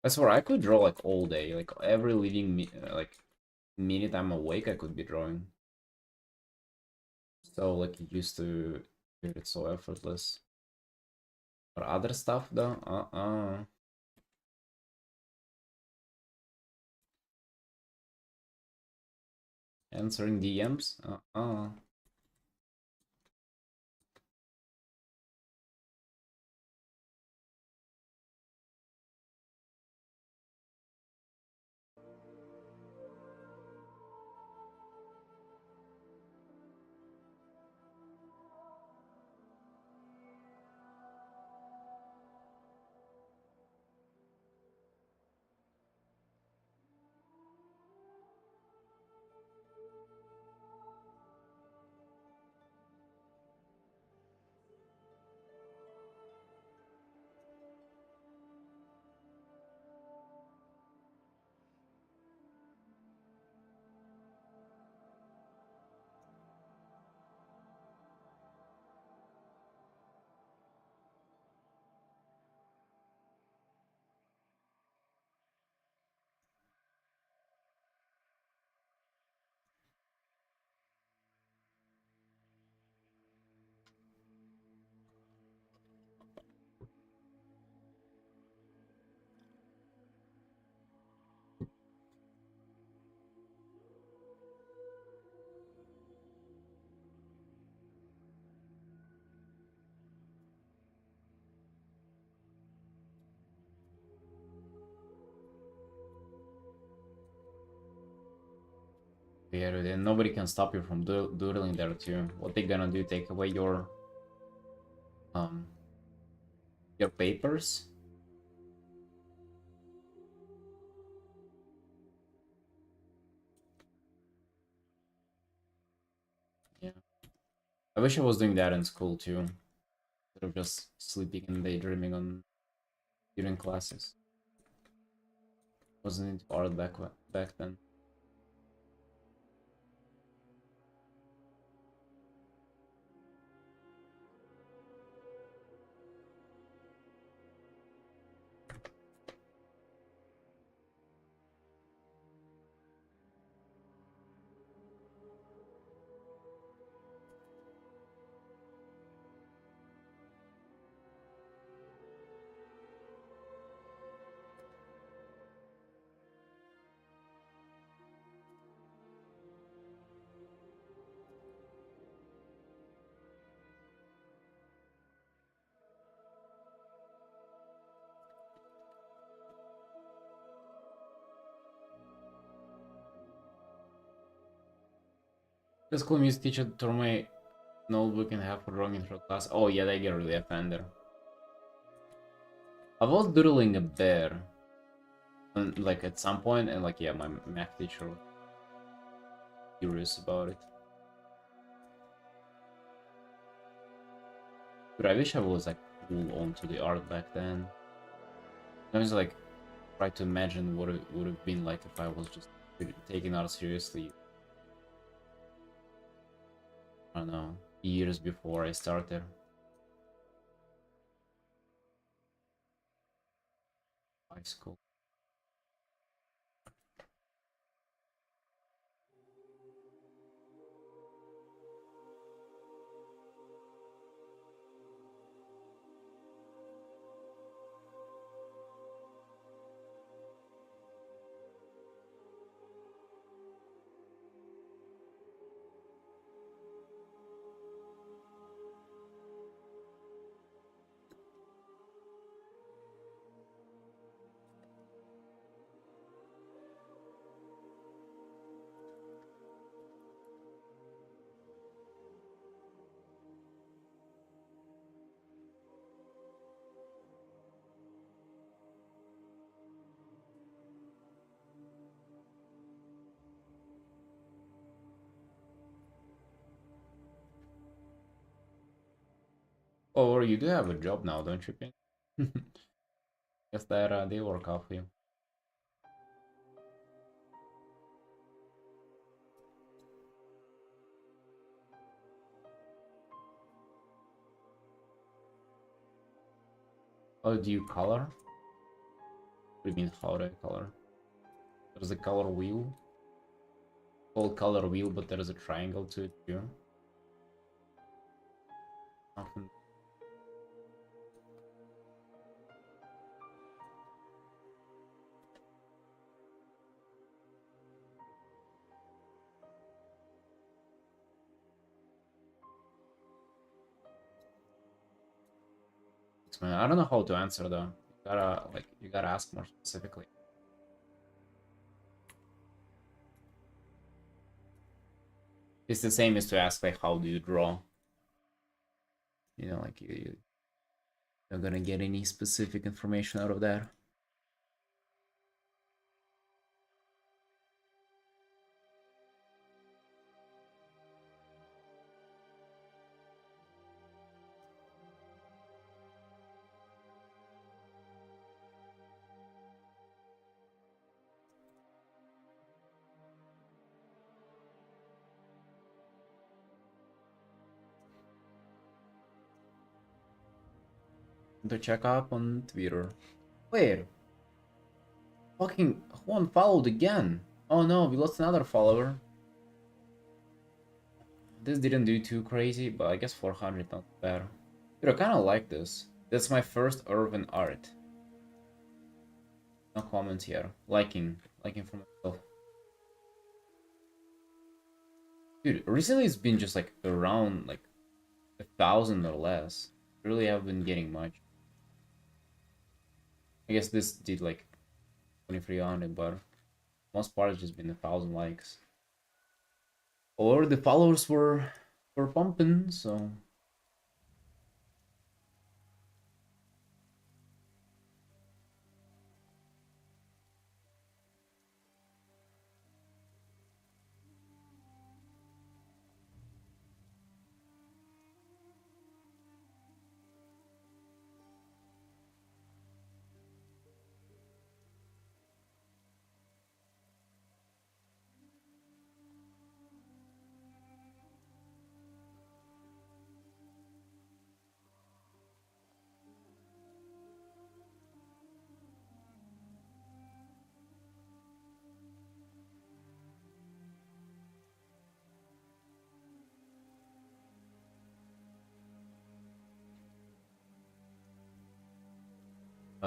I swear, I could draw like all day. Like every living like minute I'm awake, I could be drawing. So like used to do it so effortless. But other stuff though, answering DMs, yeah, then nobody can stop you from doodling there too. What they gonna do? Take away um your papers? Yeah. I wish I was doing that in school too. Instead of just sleeping and daydreaming on during classes. Wasn't into art back then. The school music teacher tore my notebook in half for drawing intro class. Oh yeah, they get really offended. I was doodling a bear. And, like at some point, and like yeah, my math teacher was curious about it. But I wish I was like full onto the art back then. I was like try to imagine what it would have been like if I was just taking art seriously. I don't know, years before I started high school. Or you do have a job now, don't you, Pink? Guess that they work out for you. Oh, do you color? What do you mean how do I color? There's a color wheel. Called color wheel, but there's a triangle to it too. Often. I don't know how to answer though. You gotta ask more specifically. It's the same as to ask like how do you draw? You know, like you're not gonna get any specific information out of that. To check up on Twitter. Wait, fucking Juan followed again. Oh no, we lost another follower. This didn't do too crazy, but I guess 400 not bad. Dude, I kind of like this. That's my first urban art. No comments here. Liking for myself. Dude, recently it's been just like around like 1,000 or less. Really haven't been getting much. I guess this did like 23 on it, but most part it's just been 1,000 likes. Or the followers were pumping, so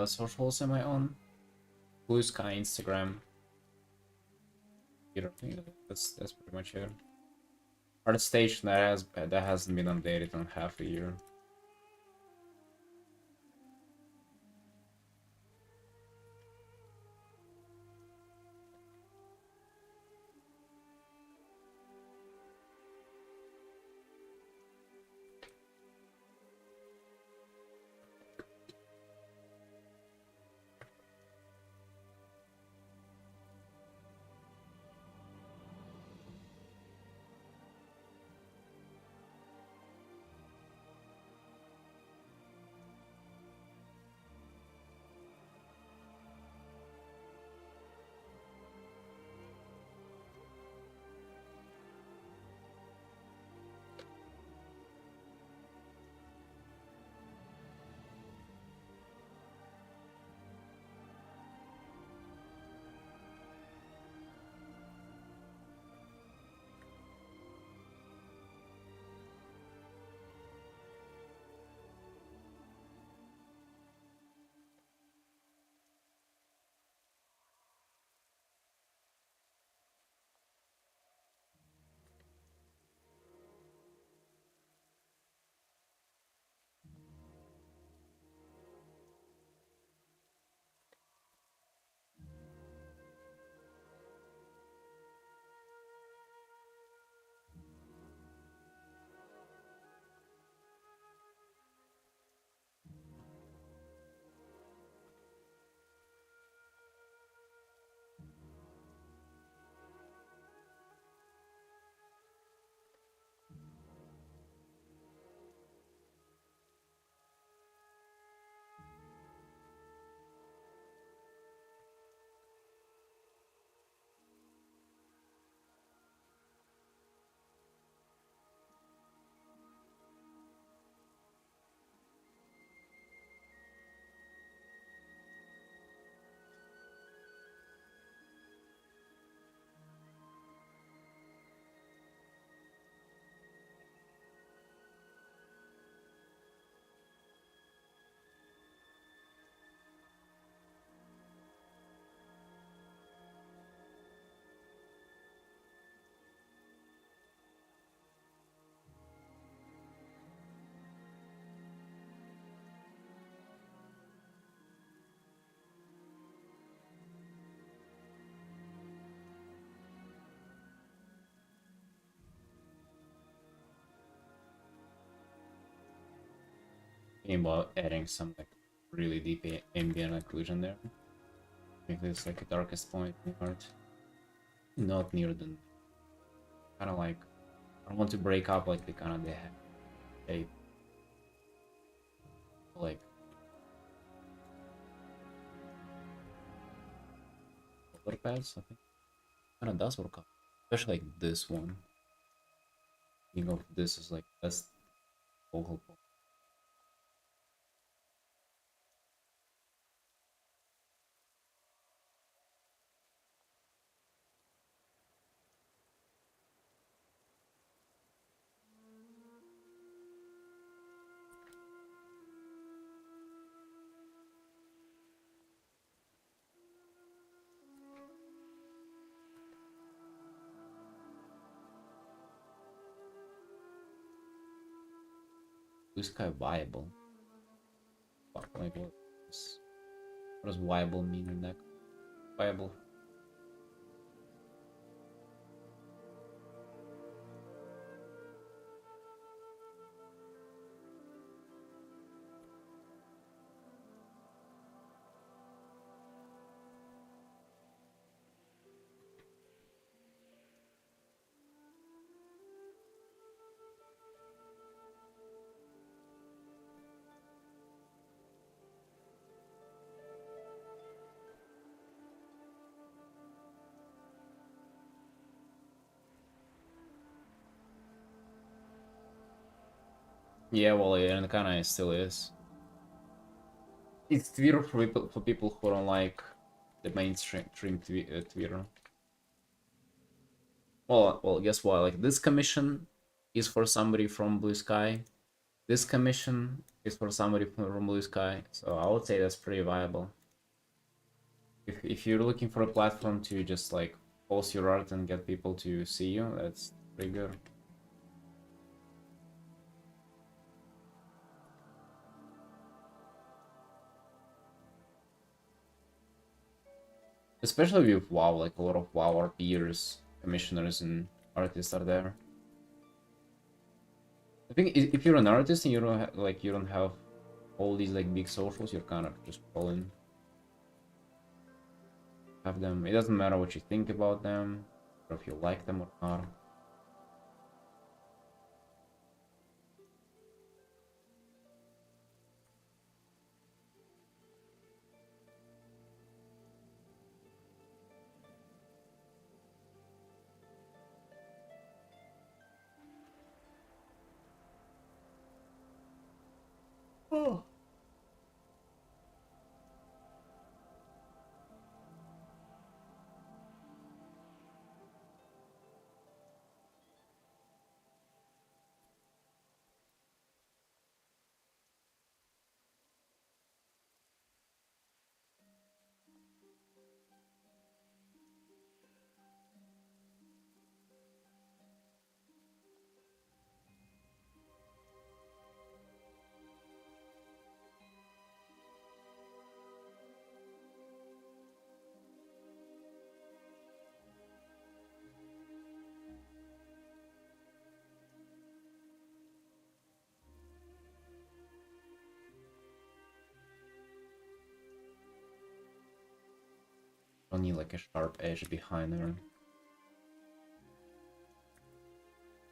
socials am I on? Blue Sky, Instagram. You don't think that's pretty much it. Art station that hasn't been updated in half a year. thinking about adding some like really deep ambient occlusion there. Make this like a darkest point in the art. Not near the kind of like I don't want to break up like the kind of the shape. Like color pads, I think kind of does work out. Especially like this one. You know, this is like best focal point. Blue sky viable. Like what does viable mean in that? Viable. Yeah, well, yeah, and kind of still is. It's Twitter for people who don't like the mainstream Twitter. Well, guess what? Like this commission is for somebody from Blue Sky. This commission is for somebody from Blue Sky. So I would say that's pretty viable. If you're looking for a platform to just like post your art and get people to see you, that's pretty good. Especially with WoW, like a lot of WoW RPers, commissioners, and artists are there. I think if you're an artist and you don't you don't have all these like big socials, you're kind of just calling. Have them. It doesn't matter what you think about them, or if you like them or not. Oh. Don't need like a sharp edge behind her.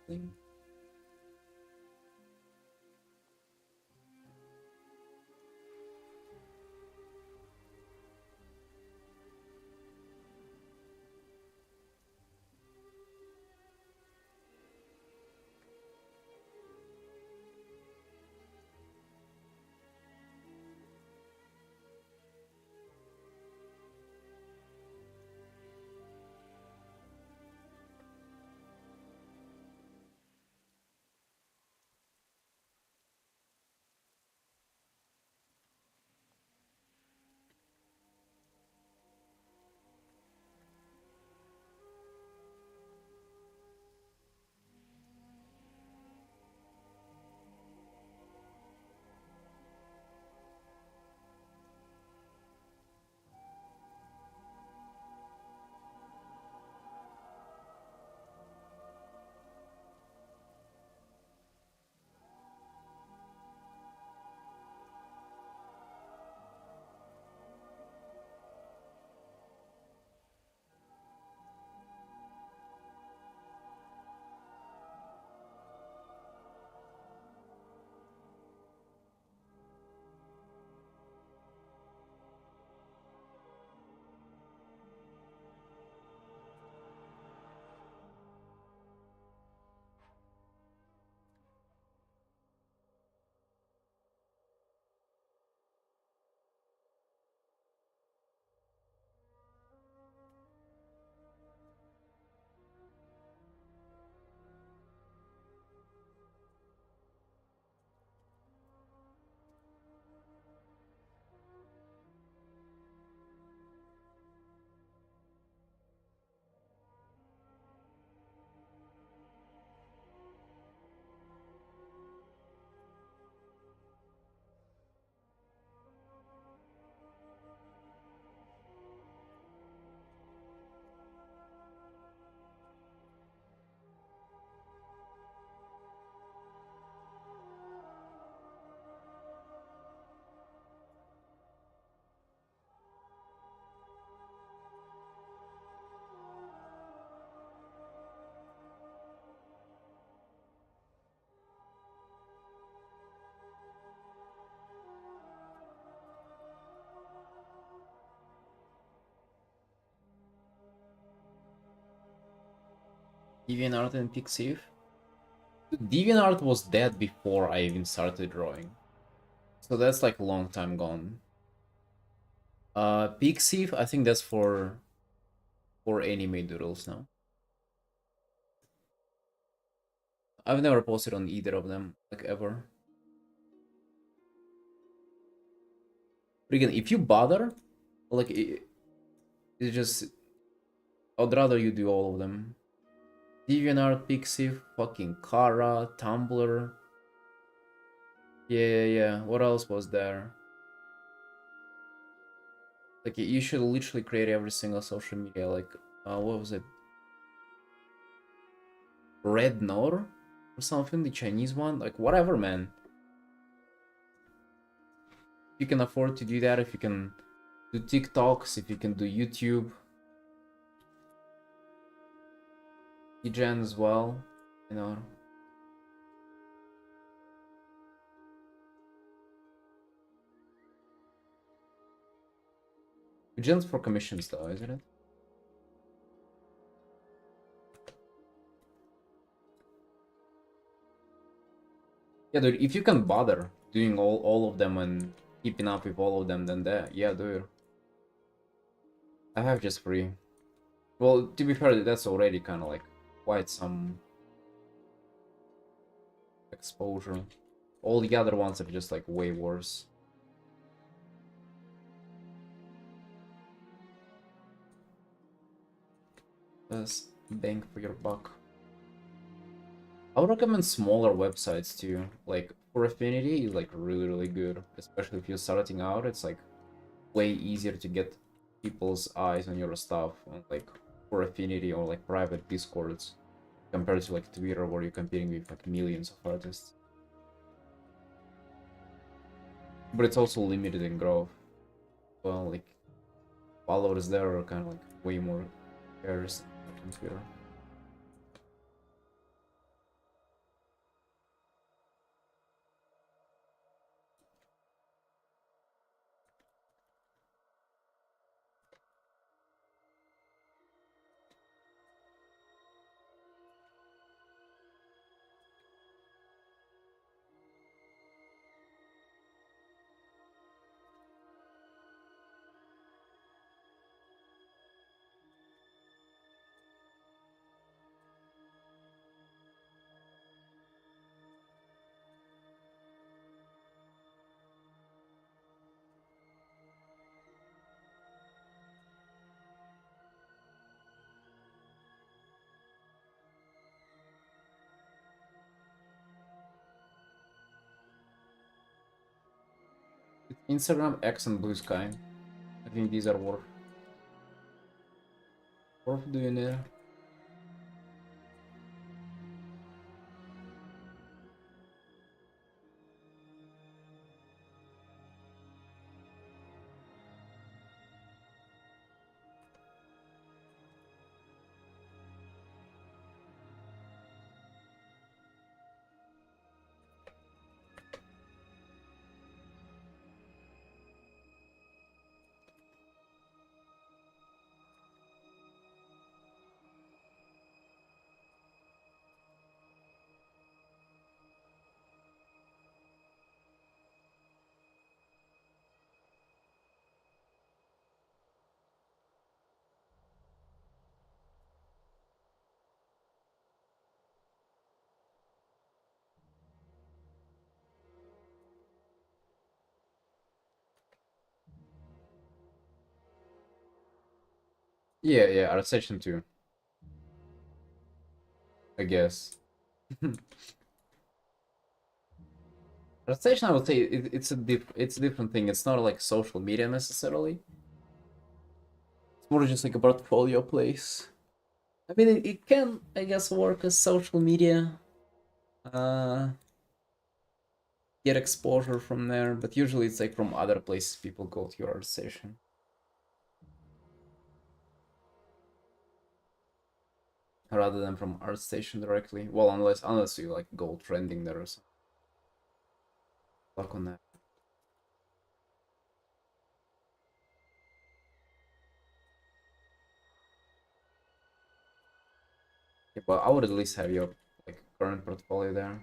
Thing. DeviantArt and Pixiv. DeviantArt was dead before I even started drawing. So that's like a long time gone. Pixiv, I think that's for anime doodles now. I've never posted on either of them, like ever. But again, if you bother, like it's just I'd rather you do all of them. DeviantArt, Pixiv, fucking Kara, Tumblr. Yeah. What else was there? Like you should literally create every single social media. Like, what was it? Red Nor or something, the Chinese one. Like whatever, man. If you can afford to do that, if you can do TikToks, if you can do YouTube, EGen as well, you know. EGen's for commissions though, isn't it? Yeah, dude, if you can bother doing all of them and keeping up with all of them, then that, yeah, dude. I have just free. Well, to be fair, that's already kind of like quite some exposure. All the other ones are just like way worse. Just bang for your buck. I would recommend smaller websites too. Like for Affinity is like really good, especially if you're starting out. It's like way easier to get people's eyes on your stuff on like for Affinity or like private Discords compared to like Twitter where you're competing with like millions of artists. But it's also limited in growth. Well, like followers there are kind of like way more scarce than Twitter. Instagram, X, and Blue Sky. I think these are worth doing there. Yeah, Art Station 2, I guess. Art Station, I would say it's a different thing. It's not like social media necessarily. It's more just like a portfolio place. I mean, it can, I guess, work as social media. Uh, get exposure from there, but usually it's like from other places people go to your art station rather than from art station directly. Well, unless you like go trending there or something. Luck on that. Yeah, Well, I would at least have your like current portfolio there.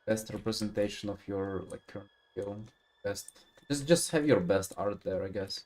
Best representation of your like current skill. Best, just have your best art there, I guess.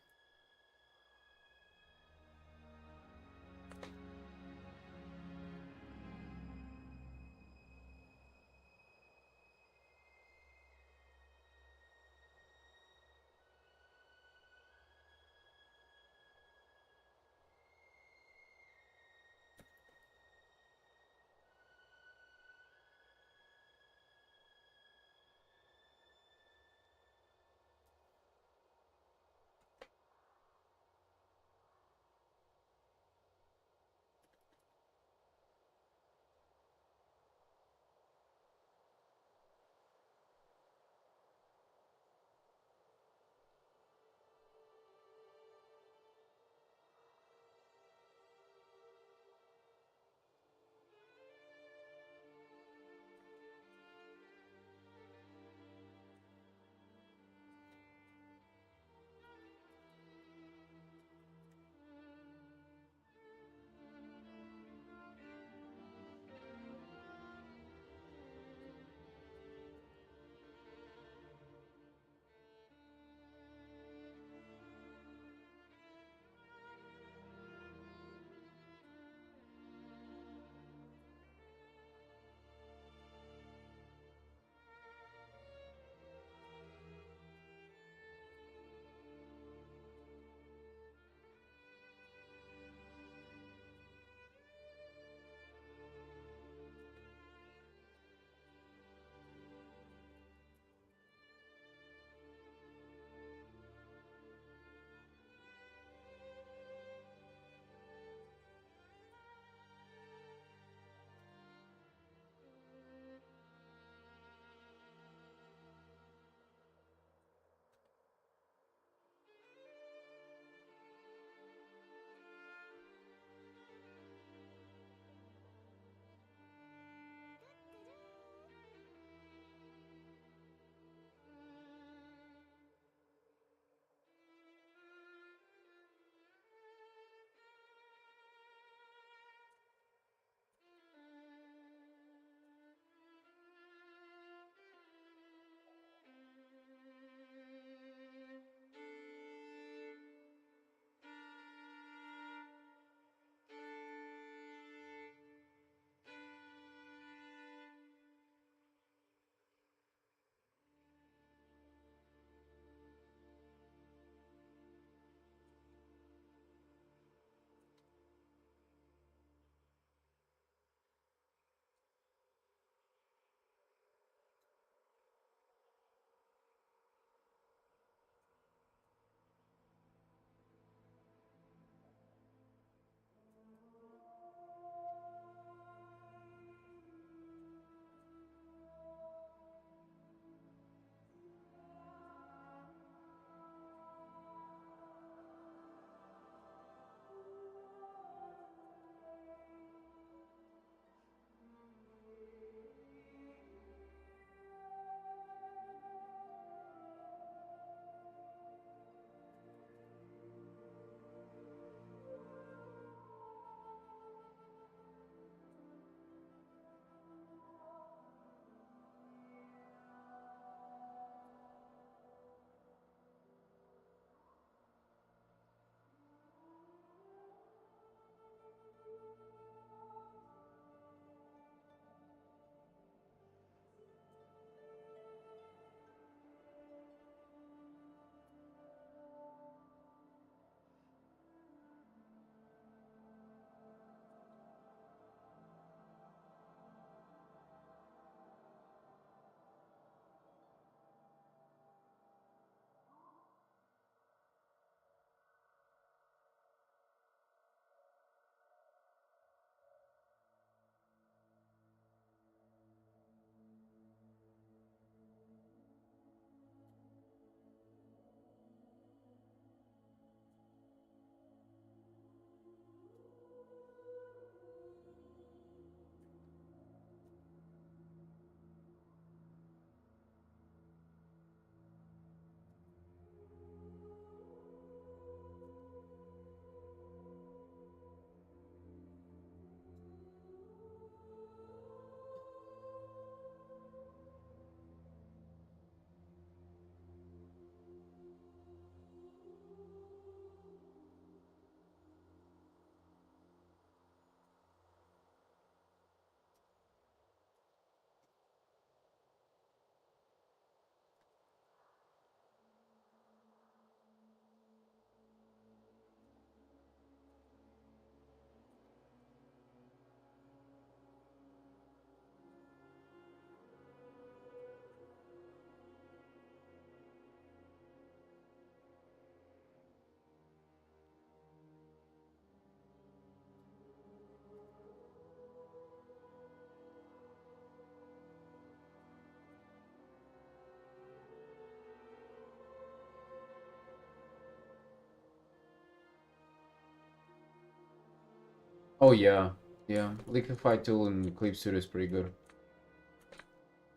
Oh yeah, yeah. Liquify tool in Clip Studio is pretty good.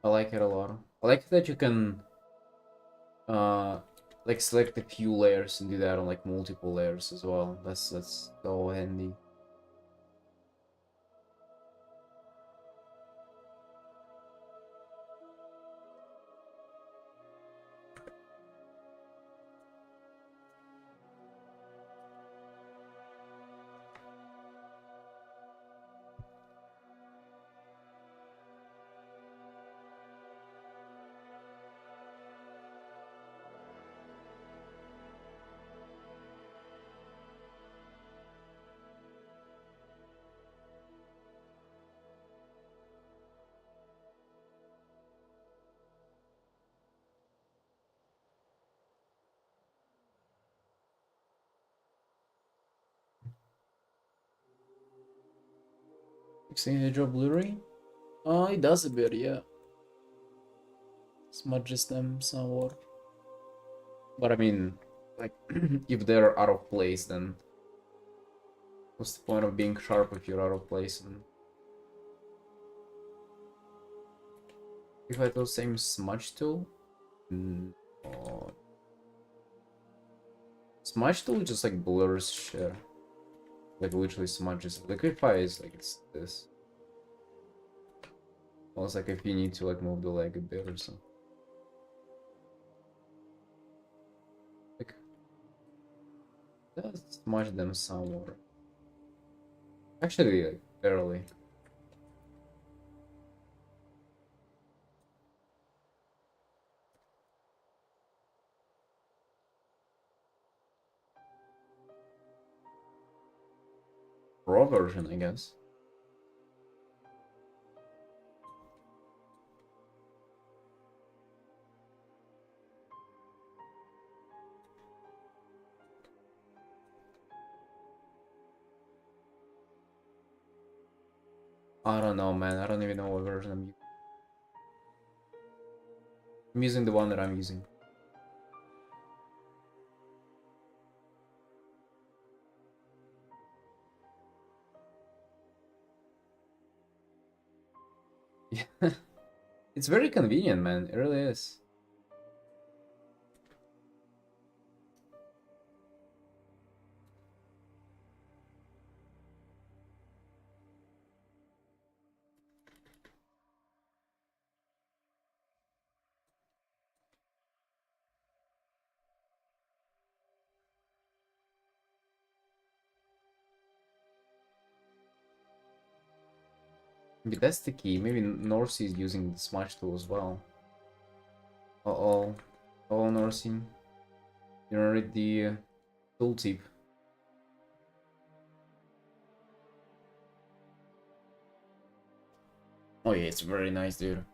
I like it a lot. I like that you can uh like select a few layers and do that on like multiple layers as well. That's so handy. Fixing the drop Blu-ray? Oh, it does a bit, yeah. Smudges them somewhat. But I mean, like, if they're out of place, then what's the point of being sharp if you're out of place? And if I do the same smudge tool, oh, smudge tool just like blurs shit, like literally smudges. Liquify is like it's this. Almost like if you need to like move the leg a bit or something. Like, does smudge them somewhere. Actually, like barely. Raw version, I guess. I don't know, man. I don't even know what version I'm using. I'm using the one that I'm using. Yeah. It's very convenient, man. It really is. Maybe that's the key. Maybe Norsey is using the smudge tool as well. Uh-oh. Oh, Norsey. You don't read the tooltip. Oh yeah, it's very nice, dude.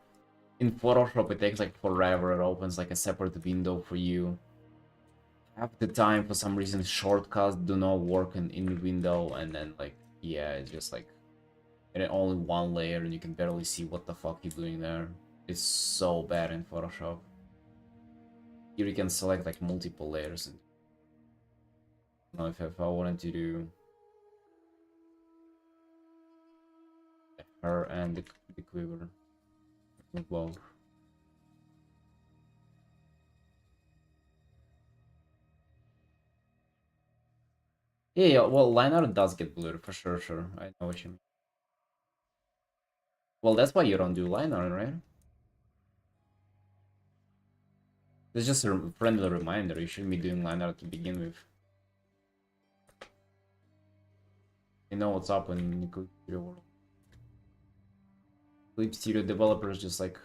In Photoshop, it takes like forever. It opens like a separate window for you. Half the time, for some reason, shortcuts do not work in window, and then like, yeah, it's just like only one layer, and you can barely see what the fuck you're doing there. It's so bad in Photoshop. Here you can select like multiple layers. And now if I wanted to do her and the quiver, both. Yeah, yeah, well, line art does get blurred for sure, sure. I know what you mean. Well, that's why you don't do line art, right? It's just a friendly reminder. You shouldn't be doing line art to begin with. You know what's up when you click Studio World. Clip Studio developers just like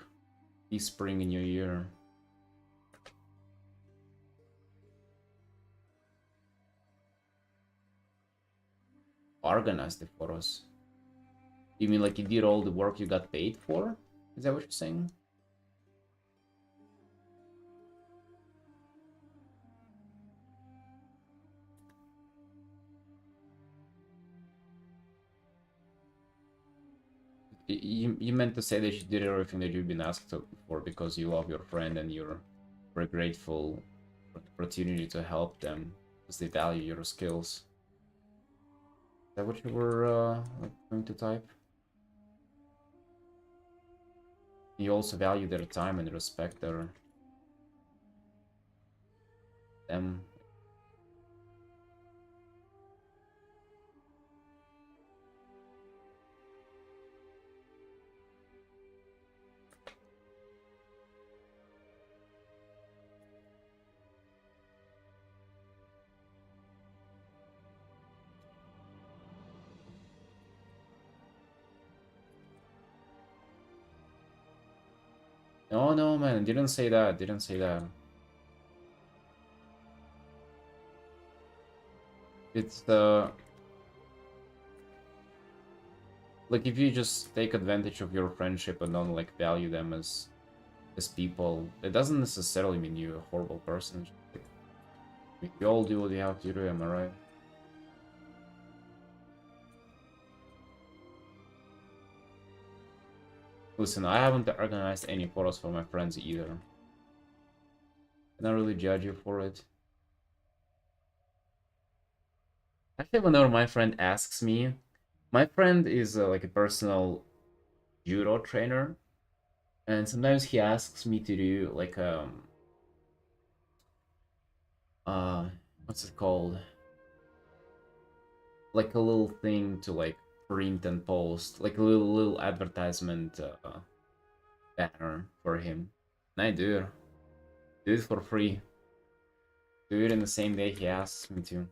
spring in your ear. Organize the photos. You mean like you did all the work you got paid for? Is that what you're saying? You meant to say that you did everything that you've been asked for because you love your friend and you're very grateful for the opportunity to help them because they value your skills. that what you were like going to type? You also value their time and respect them. No, no, man, didn't say that. Didn't say that. It's like if you just take advantage of your friendship and don't like value them as people, it doesn't necessarily mean you're a horrible person. We all do what we have to do, am I right? Listen, I haven't organized any photos for my friends either. I don't really judge you for it. Actually, whenever my friend asks me, my friend is like a personal judo trainer, and sometimes he asks me to do like uh what's it called? Like a little thing to like print and post, like a little advertisement banner for him. And I do it for free. Do it in the same day he asks me to.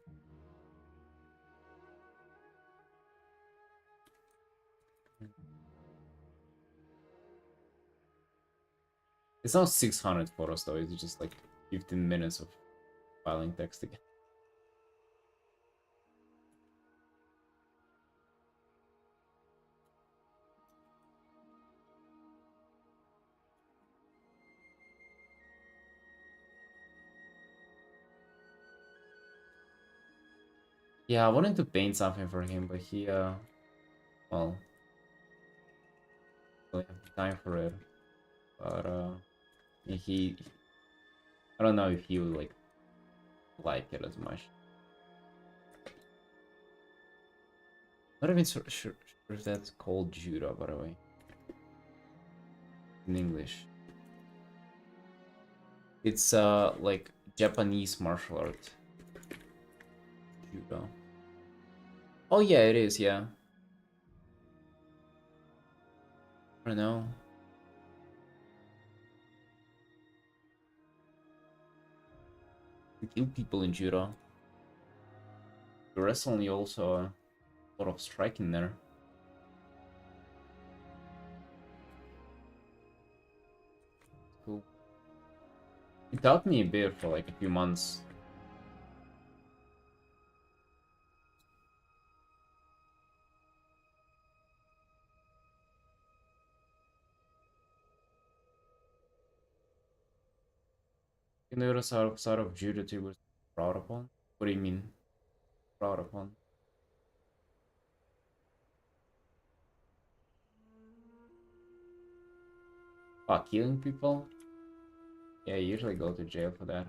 It's not 600 photos though, it's just like 15 minutes of filing text again. Yeah, I wanted to paint something for him, but he well, don't have time for it. But he I don't know if he would like it as much. Not even sure if that's called judo, by the way, in English. It's like Japanese martial art. Judo. Oh yeah, it is. Yeah. I don't know. You kill people in judo. The wrestling also a lot of striking there. Cool. It taught me a bit for like a few months. You notice outside of judo too was proud upon. What do you mean? Proud upon? Killing people? Yeah, you usually go to jail for that.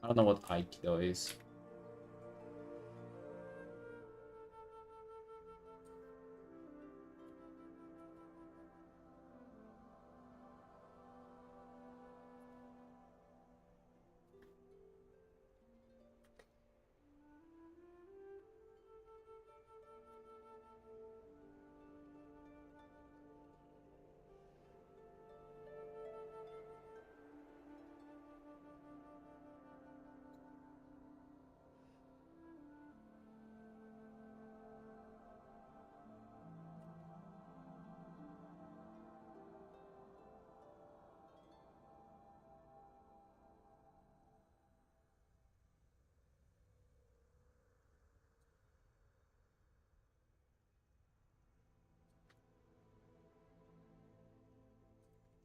I don't know what Aikido is.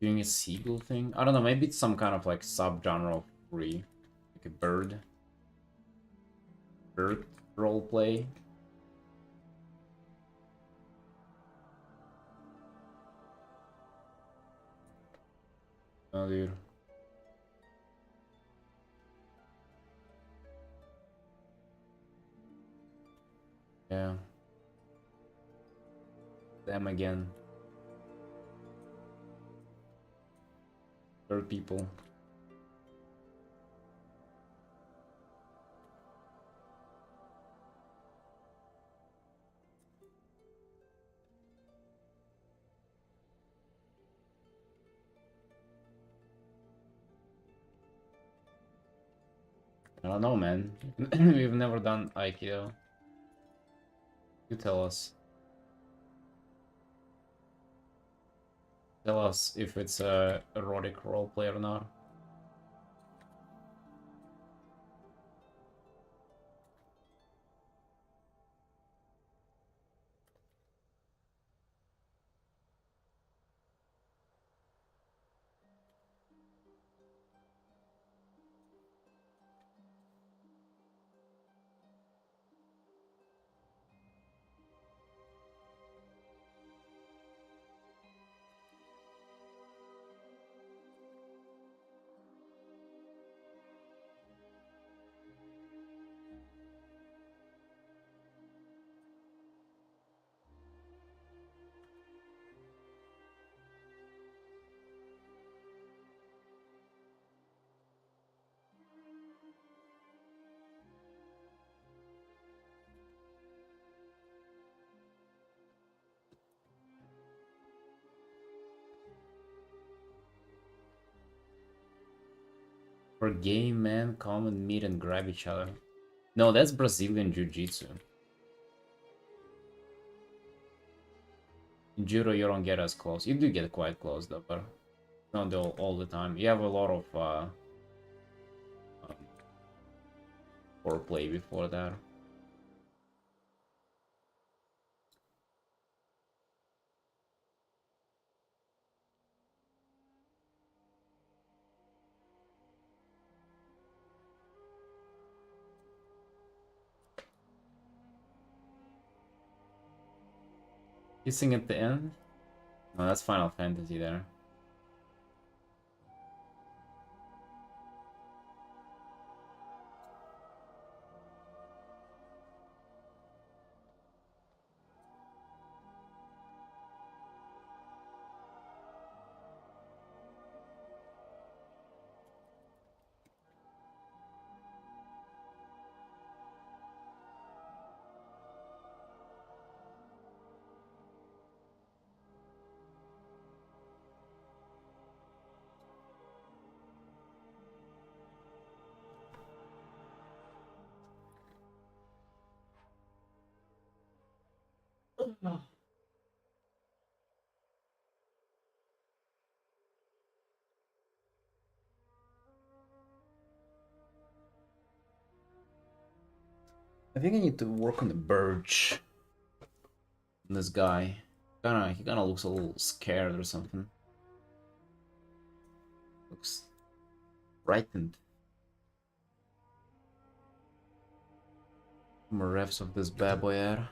Doing a seagull thing? I don't know, maybe it's some kind of like subgenre of free. Like a bird. bird roleplay. Oh, dude. Yeah. Them again. Bird people. I don't know, man. We've never done Aikido. You tell us. Tell us if it's a erotic roleplay or not. For game, man, come and meet and grab each other. No, that's Brazilian Jiu-Jitsu. In Judo, you don't get as close. You do get quite close, though, but not all the time. You have a lot of um, foreplay before that. Kissing at the end? No, that's Final Fantasy there. I think I need to work on the Burge. This guy. He kinda looks a little scared or something. Looks frightened. More refs of this bad boy ad.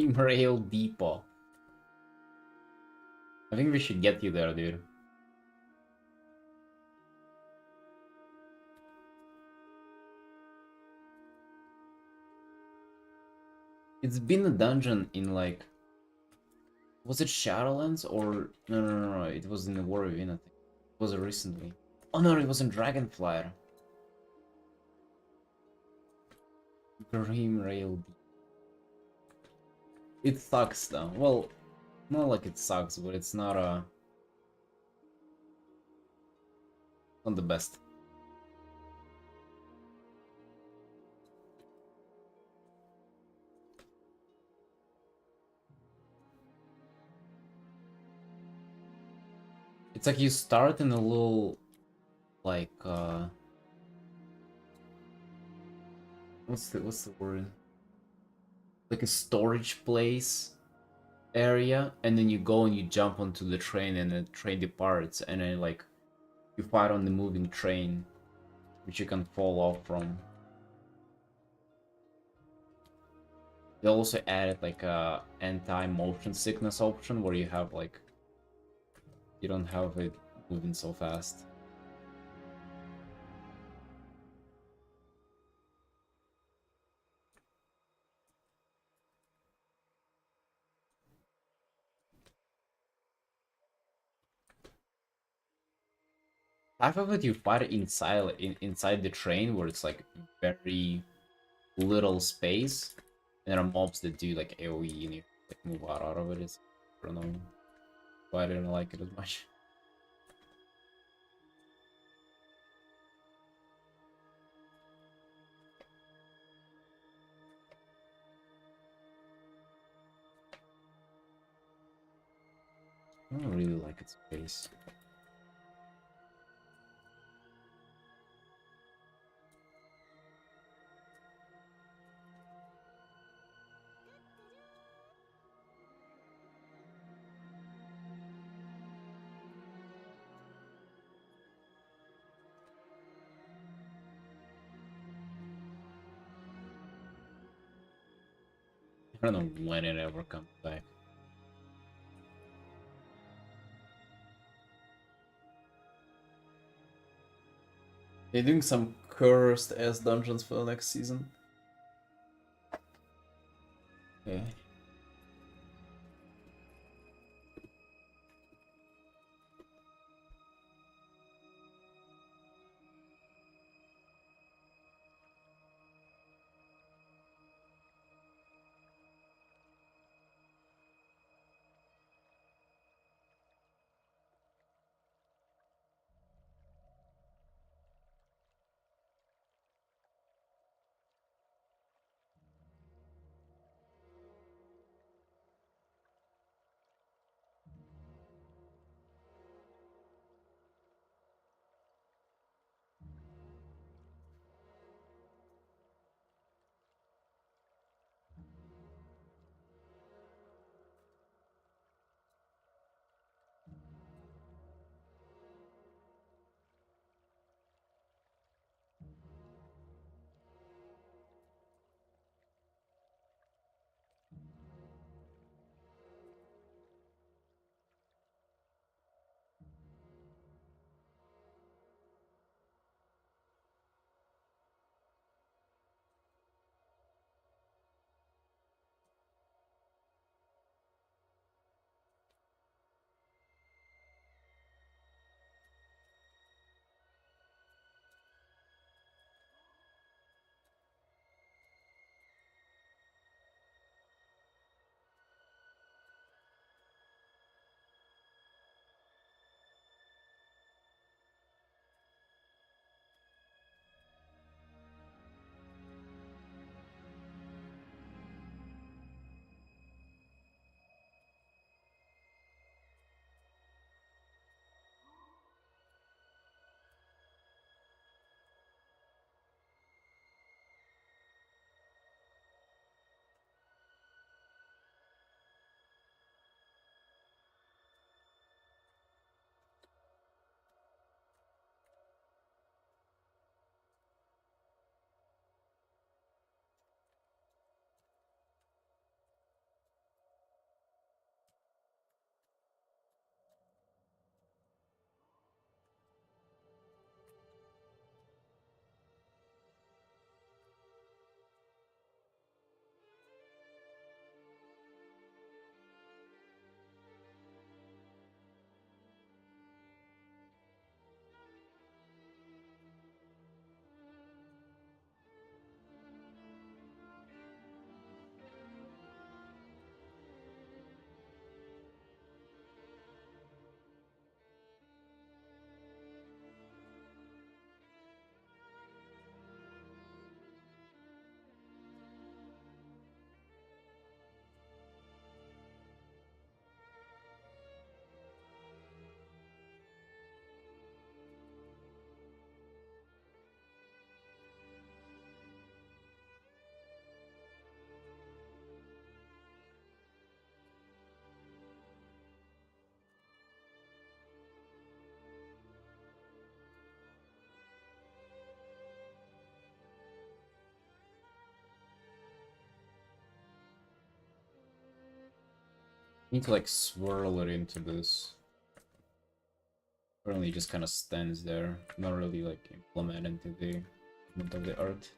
Rail Depot. I think we should get you there, dude. It's been a dungeon in like... Was it Shadowlands or... No. It was in the War Within, I think. Was it recently? Oh no, it was in Dragonflyer. Grim Rail Depot. It sucks though. Well, not like it sucks, but it's not not the best. It's like you start in a little like what's the word? Like a storage place area, and then you go and you jump onto the train and the train departs, and then like you fight on the moving train, which you can fall off from. They also added like a anti-motion sickness option where you have like you don't have it moving so fast. Half of it you fight inside the train where it's like very little space, and there are mobs that do like AoE and you like move out of it. It's, I don't know why I didn't like it as much. I don't really like its space. I don't know when it ever comes back. They're doing some cursed ass dungeons for the next season. Yeah. Need to like swirl it into this. Currently just kind of stands there, not really like implement into the movement of the art.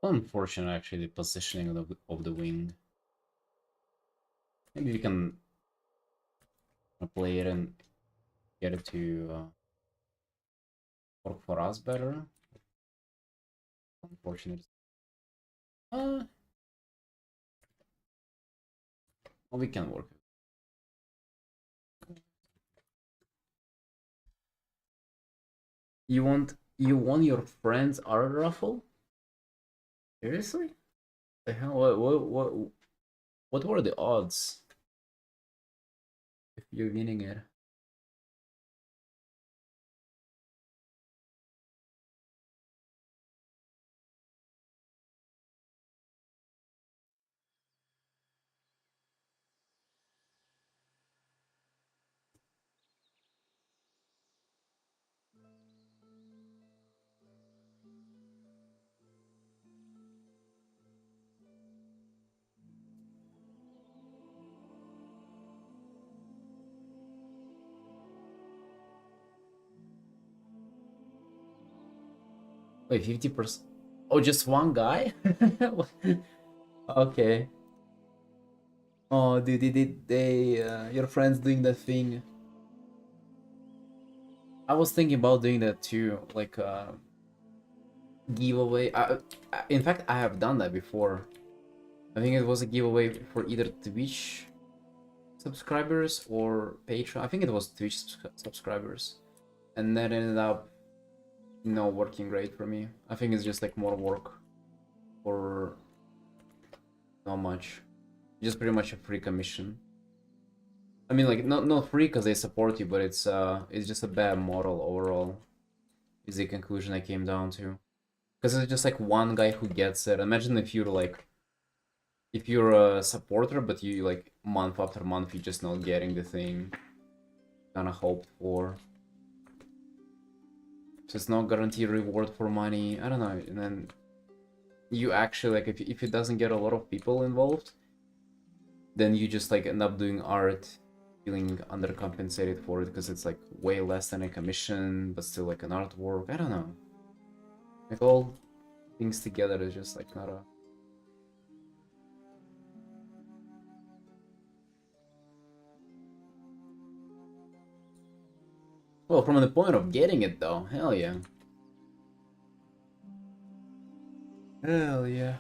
Unfortunate actually, the positioning of the wing. Maybe we can play it and get it to work for us better. Unfortunate. Well, we can work it. You won your friend's art raffle? Seriously? The hell? What were the odds if you're winning it? Wait, 50%? Oh, just one guy? Okay. Oh, your friends doing that thing. I was thinking about doing that too, like giveaway. In fact, I have done that before. I think it was a giveaway for either Twitch subscribers or Patreon. I think it was Twitch subscribers, and that ended up working great for me. I think it's just like more work for not much, just pretty much a free commission. I mean, like not free because they support you, but it's just a bad model overall. Is the conclusion I came down to. Because it's just like one guy who gets it. Imagine if you're a supporter, but you like month after month you're just not getting the thing kind of hoped for. So it's not guaranteed reward for money. I don't know. And then you actually like if it doesn't get a lot of people involved, then you just like end up doing art, feeling undercompensated for it because it's like way less than a commission, but still like an artwork. I don't know. Like all things together is just like not a. Well, from the point of getting it though, hell yeah. Hell yeah.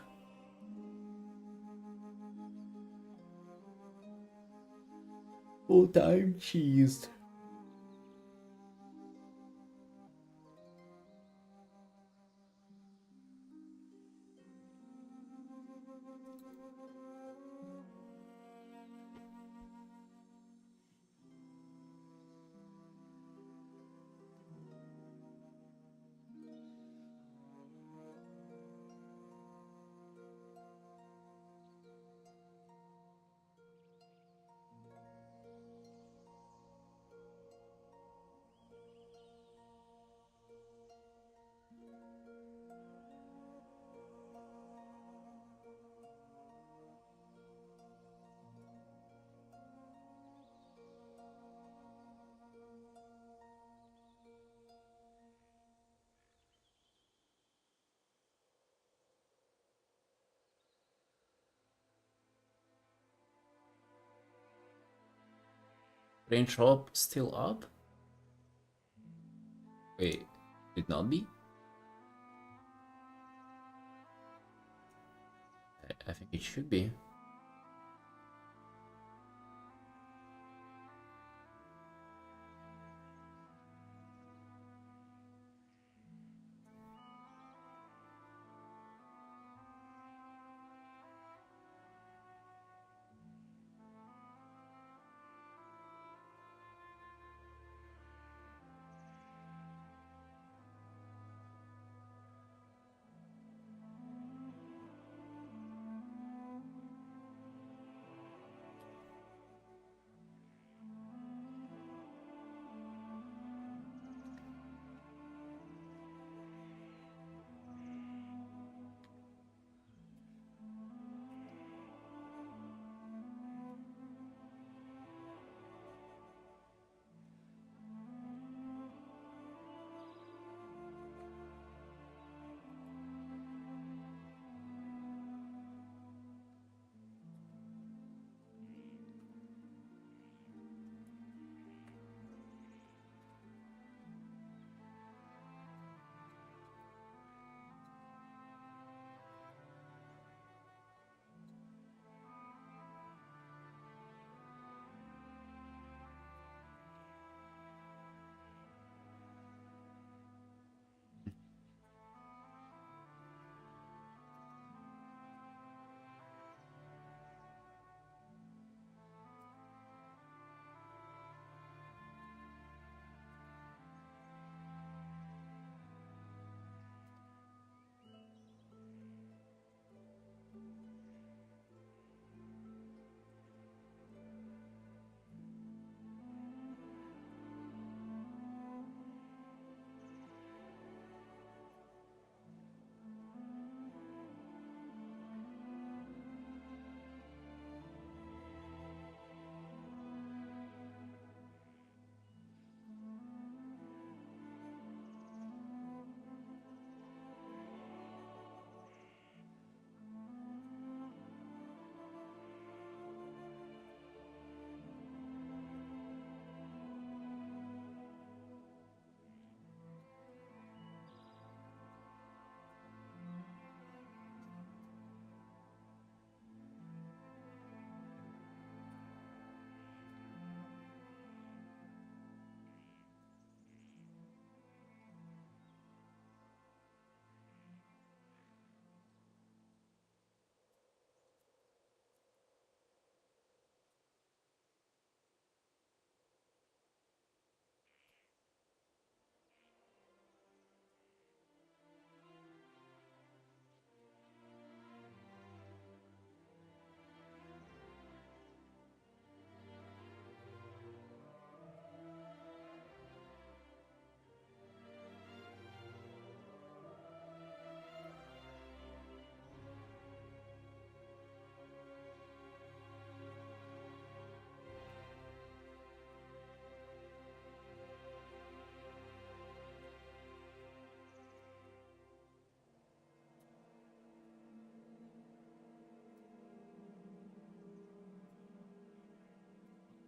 Full-time cheese. Range up still up? Wait, did not be? I think it should be.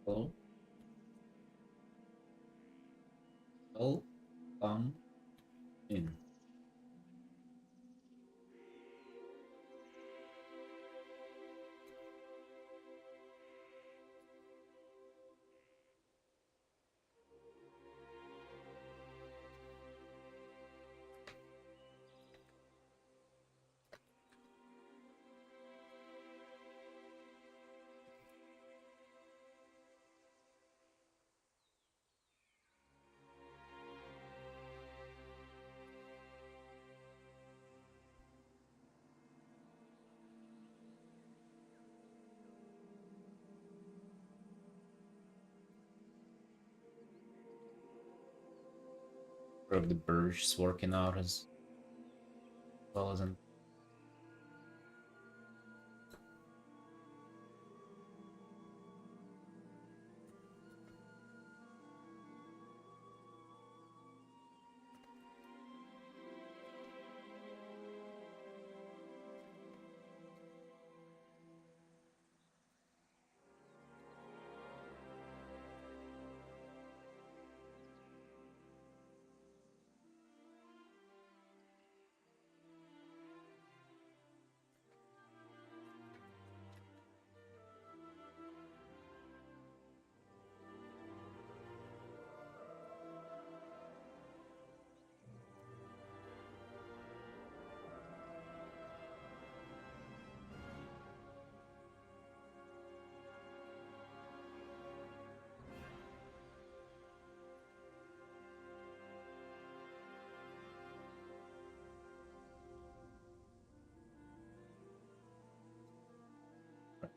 All, all come in. Or if the Burge is working out as well as in.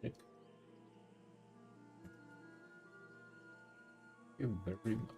Right. You very much.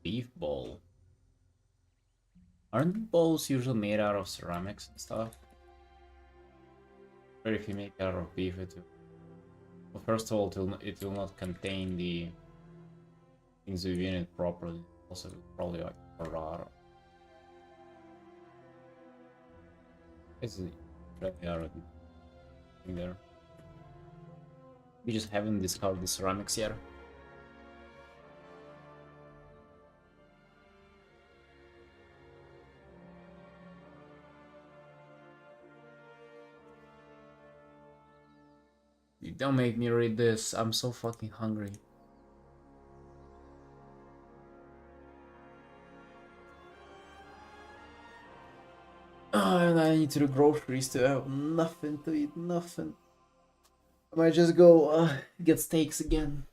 beef bowl. Aren't bowls usually made out of ceramics and stuff? Or if you make it out of beef, it will... Well, first of all, it will not contain the things within it properly. Also, probably like rara. It's really already there. We just haven't discovered the ceramics yet. You don't make me read this. I'm so fucking hungry. And I need to the groceries to have nothing to eat, nothing. I might just go get steaks again.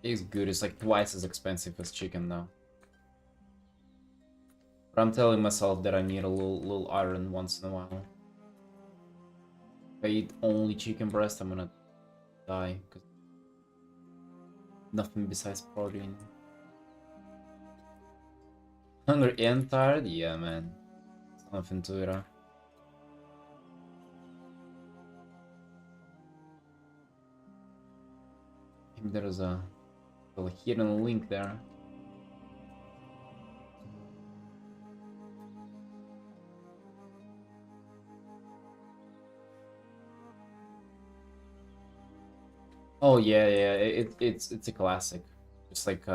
It's good, it's like twice as expensive as chicken now. But I'm telling myself that I need a little iron once in a while. If I eat only chicken breast, I'm gonna die. Cause nothing besides protein. Hungry and tired? Yeah, man. Nothing to it, huh? I think there's a hidden link there. Oh yeah, it's a classic. It's like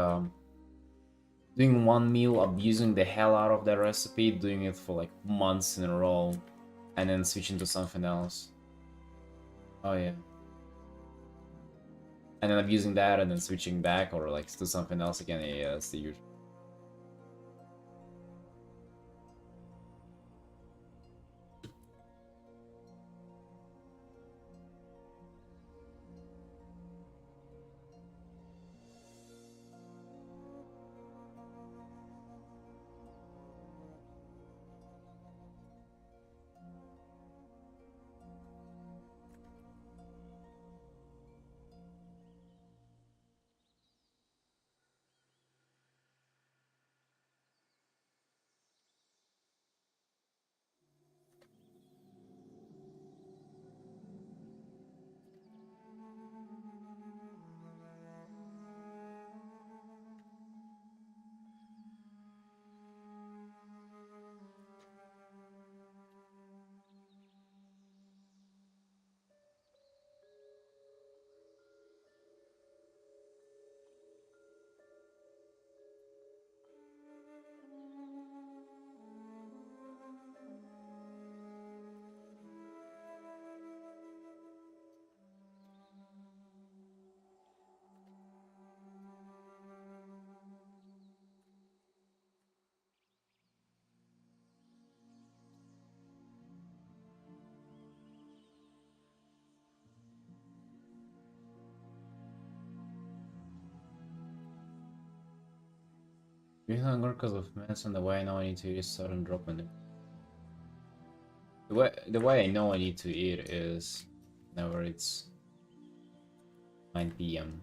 doing one meal, abusing the hell out of that recipe, doing it for like months in a row, and then switching to something else. Oh yeah. And then abusing that and then switching back or like to something else again. Yeah, that's the usual. Being hungry because of mess and the way I know I need to eat sudden drop in it. The way I know I need to eat is whenever it's 9 p.m.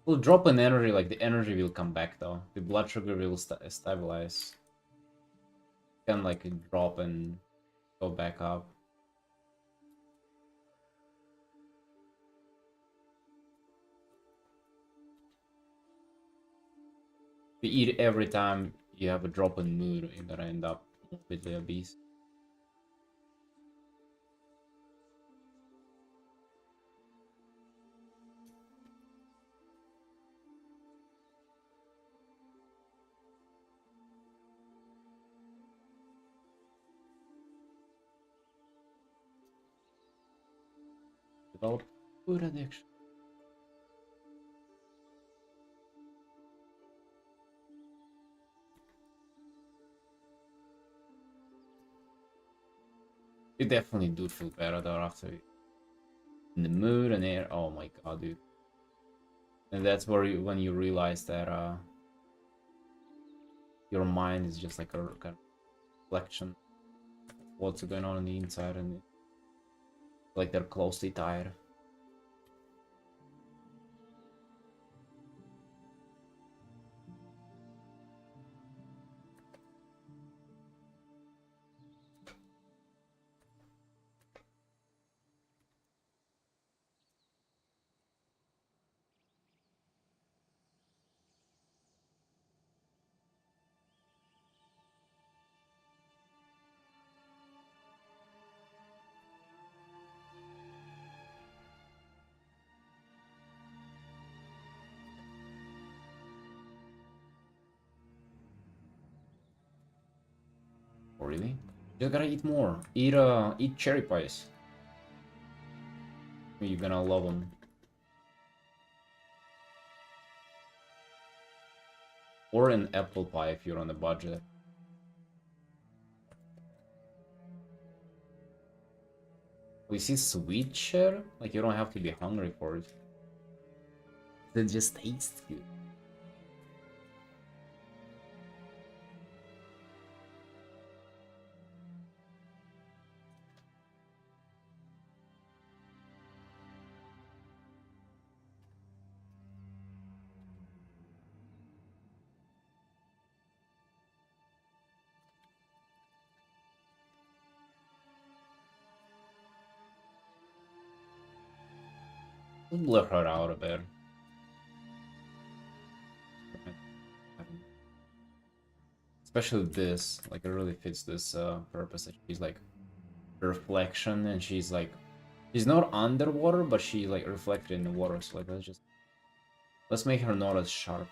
Will drop in energy, like the energy will come back though. The blood sugar will stabilize. Can like drop and go back up. If you eat every time you have a drop in mood, you're gonna end up morbidly obese. Develop food addiction. You definitely do feel better though after in the mood and air. Oh my god, dude. And that's where when you realize that your mind is just like a kind of reflection of what's going on the inside, and like they're closely tied. Oh, really? You gotta eat more. Eat cherry pies. You're gonna love them. Or an apple pie if you're on a budget. We see sweet cheddar? Like you don't have to be hungry for it. It just tastes good. Blur her out a bit. Especially this, like it really fits this purpose that she's like reflection, and she's not underwater, but she like reflected in the water. So like let's make her not as sharp.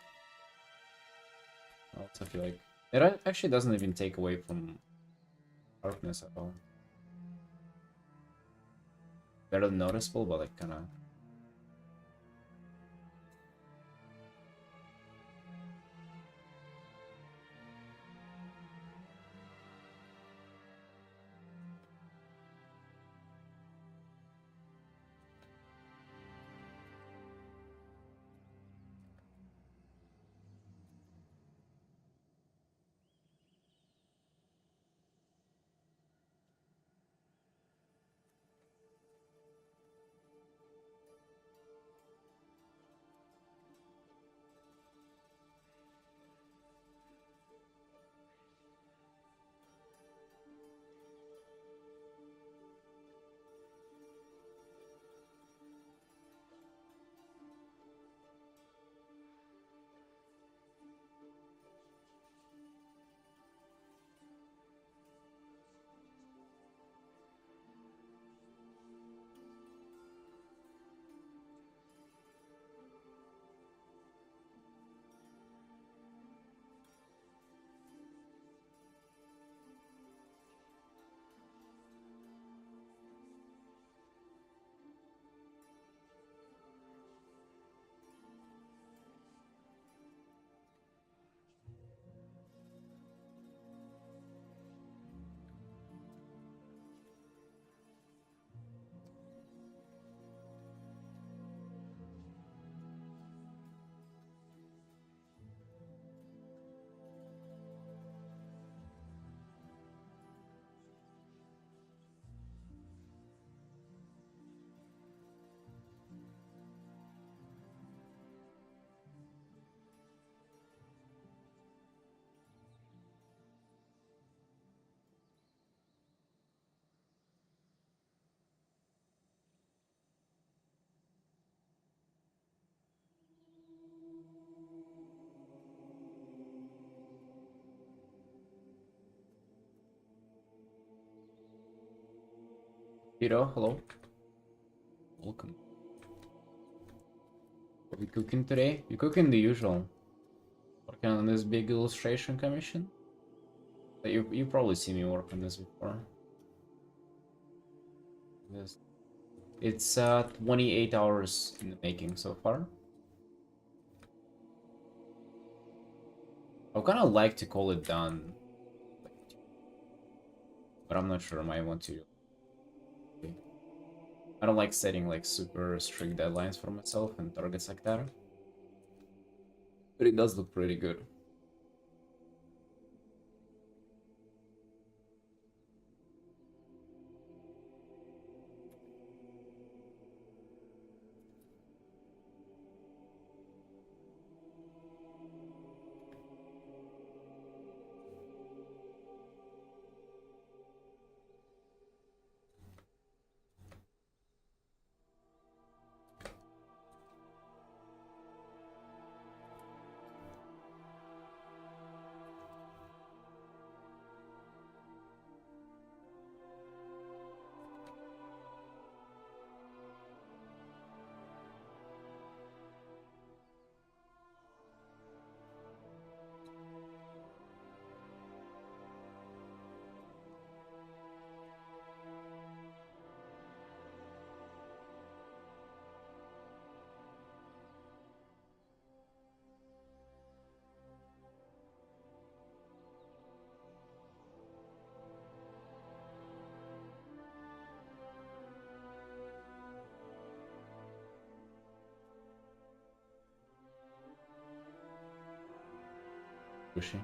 I also feel like it actually doesn't even take away from sharpness at all. Better noticeable, but like kind of. Peter, hello. Welcome. What are we cooking today? You're cooking the usual. Working on this big illustration commission. You probably see me work on this before. This it's 28 hours in the making so far. I would kind of like to call it done, but I'm not sure I might want to. I don't like setting like super strict deadlines for myself and targets like that. But it does look pretty good. Pushy.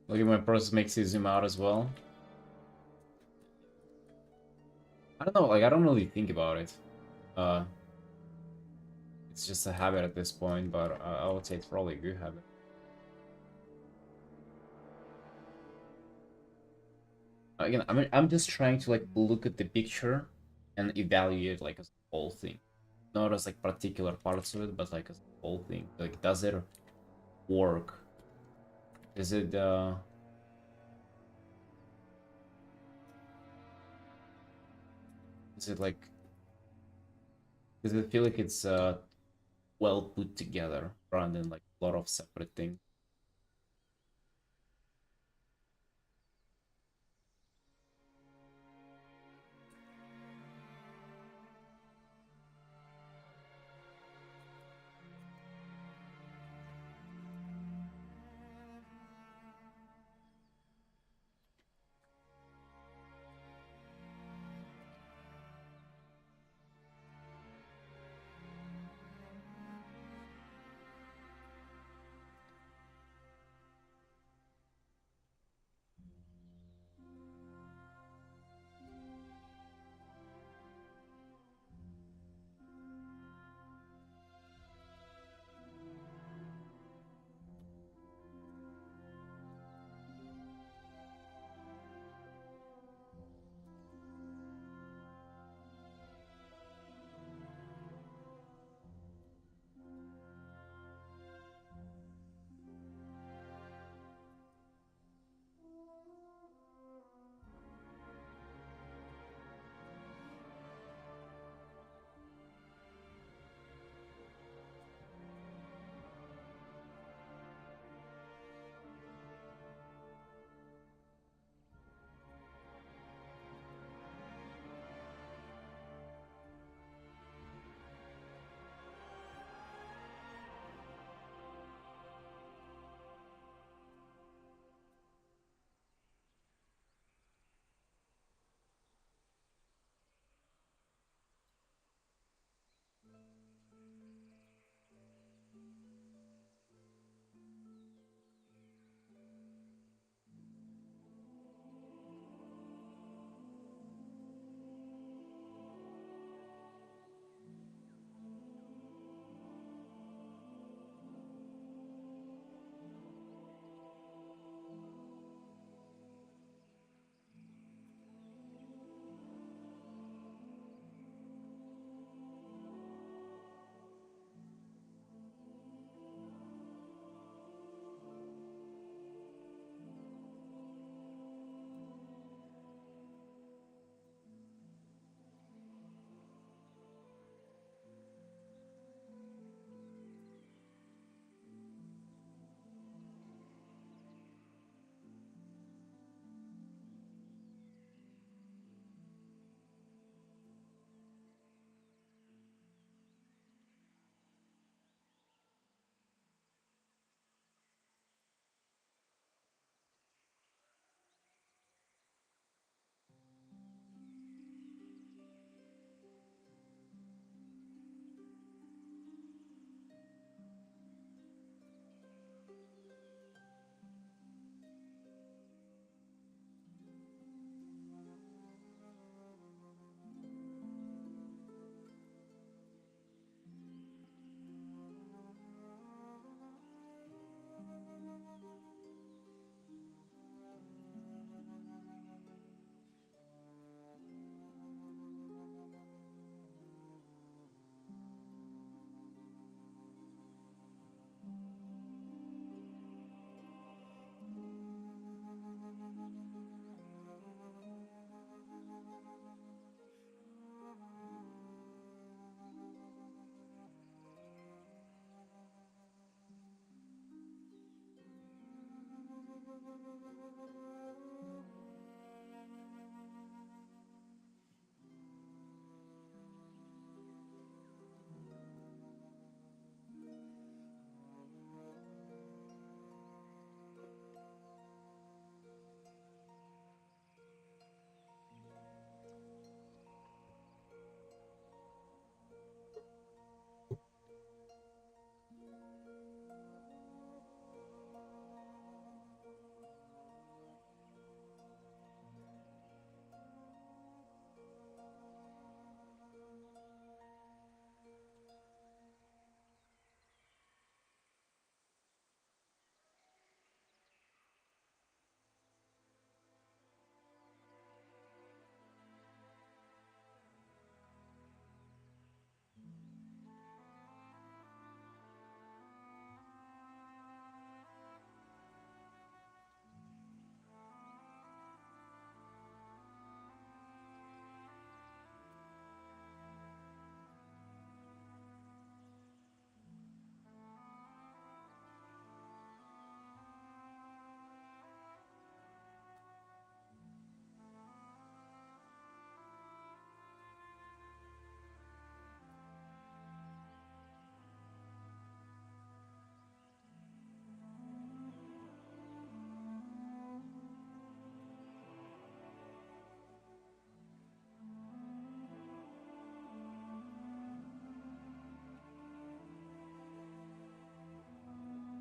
Look at my process makes you zoom out as well. I don't know, like I don't really think about it. Uh, it's just a habit at this point, but I would say it's probably a good habit. Again, I'm just trying to like look at the picture and evaluate like as a whole thing, not as like particular parts of it, but like as a whole thing. Like, does it work? Is it is it like does it feel like it's well put together rather than like a lot of separate things?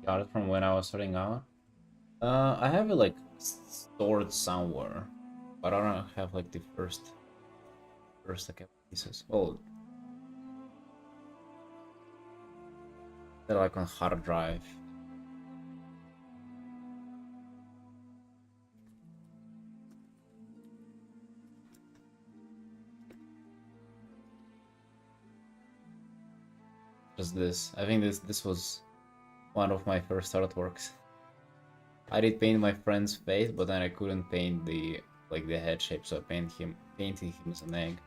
Got it from when I was starting out. I have it like stored somewhere, but I don't have like the first like pieces. Oh, they're like on hard drive. Just this. I think this was one of my first artworks. I did paint my friend's face, but then I couldn't paint the like the head shape, so I painted him as an egg.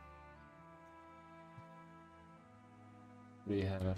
Do you have it?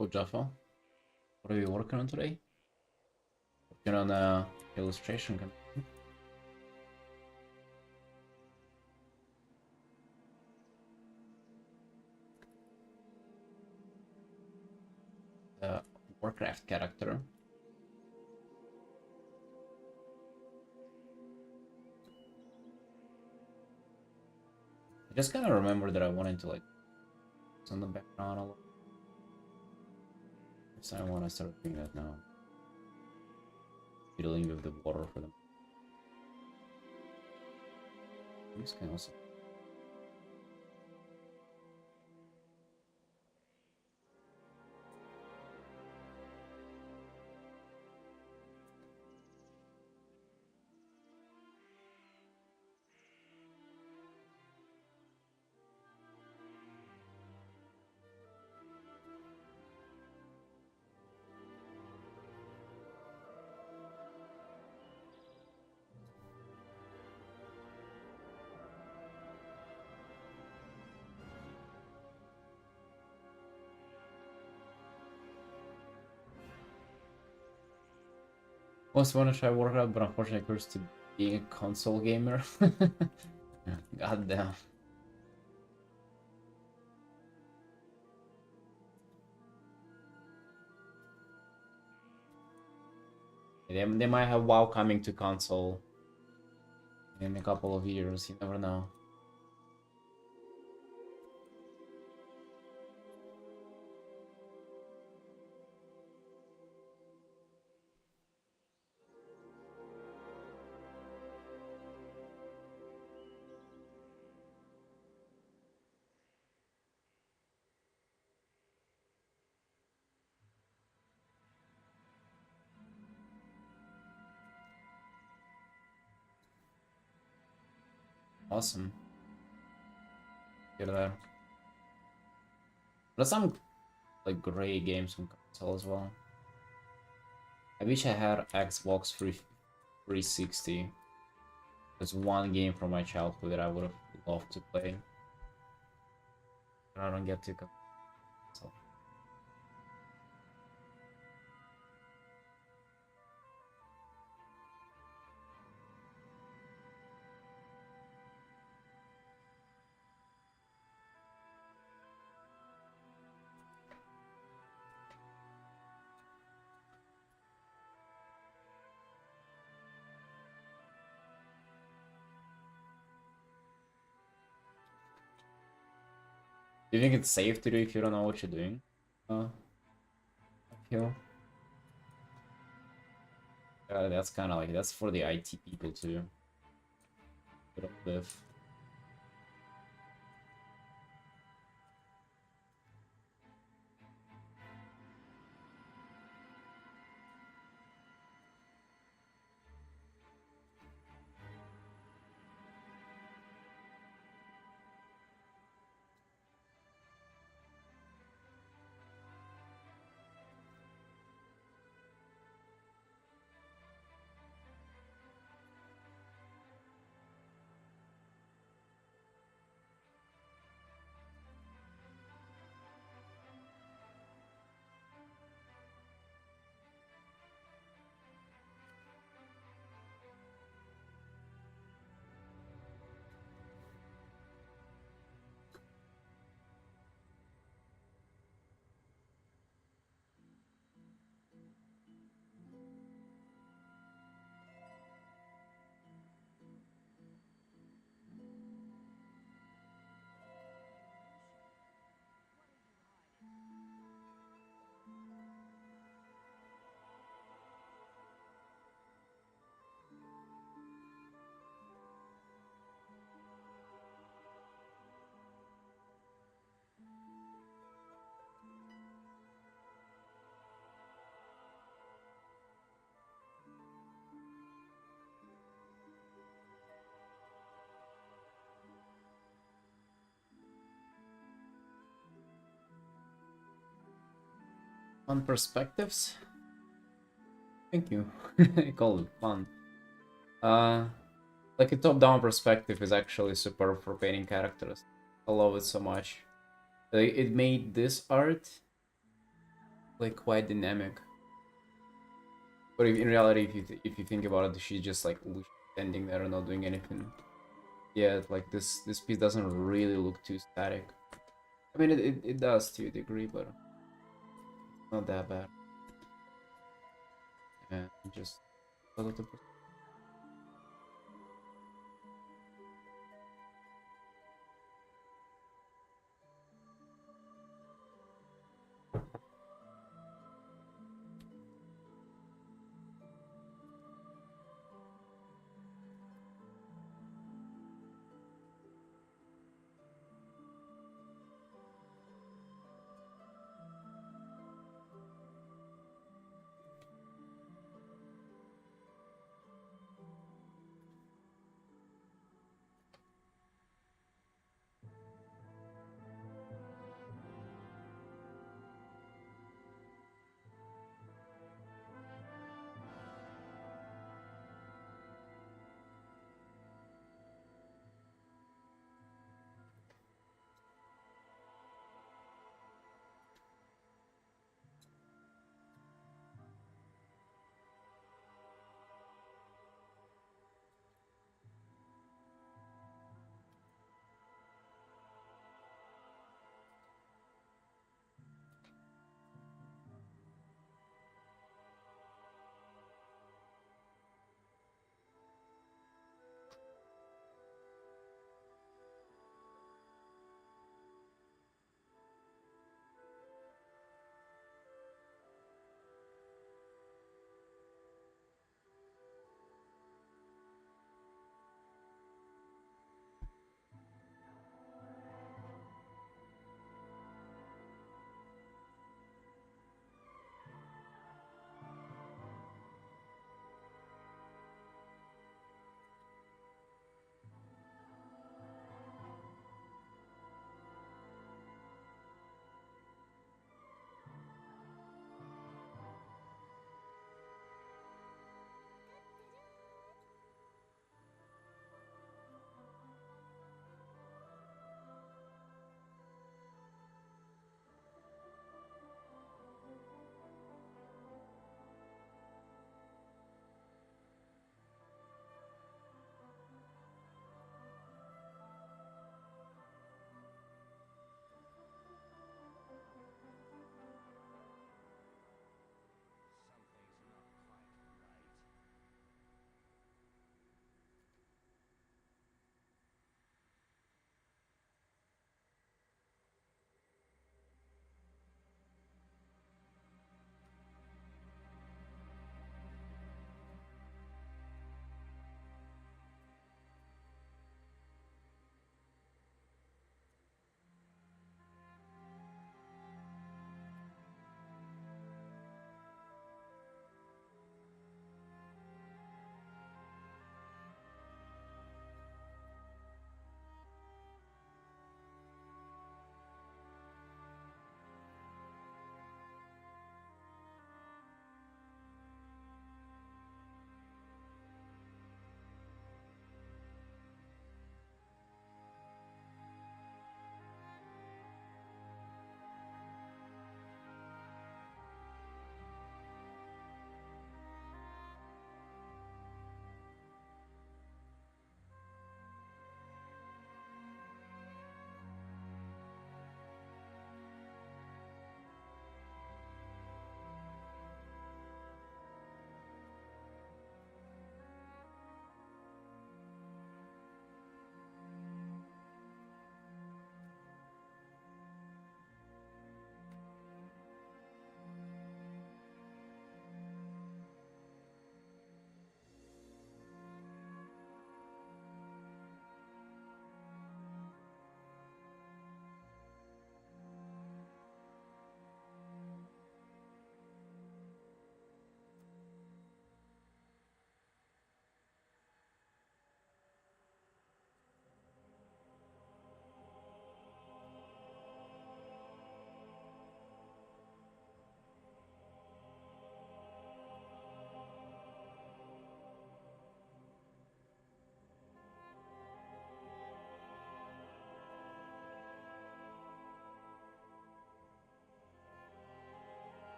Oh, Jaffa, what are you working on today? Working on a illustration. Uh, Warcraft character. I just kind of remember that I wanted to like on the background a little. So I want to start doing that now. Fiddling with the water for them. This can also. Also want to try Warcraft, but unfortunately I'm cursed to being a console gamer. God damn. They might have WoW coming to console in a couple of years. You never know. Awesome. Hear that. There's some like great games on console as well. I wish I had Xbox 360. There's one game from my childhood that I would have loved to play, but I don't get to. So. Do you think it's safe to do if you don't know what you're doing? Uphill? That's kind of like, that's for the IT people too. They don't live. Fun perspectives? Thank you. I call it fun. Like a top-down perspective is actually superb for painting characters. I love it so much. Like, it made this art like quite dynamic. But in reality, if you think about it, she's just like standing there and not doing anything. Yeah, like this piece doesn't really look too static. I mean, it does to a degree, but not that bad. And just a little bit.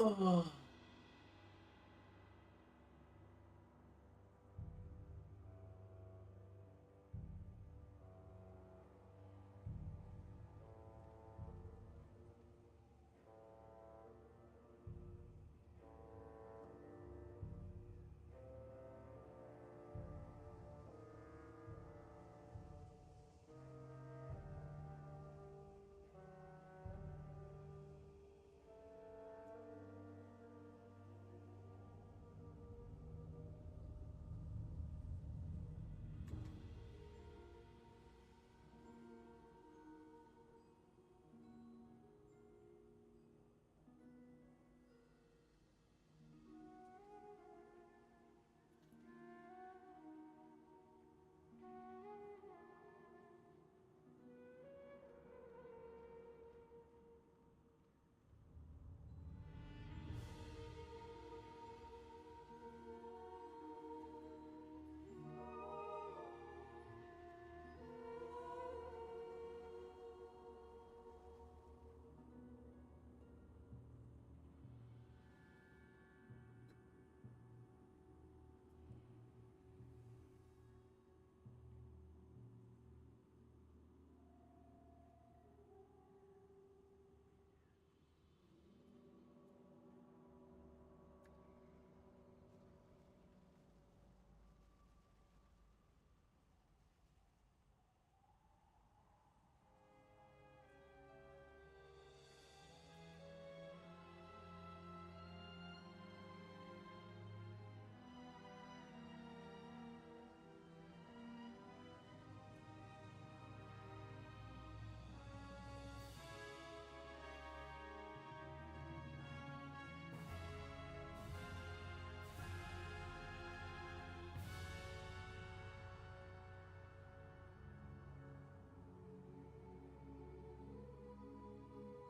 Oh.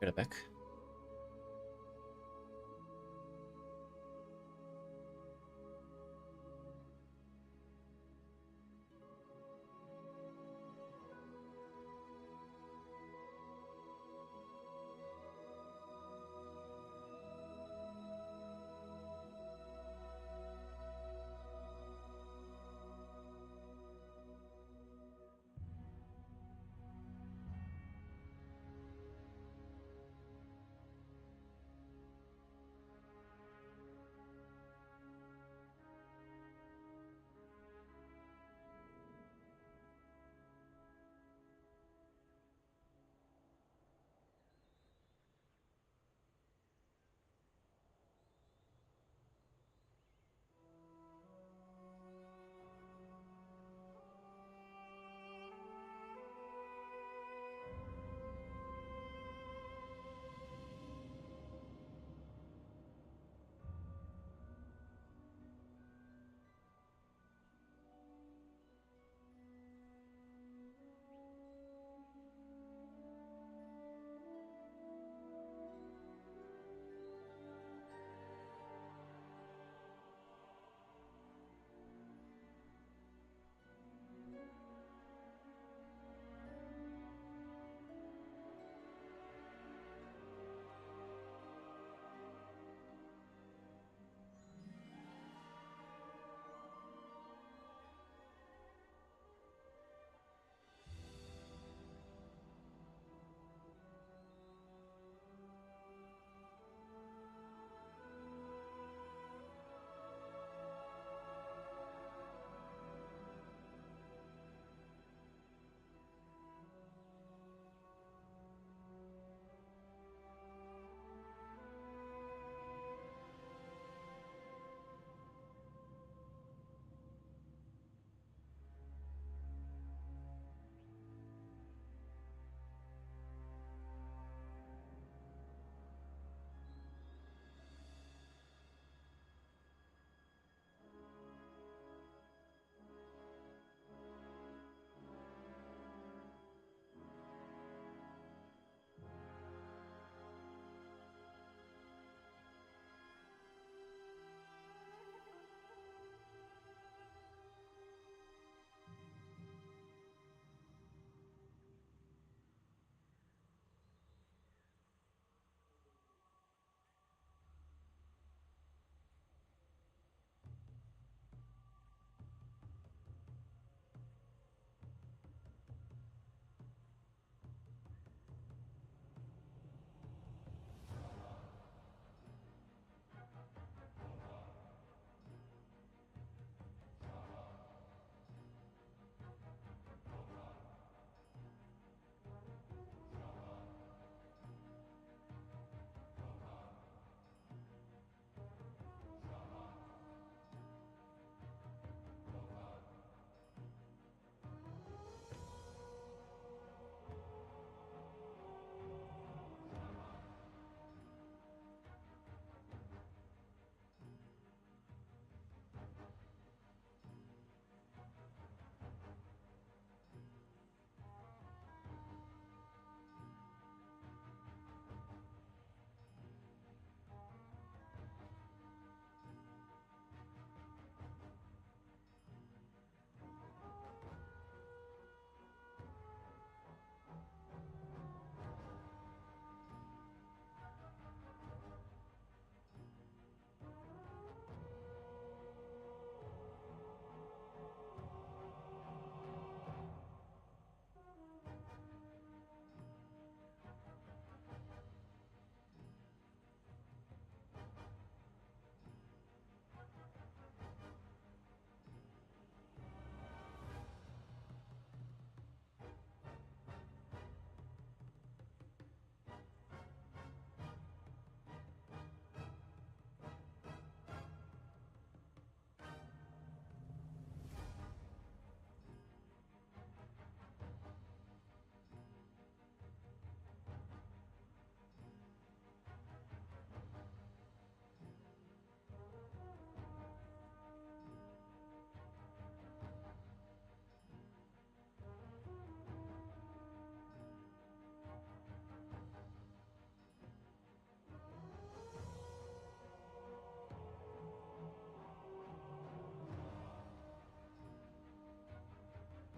Get it back.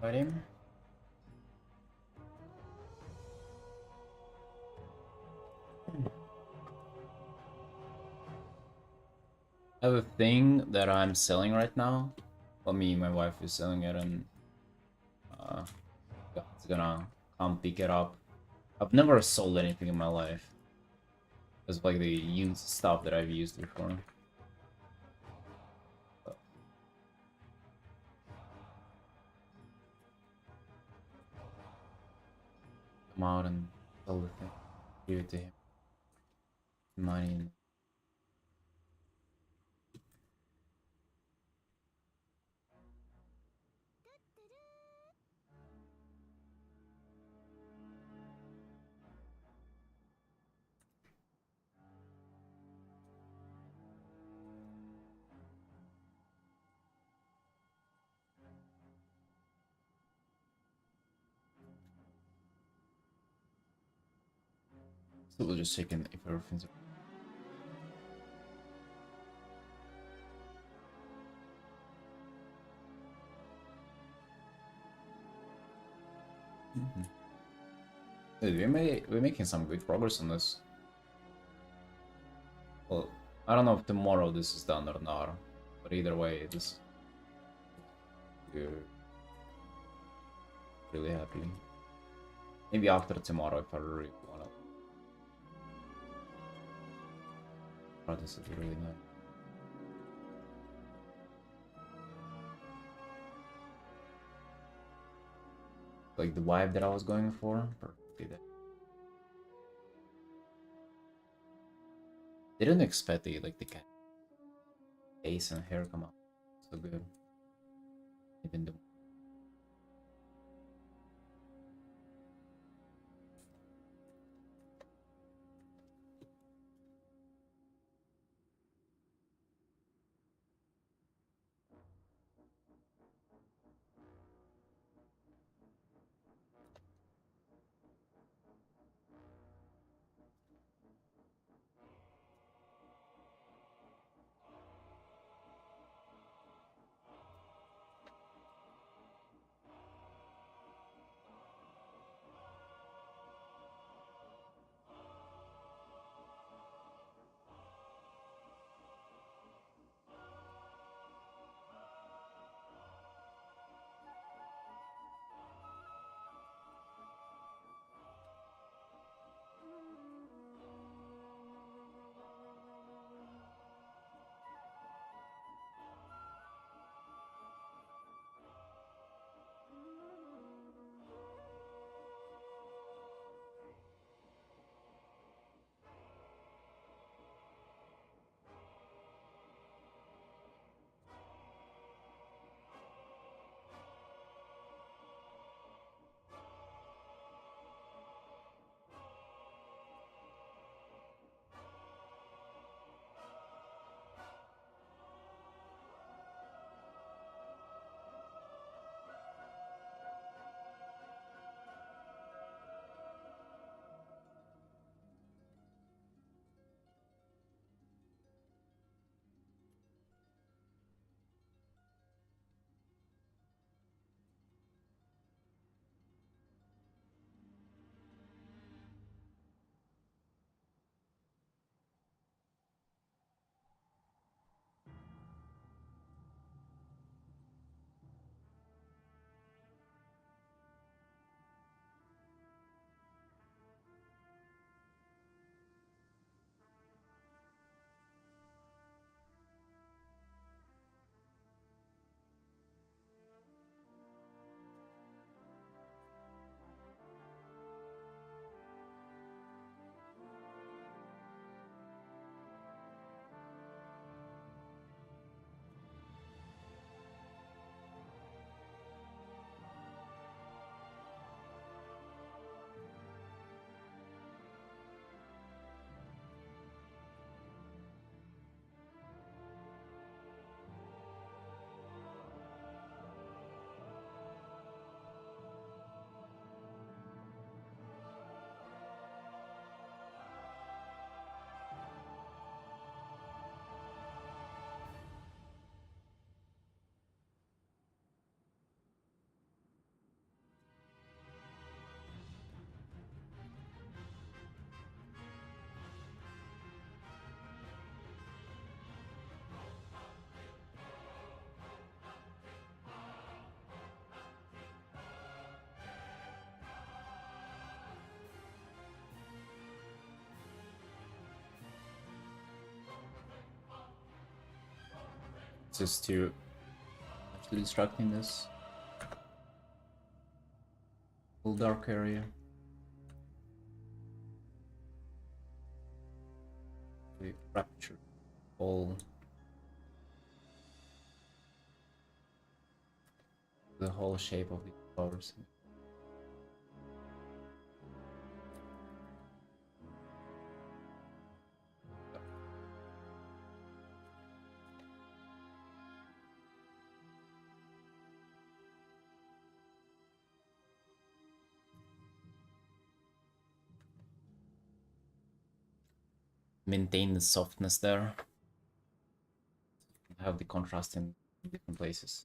Fight him. I have a thing that I'm selling right now. Well, me and my wife is selling it, and God's gonna come pick it up. I've never sold anything in my life. It's like the used stuff that I've used before. Come out and sell the thing. Give it to him. Money. So we'll just check in if everything's. Dude, we're making some good progress on this. Well, I don't know if tomorrow this is done or not, but either way, this we're really happy. Maybe after tomorrow if I really wanna. Oh, this is really nice. Like the vibe that I was going for, perfectly there. Didn't expect the like the cat face and hair come out so good. Even though Just to actually distracting this full dark area. We capture all the whole shape of the flowers. Maintain the softness there. Have the contrast in different places.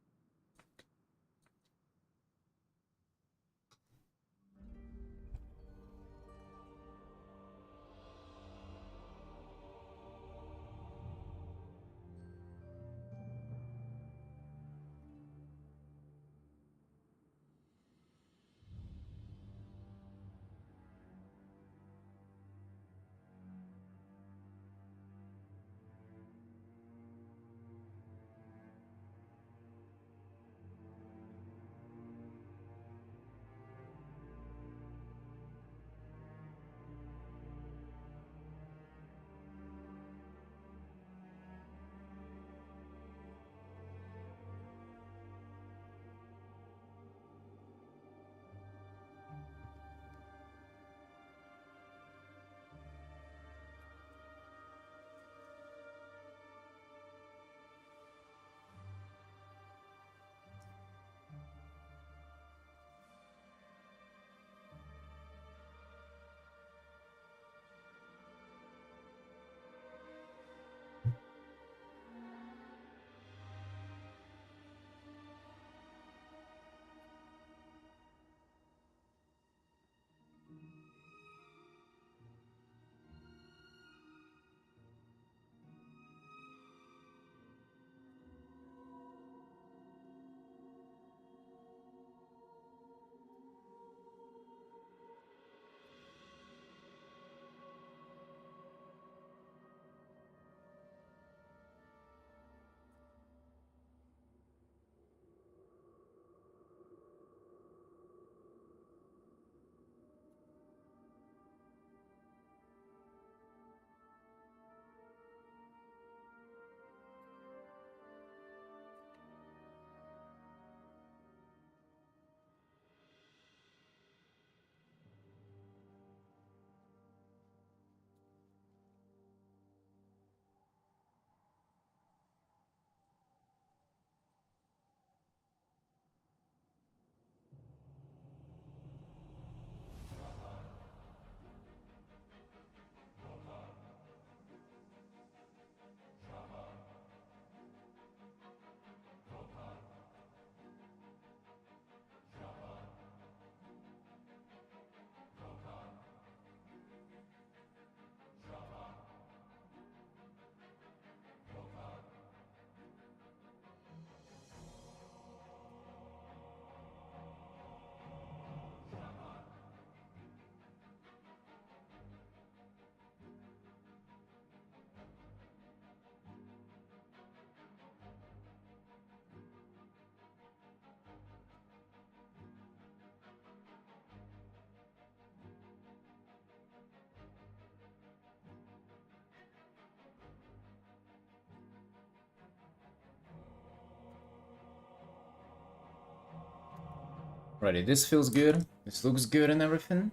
Ready, this feels good. This looks good and everything.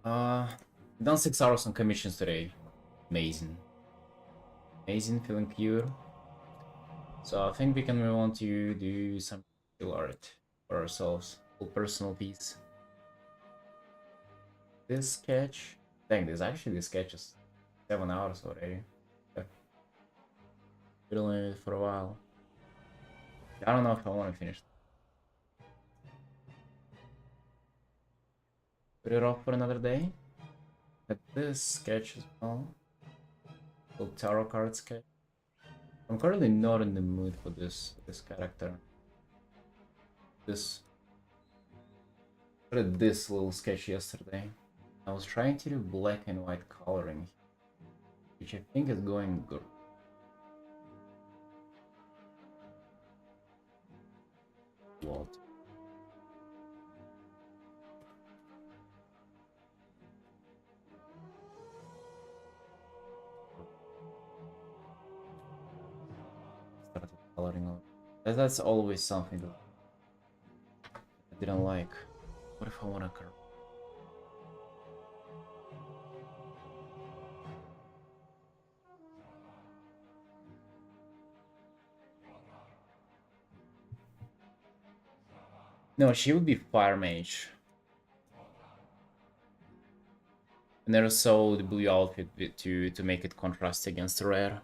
Done 6 hours on commissions today. Amazing. Amazing, feeling pure. So I think we can move on to do some real art for ourselves. Full personal piece. This sketch. Dang, this sketch is 7 hours already. Yeah. Been doing it for a while. I don't know if I want to finish. Put it off for another day. But this sketch as well. Little tarot card sketch. I'm currently not in the mood for this character. I did this little sketch yesterday. I was trying to do black and white coloring, which I think is going good. What? Started coloring out. That's always something that I didn't like. What if I want to curve? No, she would be Fire Mage. And there's so the blue outfit to make it contrast against the red.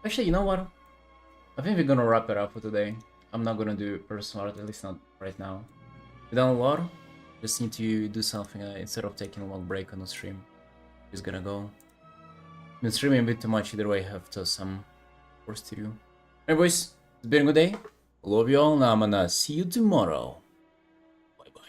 Actually, you know what? I think we're gonna wrap it up for today. I'm not gonna do personal art, at least not right now. We done a lot. Just need to do something instead of taking a long break on the stream. Just gonna go. Been streaming a bit too much either way, have to some work to do. Hey boys, it's been a good day. Love you all, and I'm gonna see you tomorrow. Bye bye.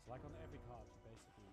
It's like on every card, you basically